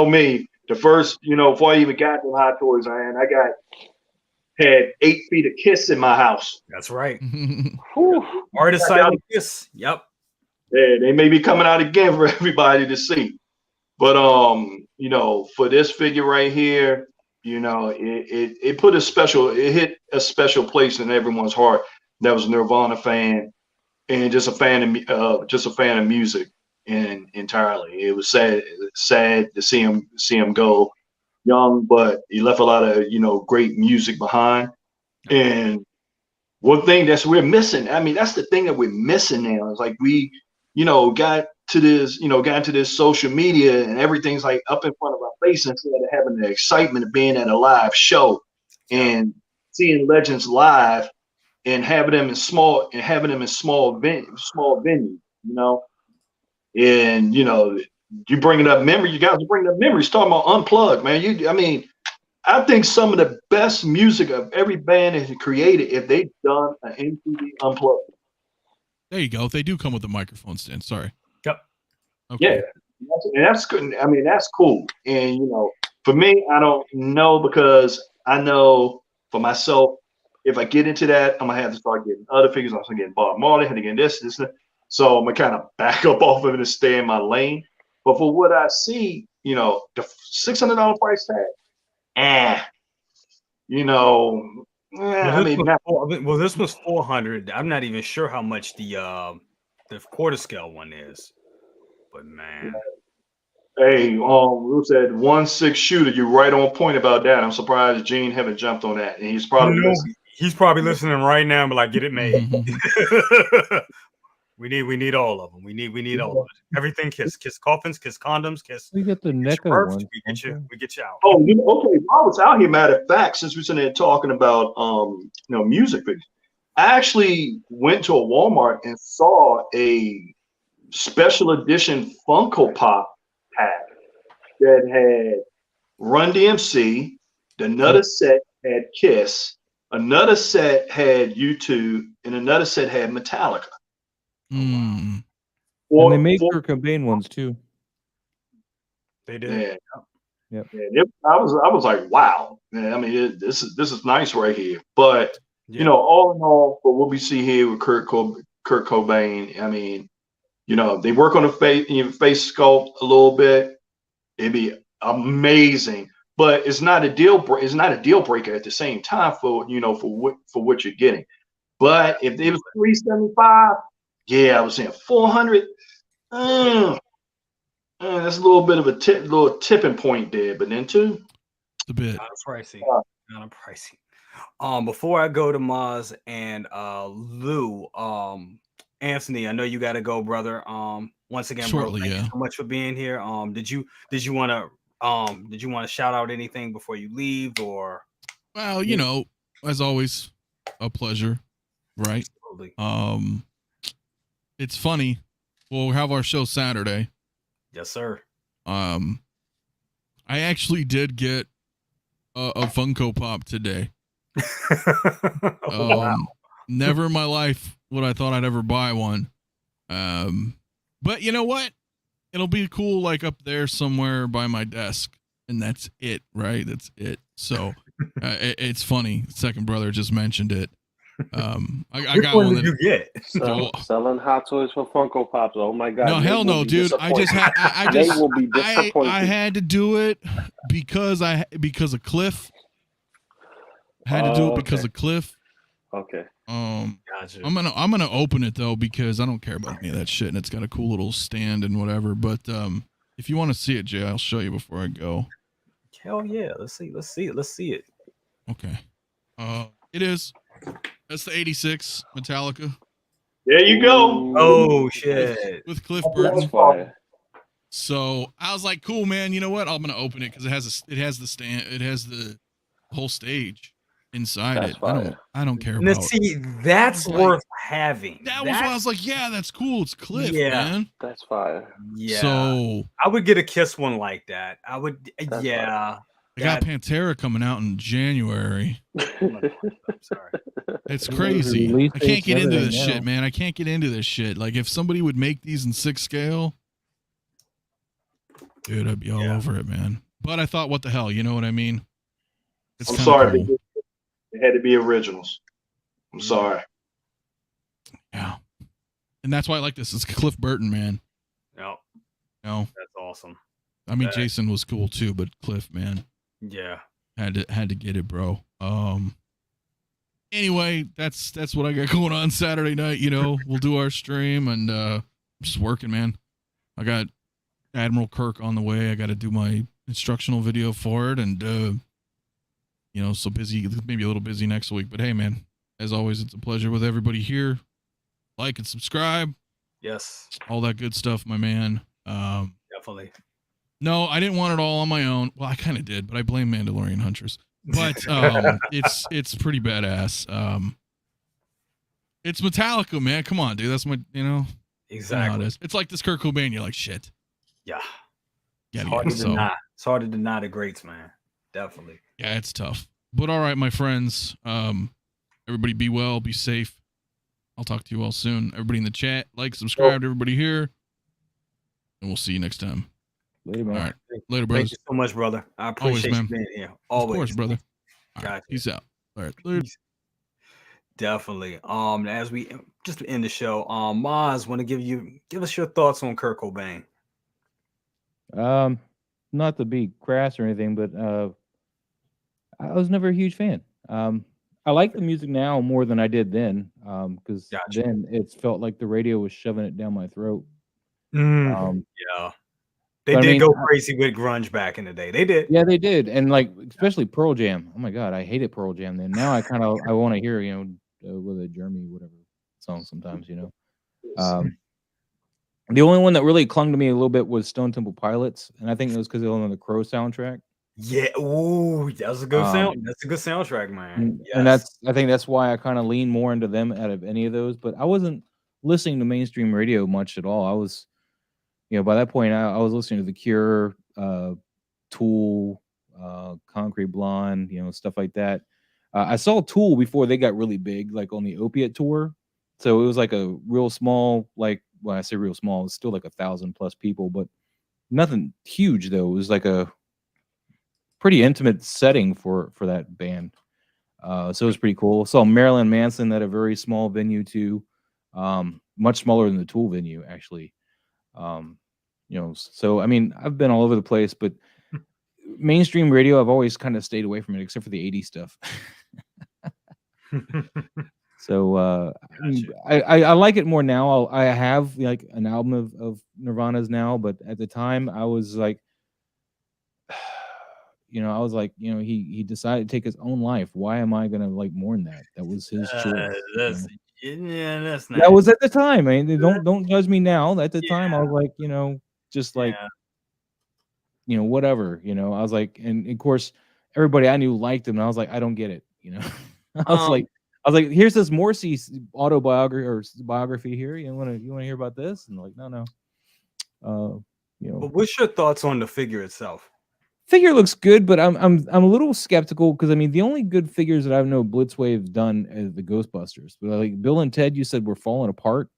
me, the first, before I even got them Hot Toys, man, had 8 feet of Kiss in my house. That's right. Artist silent Kiss. Yep. Yeah, they may be coming out again for everybody to see. But for this figure right here, it hit a special place in everyone's heart that was a Nirvana fan and just a fan of music entirely. It was sad to see him go young, but he left a lot of great music behind. And one thing we're missing, that's the thing that we're missing now. It's like we got into this social media and everything's like up in front of our face instead of having the excitement of being at a live show and seeing legends live and having them in small venues, and you bringing up memory. You guys are bringing up memories. Talking about Unplugged, man. I think some of the best music of every band has created if they've done an MTV Unplugged. There you go. They do come with a microphone stand. Sorry. Yep. Okay. Yeah, and that's good. That's cool. And for me, I don't know, because I know for myself, if I get into that, I'm gonna have to start getting other figures. I'm gonna get Bob Marley, I'm getting this. So I'm gonna kind of back up off of it and stay in my lane. But for what I see, the $600 price tag, this was $400. I'm not even sure how much the quarter scale one is, but man. Hey, Lou said 1/6 shooter. You're right on point about that. I'm surprised Gene haven't jumped on that, and he's probably listening right now, but like, get it made. We need all of them. We need all of it. Everything. Kiss coffins, kiss condoms, kiss. We get the neck of one. We get you out. Oh, okay. While I was out here, matter of fact, since we're sitting there talking about music figures, I actually went to a Walmart and saw a special edition Funko Pop pack that had Run DMC. Another set had Kiss. Another set had U2, and another set had Metallica. Mm. And they made Kurt Cobain ones too. They did. Yeah. Yep. I was like, wow. Man, this is nice right here. But all in all, for what we see here with Kurt Cobain, they work on the face sculpt a little bit. It'd be amazing, but it's not a deal breaker at the same time for what you're getting. But if it was $375, yeah, I was saying $400. That's a little bit of a little tipping point there, but then too, a bit pricey. Kind of pricey. Before I go to Maz and Lou, Anthony, I know you got to go, brother. Once again, shortly, bro, thank you so much for being here. Did you want to shout out anything before you leave, or? Well, as always, a pleasure, right? Absolutely. It's funny. We'll have our show Saturday. Yes, sir. I actually did get a Funko Pop today. Wow. Never in my life would I thought I'd ever buy one. But you know what? it'll be cool, like up there somewhere by my desk, and that's it, right? That's it. So it's funny. Second brother just mentioned it. I got one that you get. Selling hot toys for Funko Pops. Oh my God! No, Nate hell no, dude. I just had Nate will be disappointed. I had to do it because of Cliff. Had to do it because of Cliff. Okay. Gotcha. I'm gonna open it though because I don't care about any of that shit, and it's got a cool little stand and whatever. But if you want to see it, Jay, I'll show you before I go. Hell yeah, let's see it. Okay. It is. That's the 86 Metallica. There you go. Oh shit. With Cliff Burton. So I was like, cool, man. You know what? I'm gonna open it because it has the stand. It has the whole stage inside it. I don't care about. See, that's worth having. That was why I was like, yeah, that's cool. It's Cliff, man. That's fire. Yeah. So I would get a Kiss one like that. I would. That's Yeah. I got Pantera coming out in January. I'm sorry. It's crazy. I can't get into this shit, man. I can't get into this shit. Like if somebody would make these in 6 scale, dude, I'd be all over it, man. But I thought, what the hell? You know what I mean? I'm sorry. Cool. It had to be originals. I'm sorry. Yeah. And that's why I like this. It's Cliff Burton, man. No. No. That's awesome. I mean, Jason was cool too, but Cliff, man. Yeah. Had to get it, bro. Anyway, that's what I got going on Saturday night. You know, we'll do our stream and just working, man. I got Admiral Kirk on the way. I got to do my instructional video for it, and you know, so busy, maybe a little busy next week. But hey, man, as always, it's a pleasure with everybody here. Like and subscribe. Yes. All that good stuff, my man. Definitely. No, I didn't want it all on my own. Well, I kind of did, but I blame Mandalorian Huntress. But it's pretty badass. It's Metallica, man. Come on, dude. That's my, you know. Exactly. You know it's like this Kurt Cobain. You're like, shit. Yeah. It's hard to deny. It's hard to deny the greats, man. Definitely. Yeah, it's tough. But all right, my friends. Everybody be well, be safe. I'll talk to you all soon. Everybody in the chat, like, subscribe to everybody here. And we'll see you next time. Later, man. All right. Later, brothers. Thank you so much, brother. I appreciate you being here. Always. Of course, brother. All right. Gotcha. Peace out. All right. Later. Definitely. As we just to end the show, Maz, want to give us your thoughts on Kurt Cobain. Not to be crass or anything, but I was never a huge fan. I like the music now more than I did then, because then it felt like the radio was shoving it down my throat. Yeah. They did go crazy with grunge back in the day. They did. Yeah, they did. And like, especially Pearl Jam. Oh my God, I hated Pearl Jam then. Now I kind of, I want to hear, you know, with a Jeremy, whatever song sometimes, you know. The only one that really clung to me a little bit was Stone Temple Pilots. And I think it was because it was on the Crow soundtrack. Yeah. Ooh, that was a good sound. That's a good soundtrack, man. And I think that's why I kind of lean more into them out of any of those. But I wasn't listening to mainstream radio much at all. I was, you know, by that point, I was listening to The Cure, Tool, Concrete Blonde, you know, stuff like that. I saw Tool before they got really big, like on the Opiate tour. So it was like a real small, like, when I say real small, it's still like 1,000+ people, but nothing huge though. It was like a pretty intimate setting for that band. So it was pretty cool. Saw Marilyn Manson at a very small venue too, much smaller than the Tool venue actually. You know, so I mean, I've been all over the place, but mainstream radio, I've always kind of stayed away from it, except for the 80s stuff. So I like it more now. I have like an album of Nirvana's now, but at the time I was like, you know, he decided to take his own life. Why am I gonna like mourn that? That was his choice. Yeah, that's not. That was at the time. I mean, don't judge me now. At the time, I was like, you know, just like, you know, whatever. You know, I was like, and of course, everybody I knew liked him, and I was like, I don't get it. You know, I was like, here's this Morrissey autobiography or biography here. You want to hear about this? And like, no. You know, but what's your thoughts on the figure itself? Figure looks good, but I'm a little skeptical because I mean the only good figures that I know Blitzwave's done is the Ghostbusters. But like Bill and Ted, you said were falling apart.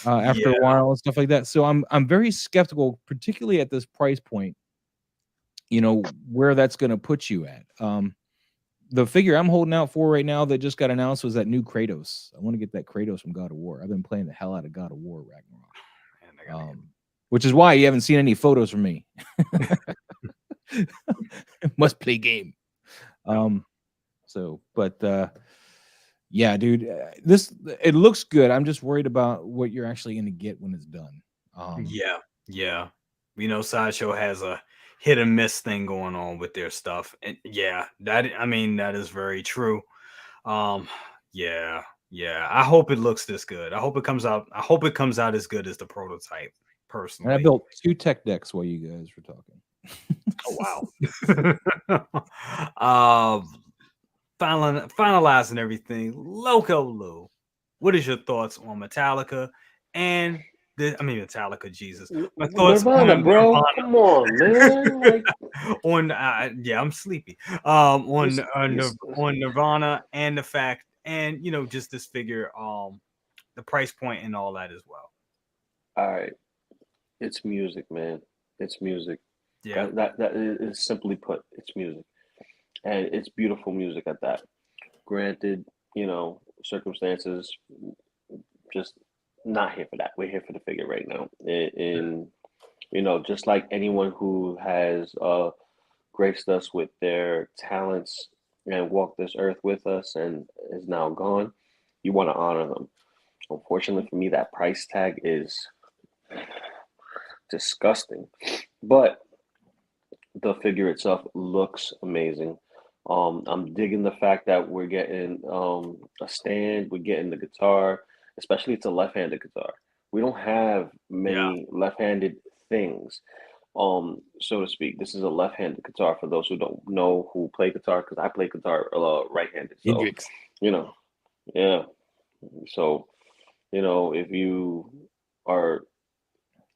after a while and stuff like that. So I'm very skeptical, particularly at this price point, you know, where that's going to put you at. The figure I'm holding out for right now that just got announced was that new Kratos. I want to get that Kratos from God of War. I've been playing the hell out of God of War Ragnarok, which is why you haven't seen any photos from me. Must play game. Yeah, dude, it looks good. I'm just worried about what you're actually going to get when it's done. Yeah. You know, Sideshow has a hit and miss thing going on with their stuff, and that is very true. Yeah. I hope it looks this good. I hope it comes out as good as the prototype. Personally, and I built 2 tech decks while you guys were talking. Oh wow. Finalizing everything. Loco Lu, what is your thoughts on Metallica and Metallica, Jesus. My thoughts Nirvana, on bro. Nirvana. Come on, man. Like, I'm sleepy. On Nirvana and the fact, and you know, just this figure, the price point and all that as well. all right, it's music, man. It's music. Yeah, that is simply put, it's music, and it's beautiful music at that. Granted, you know, circumstances, just not here for that. We're here for the figure right now, and you know, just like anyone who has graced us with their talents and walked this earth with us and is now gone, you want to honor them. Unfortunately for me, that price tag is disgusting, but the figure itself looks amazing. I'm digging the fact that we're getting a stand, we're getting the guitar, especially it's a left-handed guitar. We don't have many left-handed things, so to speak. This is a left-handed guitar for those who don't know who play guitar, because I play guitar right-handed. So, Hendrix. you know, yeah. So, you know, if you are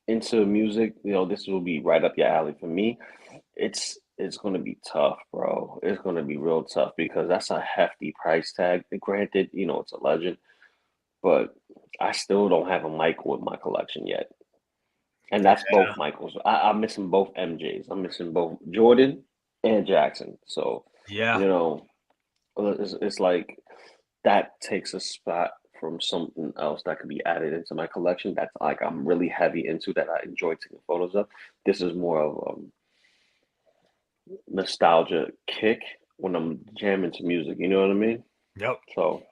into music, you know, this will be right up your alley. For me, it's going to be tough, bro. It's going to be real tough because that's a hefty price tag. Granted, you know, it's a legend, but I still don't have a Michael in my collection yet. And that's both Michaels. I'm missing both MJs. I'm missing both Jordan and Jackson. So, you know, it's like that takes a spot from something else that could be added into my collection. That's like I'm really heavy into, that I enjoy taking photos of. This is more of nostalgia kick when I'm jamming to music. You know what I mean? Yep. So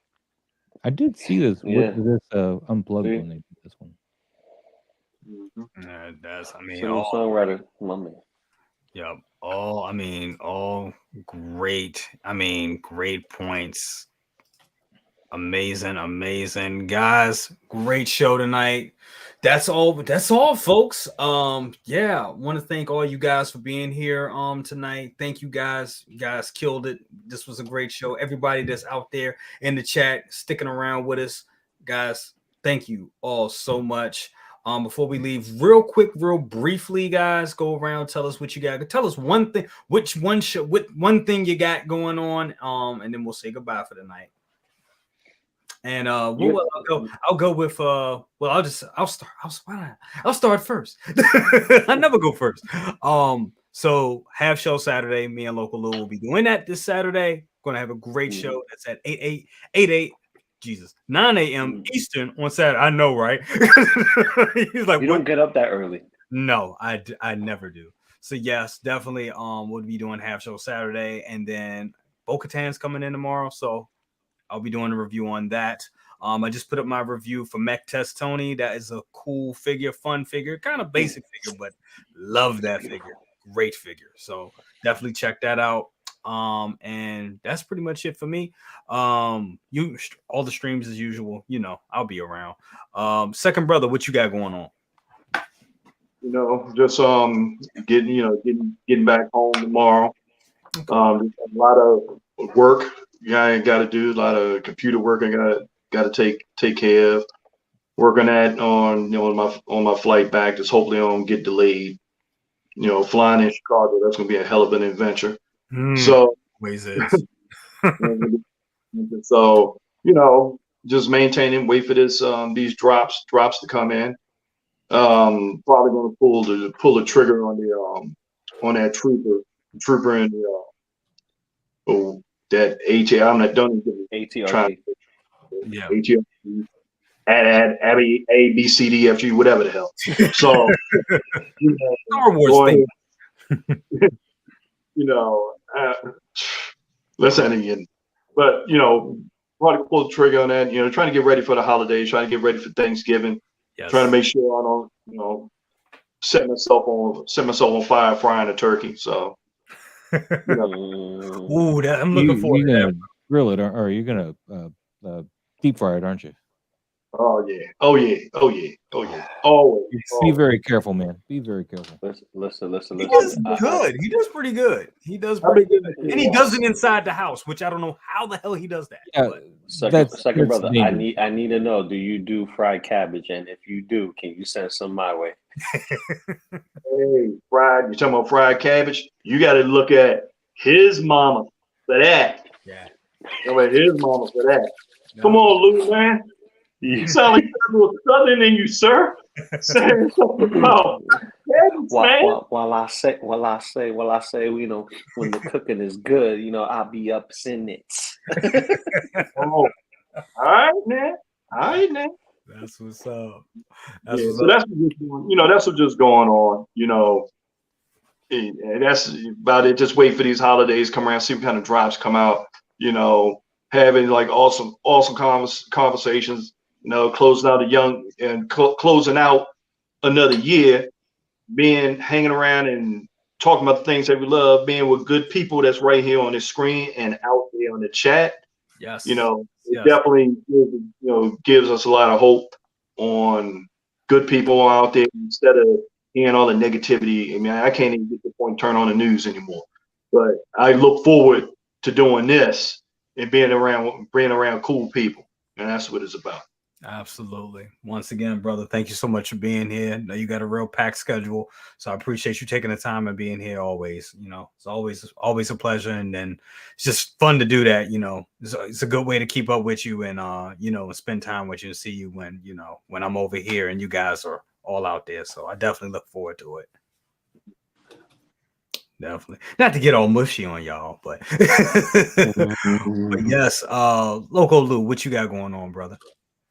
I did see this. Yeah. What is this unplugged See? when they did this one? That's songwriter, my man. Yep. All great. Great points. Amazing guys. Great show tonight. That's all folks. Want to thank all you guys for being here tonight. Thank you guys. You guys killed it. This was a great show. Everybody that's out there in the chat sticking around with us, guys, thank you all so much. Before we leave, real quick, real briefly, guys, go around, tell us what you got. Tell us one thing, what one thing you got going on, and then we'll say goodbye for the night. And I'll go with I'll start first. I never go first. So half show Saturday, me and Loco Lu will be doing that this Saturday. Gonna have a great show. That's at 9 a.m. Eastern on Saturday. I know, right? He's like, you don't get up that early. No, I never do. So yes, definitely we'll be doing half show Saturday, and then Bo-Katan's coming in tomorrow, so I'll be doing a review on that. I just put up my review for Mech Test Tony. That is a cool figure, fun figure, kind of basic figure, but love that figure. Great figure. So definitely check that out. And that's pretty much it for me. All the streams as usual. You know, I'll be around. Second brother, what you got going on? You know, just getting back home tomorrow. A lot of work I got to do, a lot of computer work I got to take care of. Working on my flight back. Just hopefully I don't get delayed. You know, flying in Chicago, that's gonna be a hell of an adventure. So ways is. So, you know, just maintaining, wait for these drops to come in. Probably gonna pull the trigger on that trooper in that AT. I'm not done ATRG. Yeah. ATRG. Add A B C D F G, whatever the hell. So Star Wars thing. Let's end again. But probably pull the trigger on that. Trying to get ready for the holidays, trying to get ready for Thanksgiving. Yes. Trying to make sure I don't, set myself on fire frying a turkey. So. Ooh, I'm looking forward to that. Grill it, or are you gonna deep fry it? Aren't you? Oh yeah. Always. Be very careful, man. Be very careful. Listen. He does good. He does pretty good. He does pretty good, and he does it inside the house, which I don't know how the hell he does that. Yeah, second brother. I need to know. Do you do fried cabbage? And if you do, can you send some my way? Hey, you're talking about fried cabbage? You got to look at his mama for that. Yeah. His mama for that. Yeah. Come on, Lou, man. You sound like you're a little southern in you, sir. Saying something about cabbage, man. While I say, when the cooking is good, I'll be up in it. All right, man. That's what's up. That's what's just going on, and that's about it. Just wait for these holidays come around, see what kind of drops come out, having like awesome conversations, closing out closing out another year, hanging around and talking about the things that we love, being with good people that's right here on the screen and out there on the chat. Yes. It definitely gives us a lot of hope on good people out there instead of hearing all the negativity. I mean, I can't even get to the point to turn on the news anymore. But I look forward to doing this and being around cool people. And that's what it's about. Absolutely. Once again, brother, thank you so much for being here. I know you got a real packed schedule, so I appreciate you taking the time and being here always. It's always a pleasure, and then it's just fun to do that. It's a good way to keep up with you and and spend time with you and see you when I'm over here and you guys are all out there. So I definitely look forward to it. Definitely. Not to get all mushy on y'all, but but yes, Loco Lu, what you got going on, brother?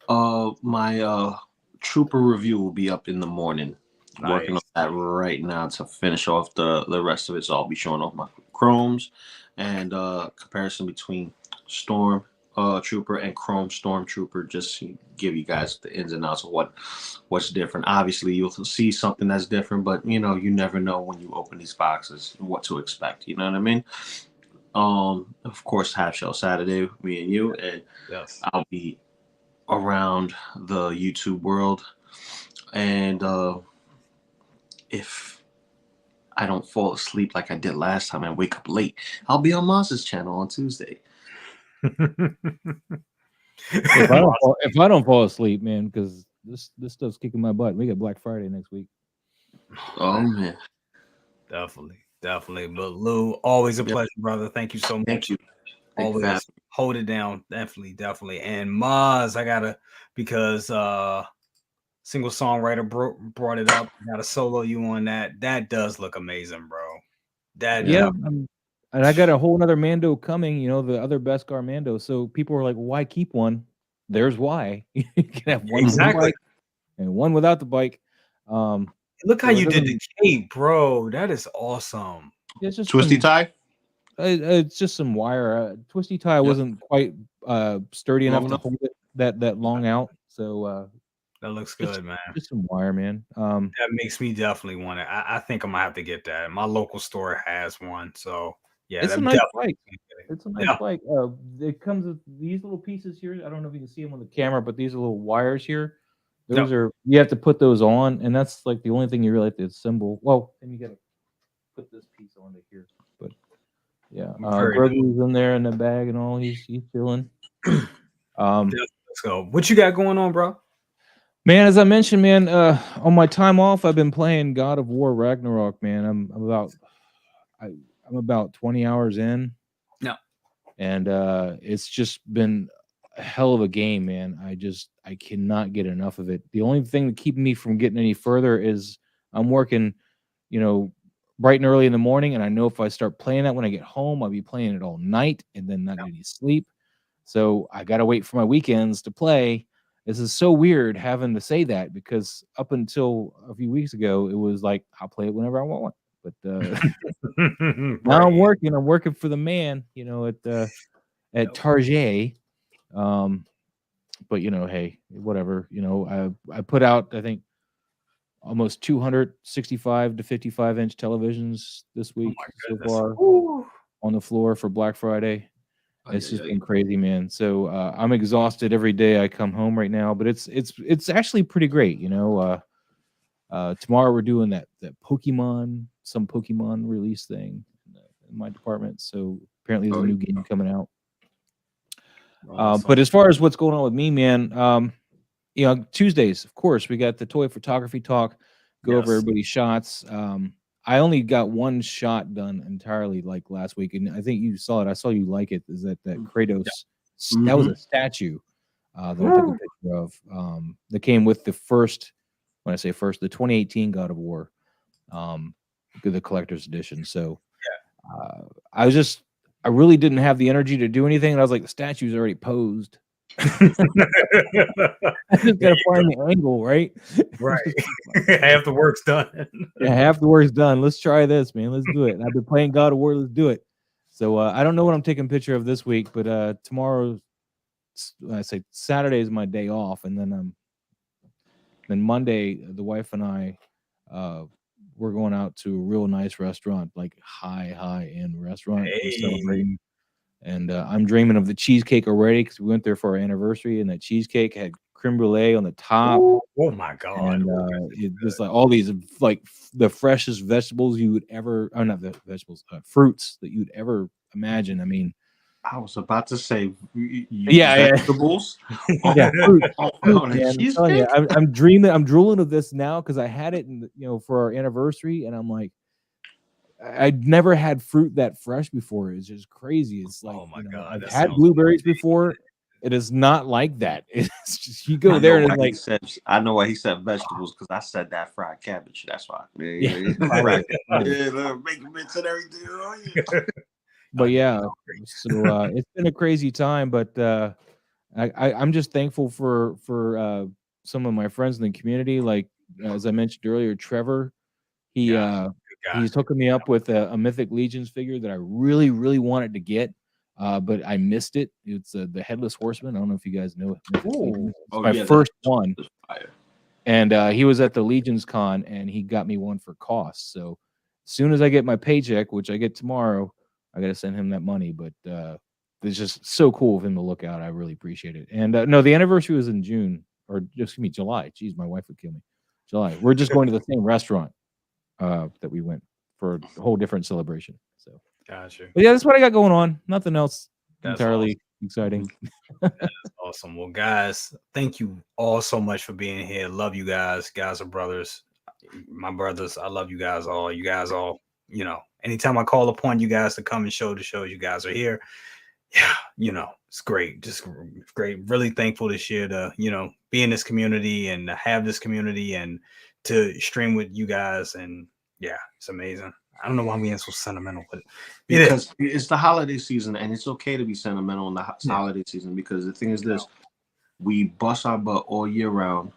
My trooper review will be up in the morning. Nice. Working on that right now to finish off the rest of it. So I'll be showing off my chromes and comparison between Storm Trooper and Chrome Stormtrooper, just to give you guys the ins and outs of what's different. Obviously, you'll see something that's different, but you never know when you open these boxes what to expect. You know what I mean? Of course, Half Shell Saturday, me and you, and yes. I'll be around the YouTube world, and if I don't fall asleep like I did last time and wake up late, I'll be on Maz's channel on Tuesday. If I don't fall asleep, man, because this stuff's kicking my butt. We got Black Friday next week. Oh man, definitely. But Lou, always a pleasure, brother. Thank you so much. Thank you. Always hold it down. Definitely. And Maz, because single songwriter brought it up. I gotta solo you on that. That does look amazing, bro. And I got a whole other Mando coming, the other Beskar Mando. So people were like, why keep one? There's why. You can have one exactly and one without the bike. Look how you did the cape, bro. That is awesome. It's just twisty tie. It's just some wire. Twisty tie wasn't quite sturdy enough to hold it that long out. So that looks good, man. Just some wire, man. That makes me definitely want it. I think I'm gonna have to get that. My local store has one, so yeah, it's a nice bike. It's a nice bike. It comes with these little pieces here. I don't know if you can see them on the camera, but these are little wires here. Those are, you have to put those on, and that's like the only thing you really have to assemble. Well, and you gotta put this piece onto here. But yeah, Grogu's in there in the bag and all. He's chilling. Let's go. What you got going on, bro? Man, as I mentioned, man, on my time off, I've been playing God of War Ragnarok. Man, I'm about 20 hours in. No, and it's just been a hell of a game, man. I cannot get enough of it. The only thing that keeps me from getting any further is I'm working, bright and early in the morning, and I know if I start playing that when I get home, I'll be playing it all night and then not getting sleep. So I got to wait for my weekends to play. This is so weird having to say that, because up until a few weeks ago, it was like I'll play it whenever I want. But now I'm working for the man, at Target. But hey, whatever. I put out, I think, almost 265 to 55-inch televisions this week so far on the floor for Black Friday. It's just been crazy, man. So I'm exhausted every day I come home right now, but it's actually pretty great. Tomorrow we're doing that some Pokemon release thing in my department. So apparently there's a new game coming out. But as far as what's going on with me, man, Tuesdays, of course, we got the toy photography talk, go over everybody's shots. I only got one shot done entirely like last week, and I think you saw it. I saw you like it. Is that Kratos? Yeah. That was a statue that I took a picture of. That came with the first, when I say first, the 2018 God of War, the collector's edition. So I really didn't have the energy to do anything, and I was like, the statue's already posed. I just gotta find the angle, right? Right. Half the work's done. Yeah, half the work's done. Let's try this, man. Let's do it. And I've been playing God of War. Let's do it. So I don't know what I'm taking a picture of this week, but tomorrow, I say Saturday is my day off, and then Monday, the wife and I, we're going out to a real nice restaurant, like high end restaurant. We're celebrating. And I'm dreaming of the cheesecake already, because we went there for our anniversary, and that cheesecake had creme brulee on the top. Oh my God. And it just like all these, like, the freshest vegetables you would ever, not the vegetables, fruits that you'd ever imagine. I mean, I was about to say, vegetables. Fruit, on a cheesecake. I'm dreaming. I'm drooling of this now, because I had it for our anniversary, and I'm like, I'd never had fruit that fresh before. It's just crazy. It's like, oh my God, I've had blueberries before. It is not like that. It's just, you go there and it's like, I know why he said vegetables, because I said that fried cabbage. That's why. Yeah. Make a mix and everything. But yeah, so it's been a crazy time. But I'm just thankful for some of my friends in the community. Like, as I mentioned earlier, Trevor. He's hooking me up with a Mythic Legions figure that I really, really wanted to get, but I missed it. It's the Headless Horseman. I don't know if you guys know it. It's my first one. And he was at the Legions Con, and he got me one for cost. So as soon as I get my paycheck, which I get tomorrow, I got to send him that money. But it's just so cool of him to look out. I really appreciate it. And no, the anniversary was in June, or excuse me, July. Jeez, my wife would kill me. July. We're just going to the same restaurant that we went for a whole different celebration. So gotcha. But yeah, that's what I got going on. Nothing else entirely exciting. That's awesome. Well, guys, thank you all so much for being here. Love you guys. Guys are brothers. My brothers, I love you guys all. You guys all, anytime I call upon you guys to come and show the shows, you guys are here. Yeah, it's great. Just great. Really thankful this year to, be in this community and to have this community and to stream with you guys. And yeah, it's amazing. I don't know why I'm being so sentimental, but because it's the holiday season, and it's okay to be sentimental in the holiday season, because the thing is this: we bust our butt all year round.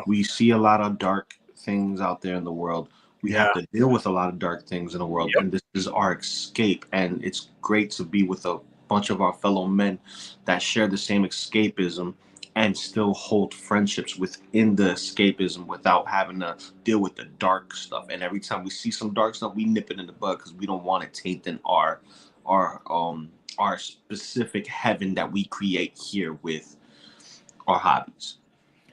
We see a lot of dark things out there in the world. We have to deal with a lot of dark things in the world, and this is our escape. And it's great to be with a bunch of our fellow men that share the same escapism and still hold friendships within the escapism without having to deal with the dark stuff. And every time we see some dark stuff, we nip it in the bud, because we don't want it tainting our specific heaven that we create here with our hobbies.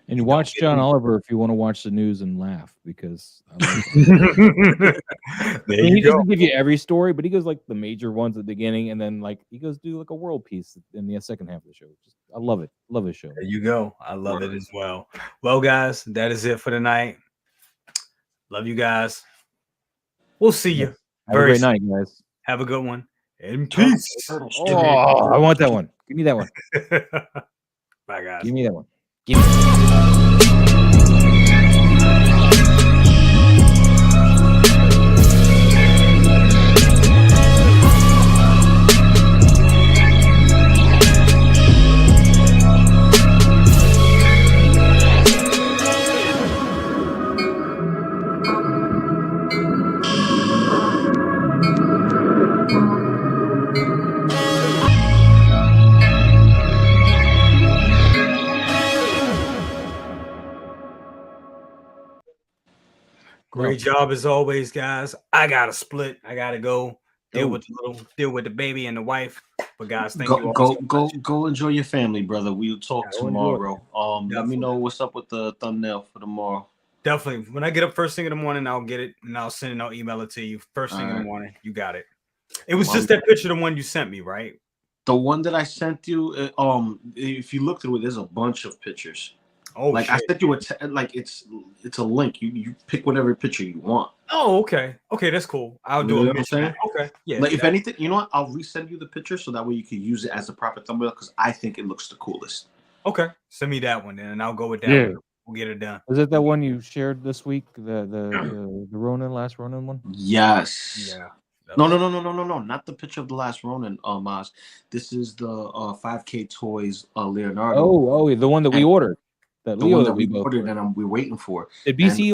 And you watch John Oliver if you want to watch the news and laugh, because he doesn't give you every story, but he goes like the major ones at the beginning, and then like he goes do like a world piece in the second half of the show. I love it. Love his show. There you go. I love it as well. Well, guys, that is it for tonight. Love you guys. We'll see you. Have a great night, guys. Have a good one. And peace. Oh, I want that one. Give me that one. Bye, guys. Give me that one. Give me that one. Great job as always, guys. I gotta split. I gotta go deal with the baby and the wife. But guys, thank you all. Go enjoy your family, brother. We'll talk tomorrow. Let me Definitely. know what's up with the thumbnail for tomorrow. Definitely. When I get up first thing in the morning, I'll get it and I'll send it. I'll email it to you first thing in the morning. You got it. It was just that picture, the one you sent me, right? The one that I sent you. If you look through it, there's a bunch of pictures. Oh, like shit. I sent you it's a link. You pick whatever picture you want. Oh, okay. Okay, that's cool. I'll do it. Okay. Yeah. Like if anything, you know what? I'll resend you the picture so that way you can use it as a proper thumbnail because I think it looks the coolest. Okay. Send me that one then and I'll go with that one. We'll get it done. Is it that one you shared this week? The last Ronin one? Yes. Yeah. No. Not the picture of the last Ronin, Maz. This is the 5K Toys Leonardo. Oh, the one that we ordered. The one that we ordered and we're waiting for. Did BC